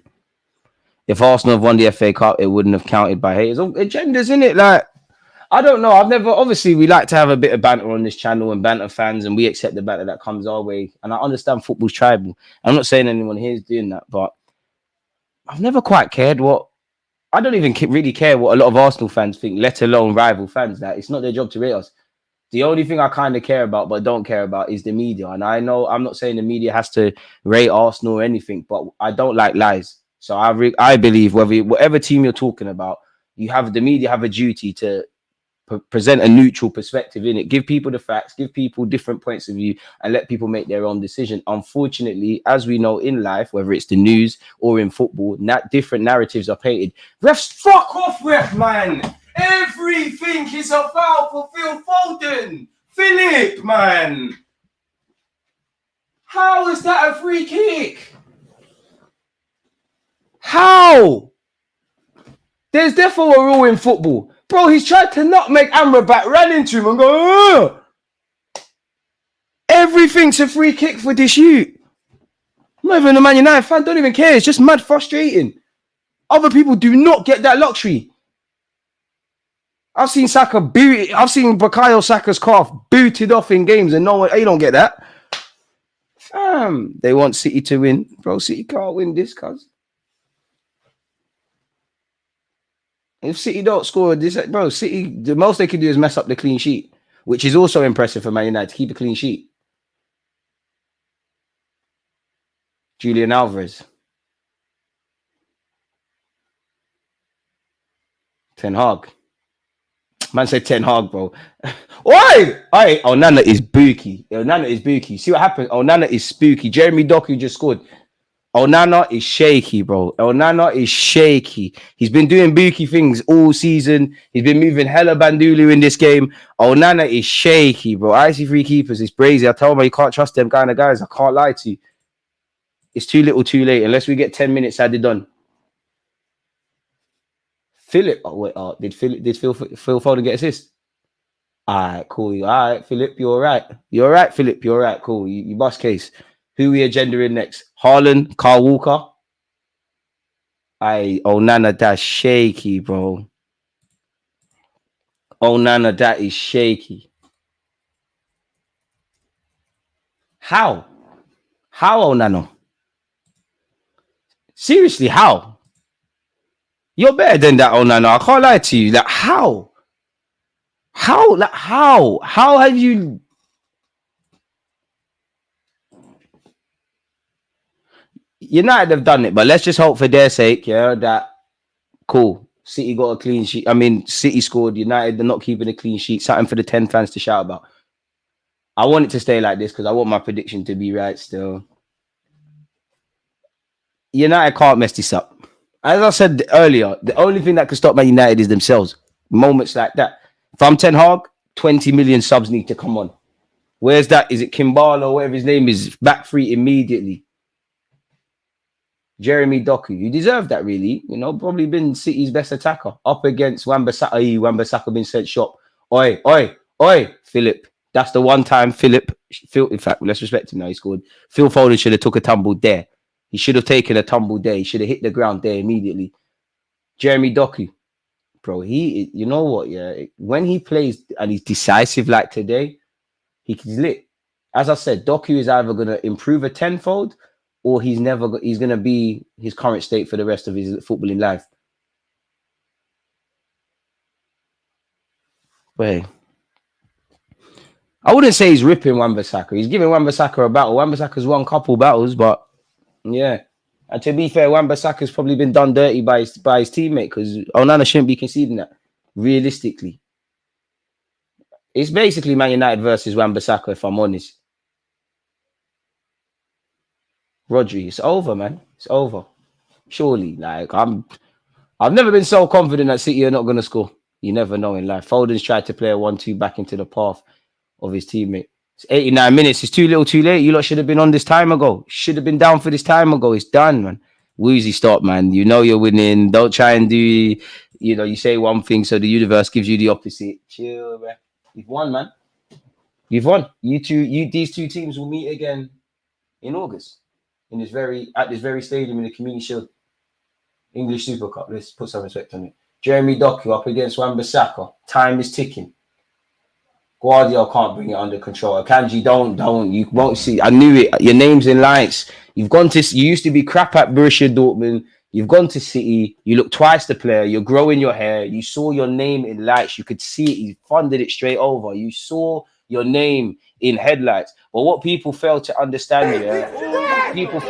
If Arsenal have won the FA Cup, it wouldn't have counted by haters. Agendas, innit? Like, I don't know. Obviously, we like to have a bit of banter on this channel and banter fans, and we accept the banter that comes our way. And I understand football's tribal. I'm not saying anyone here is doing that, but I've never quite cared I don't even really care what a lot of Arsenal fans think, let alone rival fans. That it's not their job to rate us. The only thing I kind of care about, but don't care about, is the media. And I know I'm not saying the media has to rate Arsenal or anything, but I don't like lies. So I believe whatever team you're talking about, the media have a duty to present a neutral perspective in it. Give people the facts, give people different points of view, and let people make their own decision. Unfortunately, as we know in life, whether it's the news or in football, different narratives are painted. Refs, fuck off, ref, man. Everything is a foul for Phil Foden. Philip, man. How is that a free kick? How? There's therefore a rule in football. Bro, he's tried to not make Amrabat, ran into him and go, ugh! Everything's a free kick for this youth. I'm not even a Man United fan, don't even care. It's just mad frustrating. Other people do not get that luxury. I've seen Bukayo Saka's calf booted off in games and no one, you don't get that. Fam, they want City to win. Bro, City can't win this, cuz. If City don't score this, bro, City, the most they can do is mess up the clean sheet, which is also impressive for Man United to keep a clean sheet. Julian Alvarez. Ten Hag. Man said Ten Hag, bro. Oi! Onana is booky. See what happened? Onana is spooky. Jeremy Doku just scored. Onana is shaky, bro. Onana is shaky. He's been doing booky things all season. He's been moving hella bandulu in this game. Onana is shaky, bro. I see three keepers. It's brazy. I told him you can't trust them kind of guys. I can't lie to you. It's too little, too late. Unless we get 10 minutes added on. Philip. Oh, wait. Did Phil Foden get assist? All right, cool. All right, Philip, you're all right. You're all right, Philip. You're all right. Cool. You bust case. Who we agendaing next? Haaland, Kyle Walker. Nana, that's shaky, bro. Nana, that is shaky. How? How, Nano? Seriously, how? You're better than that, Nano. I can't lie to you. Like, how? How? Like, how? How have you... United have done it, but let's just hope for their sake, yeah, that cool. City got a clean sheet. I mean, City scored. United, they're not keeping a clean sheet. Something for the 10 fans to shout about. I want it to stay like this because I want my prediction to be right still. United can't mess this up. As I said earlier, the only thing that can stop Man United is themselves. Moments like that. If I'm Ten Hag, 20 million subs need to come on. Where's that? Is it Kimbala or whatever his name is? Back free immediately. Jeremy Doku, you deserve that, really. You know, probably been City's best attacker up against Wan-Bissaka. Wan-Bissaka been sent shop. Oi, Philip. That's the one time Philip. In fact, let's respect him now. He scored. Phil Foden should have took a tumble there. He should have taken a tumble there. He should have hit the ground there immediately. Jeremy Doku, bro. You know what? Yeah, when he plays and he's decisive like today, he's lit. As I said, Doku is either going to improve a tenfold, or he's going to be his current state for the rest of his footballing life. Wait. I wouldn't say he's ripping Wan-Bissaka. He's giving Wan-Bissaka a battle. Wan-Bissaka's won a couple battles, but yeah. And to be fair, Wan-Bissaka's probably been done dirty by his teammate because Onana shouldn't be conceding that, realistically. It's basically Man United versus Wan-Bissaka, if I'm honest. Rodri, it's over, man. It's over. Surely, like I've never been so confident that City are not going to score. You never know in life. Foden's tried to play a 1-2 back into the path of his teammate. It's 89 minutes. It's too little, too late. You lot should have been on this time ago. Should have been down for this time ago. It's done, man. Woozy, stop, man. You know you're winning. Don't try and do. You say one thing, so the universe gives you the opposite. Chill, man. You've won, man. You've won. These two teams will meet again in August. At this very stadium in the Community Shield, English Super Cup. Let's put some respect on it. Jeremy Doku up against Wan-Bissaka. Time is ticking. Guardiola can't bring it under control. Akanji, don't. You won't see. I knew it. Your name's in lights. You used to be crap at Borussia Dortmund. You've gone to City. You look twice the player. You're growing your hair. You saw your name in lights. You could see it. You funded it straight over. You saw your name in headlights. But what people fail to understand, you don't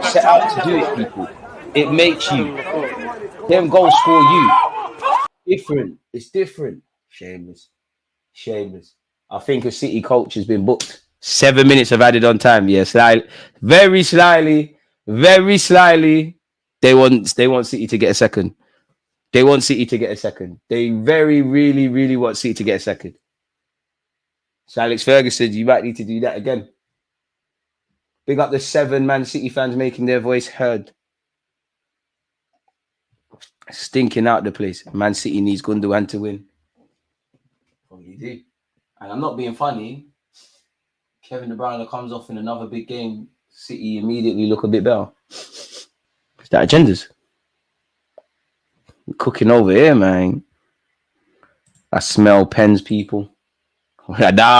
set out to do it, people. It makes you. Them goals for you. Different. It's different. Shameless. I think a City coach has been booked. 7 minutes of added on time. Yeah, very slyly. They want City to get a second. They very, really, really want City to get a second. So Alex Ferguson, you might need to do that again. Big up the 7 Man City fans making their voice heard. Stinking out the place. Man City needs Gundogan to win. Oh, you do. And I'm not being funny. Kevin De Bruyne comes off in another big game. City immediately look a bit better. It's that agendas. We're cooking over here, man. I smell pens, people.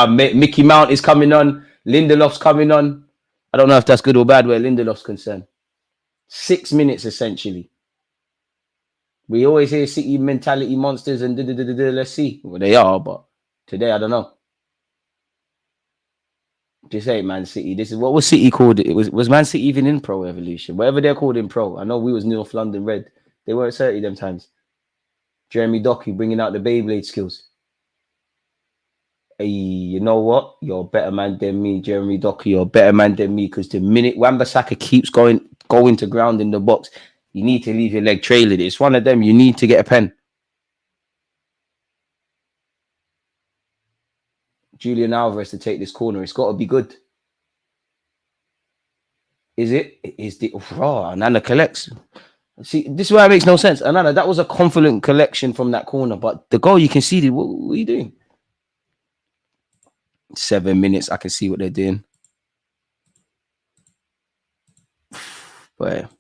Mickey Mount is coming on. Lindelof's coming on. I don't know if that's good or bad where Lindelof's concerned. 6 minutes, essentially. We always hear City mentality monsters and let's see. Well, they are, but today, I don't know. Just say Man City. This is what was City called? It was Man City even in Pro Evolution? Whatever they're called in Pro. I know we was North London Red. They weren't 30 them times. Jeremy Doku bringing out the Beyblade skills. Hey, you know what? You're a better man than me, Jeremy Doku. You're a better man than me because the minute Wan-Bissaka keeps going to ground in the box, you need to leave your leg trailing. It's one of them. You need to get a pen. Julian Alvarez to take this corner. It's got to be good. Is it? Is the Nana collects? See, this is why it makes no sense. Nana, that was a confident collection from that corner, but the goal you conceded. What are you doing? 7 minutes. I can see what they're doing. But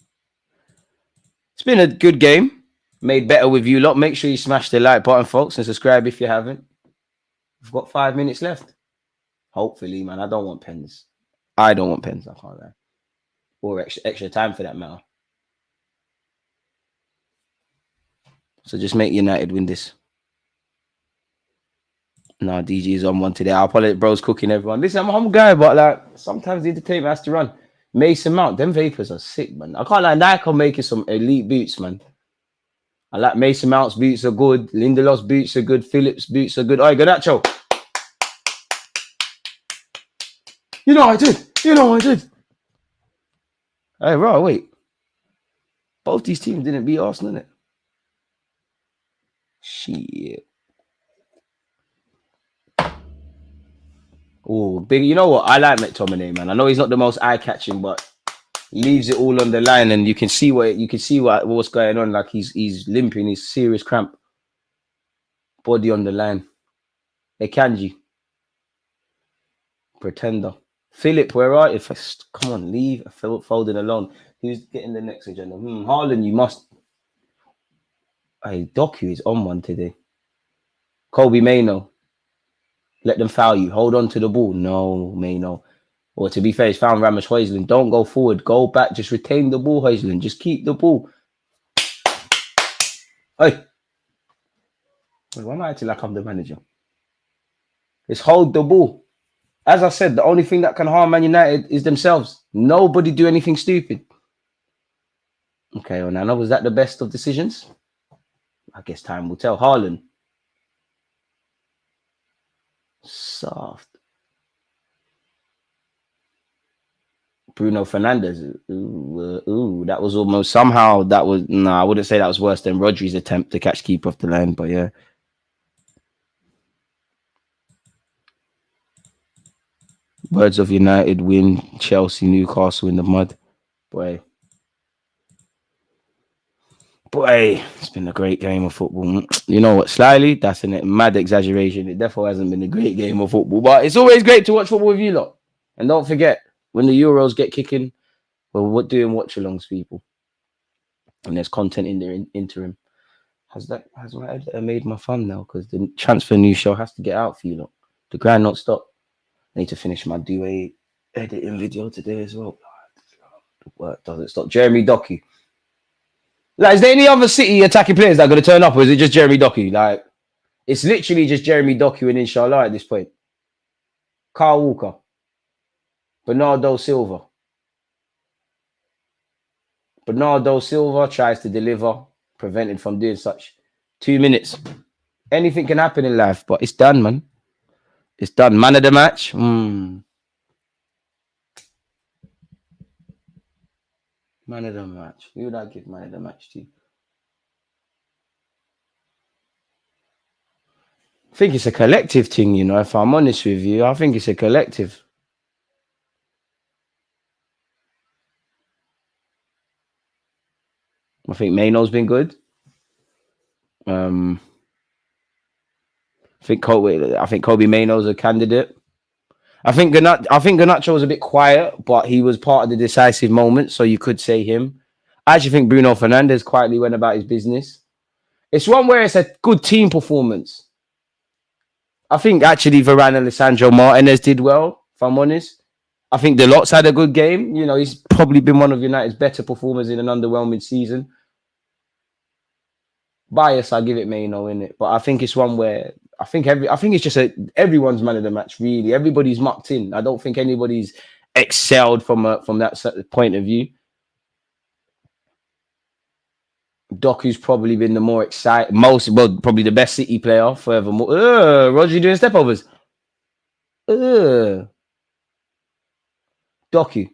it's been a good game. Made better with you lot. Make sure you smash the like button, folks, and subscribe if you haven't. We've got 5 minutes left. Hopefully, man. I don't want pens. I don't want pens. I can't lie. Or extra time for that matter. So just make United win this. No, DG is on one today. I apologize, bro's cooking everyone. Listen, I'm a humble guy, but like sometimes the entertainment has to run. Mason Mount, them vapors are sick, man. I can't lie, Nike are making some elite boots, man. I like Mason Mount's boots are good. Lindelof's boots are good. Phillips' boots are good. Oi, Garnacho. You know I did. Hey, right, wait. Both these teams didn't beat Arsenal, innit? Shit. Oh, big. You know what? I like McTominay, man. I know he's not the most eye-catching, but leaves it all on the line, and you can see what's going on. Like he's limping, he's serious cramp. Body on the line. Ekanji. Pretender. Philip, where are you? Come on, leave Foden alone. Who's getting the next agenda? Haaland, you must. Hey, Doku is on one today. Kobe Maino. Let them foul you. Hold on to the ball. No, Maino. Or to be fair, he's found Ramesh Højlund. Don't go forward. Go back. Just retain the ball, Højlund. Just keep the ball. Hey. Why am I acting like I'm the manager? Just hold the ball. As I said, the only thing that can harm Man United is themselves. Nobody do anything stupid. Okay, Onana, was that the best of decisions? I guess time will tell. Haaland. Soft. Bruno Fernandes. Ooh, that was almost somehow that was I wouldn't say that was worse than Rodri's attempt to catch keeper off the line, but yeah. Words of United win, Chelsea, Newcastle in the mud. Boy, it's been a great game of football. You know what? Slightly, that's a mad exaggeration. It definitely hasn't been a great game of football, but it's always great to watch football with you lot. And don't forget, when the Euros get kicking, we're doing watch-alongs, people. And there's content in the interim. Has my editor made my thumbnail? Because the transfer news show has to get out for you lot. The grind not stop. I need to finish my duet editing video today as well. The work doesn't stop. Jeremy Doku. Like, is there any other City attacking players that are going to turn up, or is it just Jeremy Doku? Like, it's literally just Jeremy Doku and Inshallah at this point. Kyle Walker. Bernardo Silva. Bernardo Silva tries to deliver, prevented from doing such. 2 minutes. Anything can happen in life, but it's done, man. It's done. Man of the match. Man of the match. Who would I give man of the match to? I think it's a collective thing, you know, if I'm honest with you. I think it's a collective. I think Maino's been good. I think Kobe Maino's a candidate. I think Garnacho was a bit quiet, but he was part of the decisive moment, so you could say him. I actually think Bruno Fernandes quietly went about his business. It's one where it's a good team performance. I think actually Varane and Lisandro Martinez did well, if I'm honest. I think Deluded had a good game. You know, he's probably been one of United's better performers in an underwhelming season. Bias, I give it Maino in it, but I think it's one where I think it's just everyone's man of the match. Really, everybody's mucked in. I don't think anybody's excelled from that point of view. Doku's probably been the more exciting, probably the best City player forevermore. Rodri doing stepovers. Doku.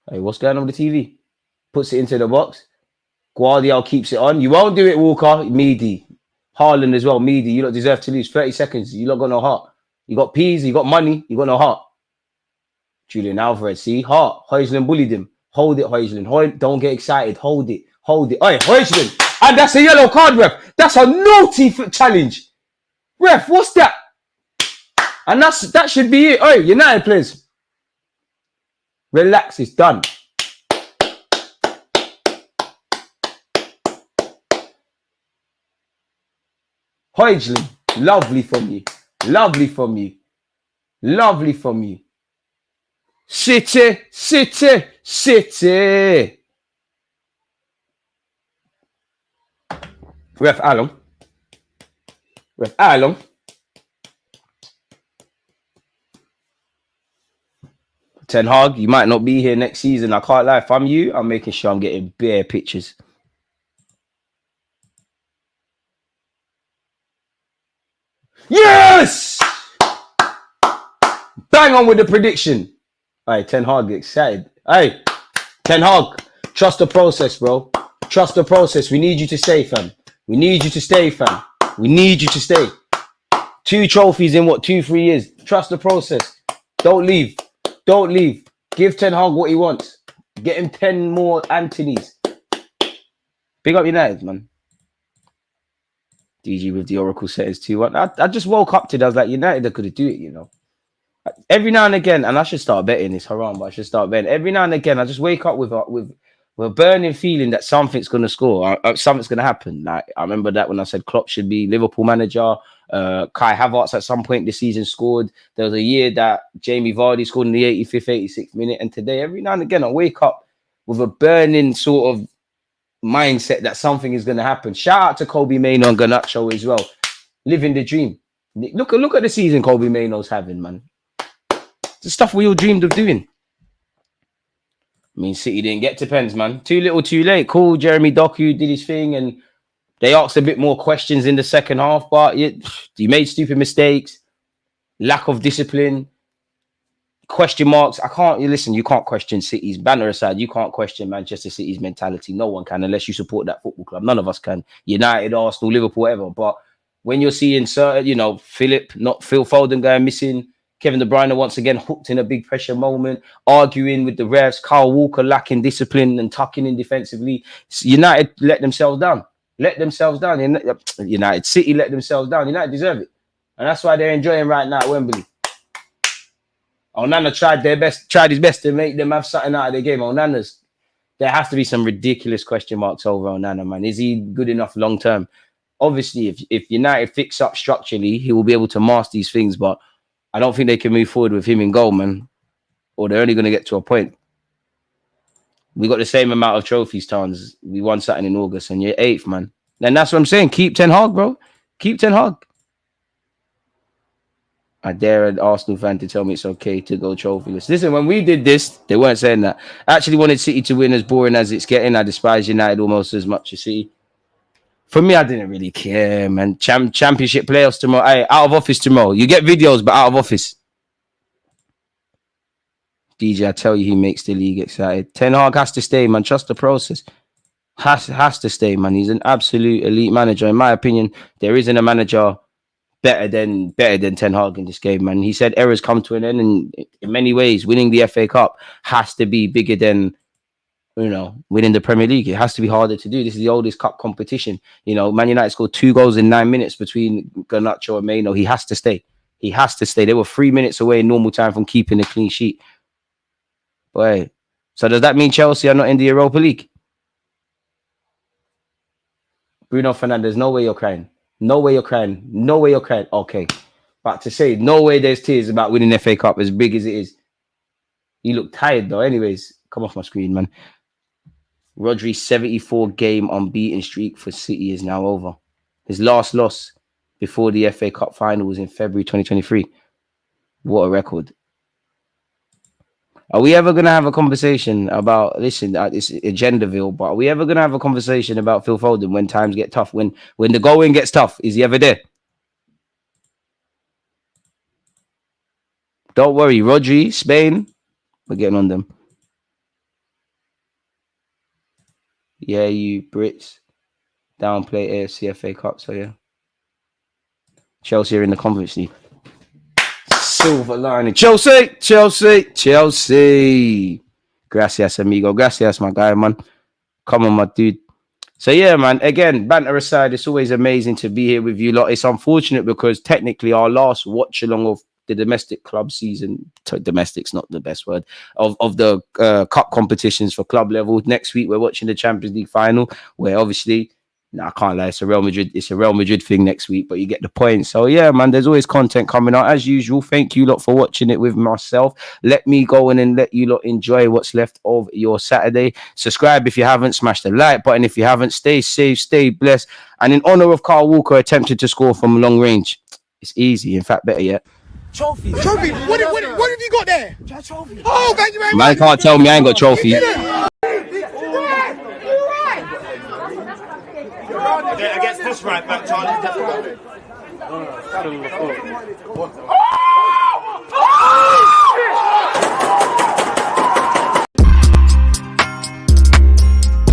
Hey, what's going on with the TV? Puts it into the box. Guardiola keeps it on. You won't do it, Walker. Meady. Haaland as well. Meady. You don't deserve to lose 30 seconds. You don't got no heart. You got peas. You got money. You got no heart. Julian Alvarez. See? Heart. Højlund bullied him. Hold it, Højlund. Don't get excited. Hold it. Oi, Højlund. And that's a yellow card, ref. That's a naughty challenge. Ref, what's that? And that should be it. Oi, United players. Relax. It's done. Hoijley, lovely from you. Lovely from you. Lovely from you. City, City, City. Ref Allen. Ref Allen. Ten Hag, you might not be here next season. I can't lie. If I'm you, I'm making sure I'm getting bare pictures. Yes! Bang on with the prediction. All right, Ten Hag, excited. Hey, Ten Hag, trust the process, bro. Trust the process. We need you to stay, fam. We need you to stay, fam. We need you to stay. 2 trophies in what, 2-3 years? Trust the process. Don't leave. Don't leave. Give Ten Hag what he wants. Get him 10 more Anthonys. Big up United, man. DG with the Oracle settings 2-1. I just woke up to it. I was like, United are going to do it, you know. Every now and again, and I should start betting. It's haram, but I should start betting. Every now and again, I just wake up with a burning feeling that something's going to score. Something's going to happen. Like, I remember that when I said Klopp should be Liverpool manager. Kai Havertz at some point this season scored. There was a year that Jamie Vardy scored in the 85th, 86th minute. And today, every now and again, I wake up with a burning sort of mindset that something is going to happen. Shout out to Kobe Mainoo and Garnacho as well. Living the dream. Look at the season Kobe Mainoo's having, man. The stuff we all dreamed of doing. I mean, City didn't get to pens, man. Too little, too late. Cool, Jeremy Doku did his thing, and they asked a bit more questions in the second half, but you made stupid mistakes, lack of discipline, question marks. You can't question City's banner aside. You can't question Manchester City's mentality. No one can unless you support that football club. None of us can. United, Arsenal, Liverpool, whatever. But when you're seeing certain, Phil Foden going missing, Kevin De Bruyne once again hooked in a big pressure moment, arguing with the refs, Kyle Walker lacking discipline and tucking in defensively. United let themselves down. United City let themselves down. United deserve it. And that's why they're enjoying right now at Wembley. Onana tried his best to make them have something out of the game. There has to be some ridiculous question marks over Onana, man. Is he good enough long term? Obviously, if United fix up structurally, he will be able to master these things, but I don't think they can move forward with him in goal, man. Or they're only going to get to a point. We got the same amount of trophies, Towns. We won something in August, and you're 8th, man. And that's what I'm saying. Keep Ten Hag, bro. Keep Ten Hag. I dare an Arsenal fan to tell me it's okay to go trophyless. Listen, when we did this, they weren't saying that. I actually wanted City to win, as boring as it's getting. I despise United almost as much as City. For me, I didn't really care, man. Championship playoffs tomorrow. Hey, out of office tomorrow. You get videos, but out of office. DJ, I tell you, he makes the league excited. Ten Hag has to stay, man. Trust the process. Has to stay, man. He's an absolute elite manager. In my opinion, there isn't a manager better than Ten Hag in this game, man. He said errors come to an end, and in many ways, winning the FA Cup has to be bigger than winning the Premier League. It has to be harder to do. This is the oldest cup competition. Man United scored 2 goals in 9 minutes between Garnacho and Mainoo. He has to stay. He has to stay. They were 3 minutes away in normal time from keeping a clean sheet. Boy, so does that mean Chelsea are not in the Europa League? Bruno Fernandes, no way you're crying. No way you're crying. No way you're crying. Okay. But to say, no way there's tears about winning the FA Cup as big as it is. You look tired though. Anyways, come off my screen, man. Rodri's 74-game unbeaten streak for City is now over. His last loss before the FA Cup final was in February 2023. What a record. Are we ever going to have a conversation about, listen, it's Agendaville, but are we ever going to have a conversation about Phil Foden when times get tough? When the going gets tough, is he ever there? Don't worry, Rodri, Spain, we're getting on them. Yeah, you Brits downplay AFC FA Cup, so yeah. Chelsea are in the Conference League. Silver lining. Chelsea. Gracias, amigo. Gracias, my guy, man. Come on, my dude. So yeah, man. Again, banter aside, it's always amazing to be here with you lot. It's unfortunate because technically our last watch along of the domestic club season, domestic's not the best word, of the cup competitions for club level. Next week, we're watching the Champions League final, where obviously Nah, I can't lie. It's a Real Madrid thing next week, but you get the point. So yeah, man, there's always content coming out as usual. Thank you lot for watching it with myself. Let me go in and let you lot enjoy what's left of your Saturday. Subscribe if you haven't. Smash the like button if you haven't. Stay safe, stay blessed. And in honor of Carl Walker attempted to score from long range, it's easy. In fact, better yet. Trophy. What have you got there? Trophy. Oh, thank you very much. Man can't tell me I ain't got trophy. Against this right back, Charlie.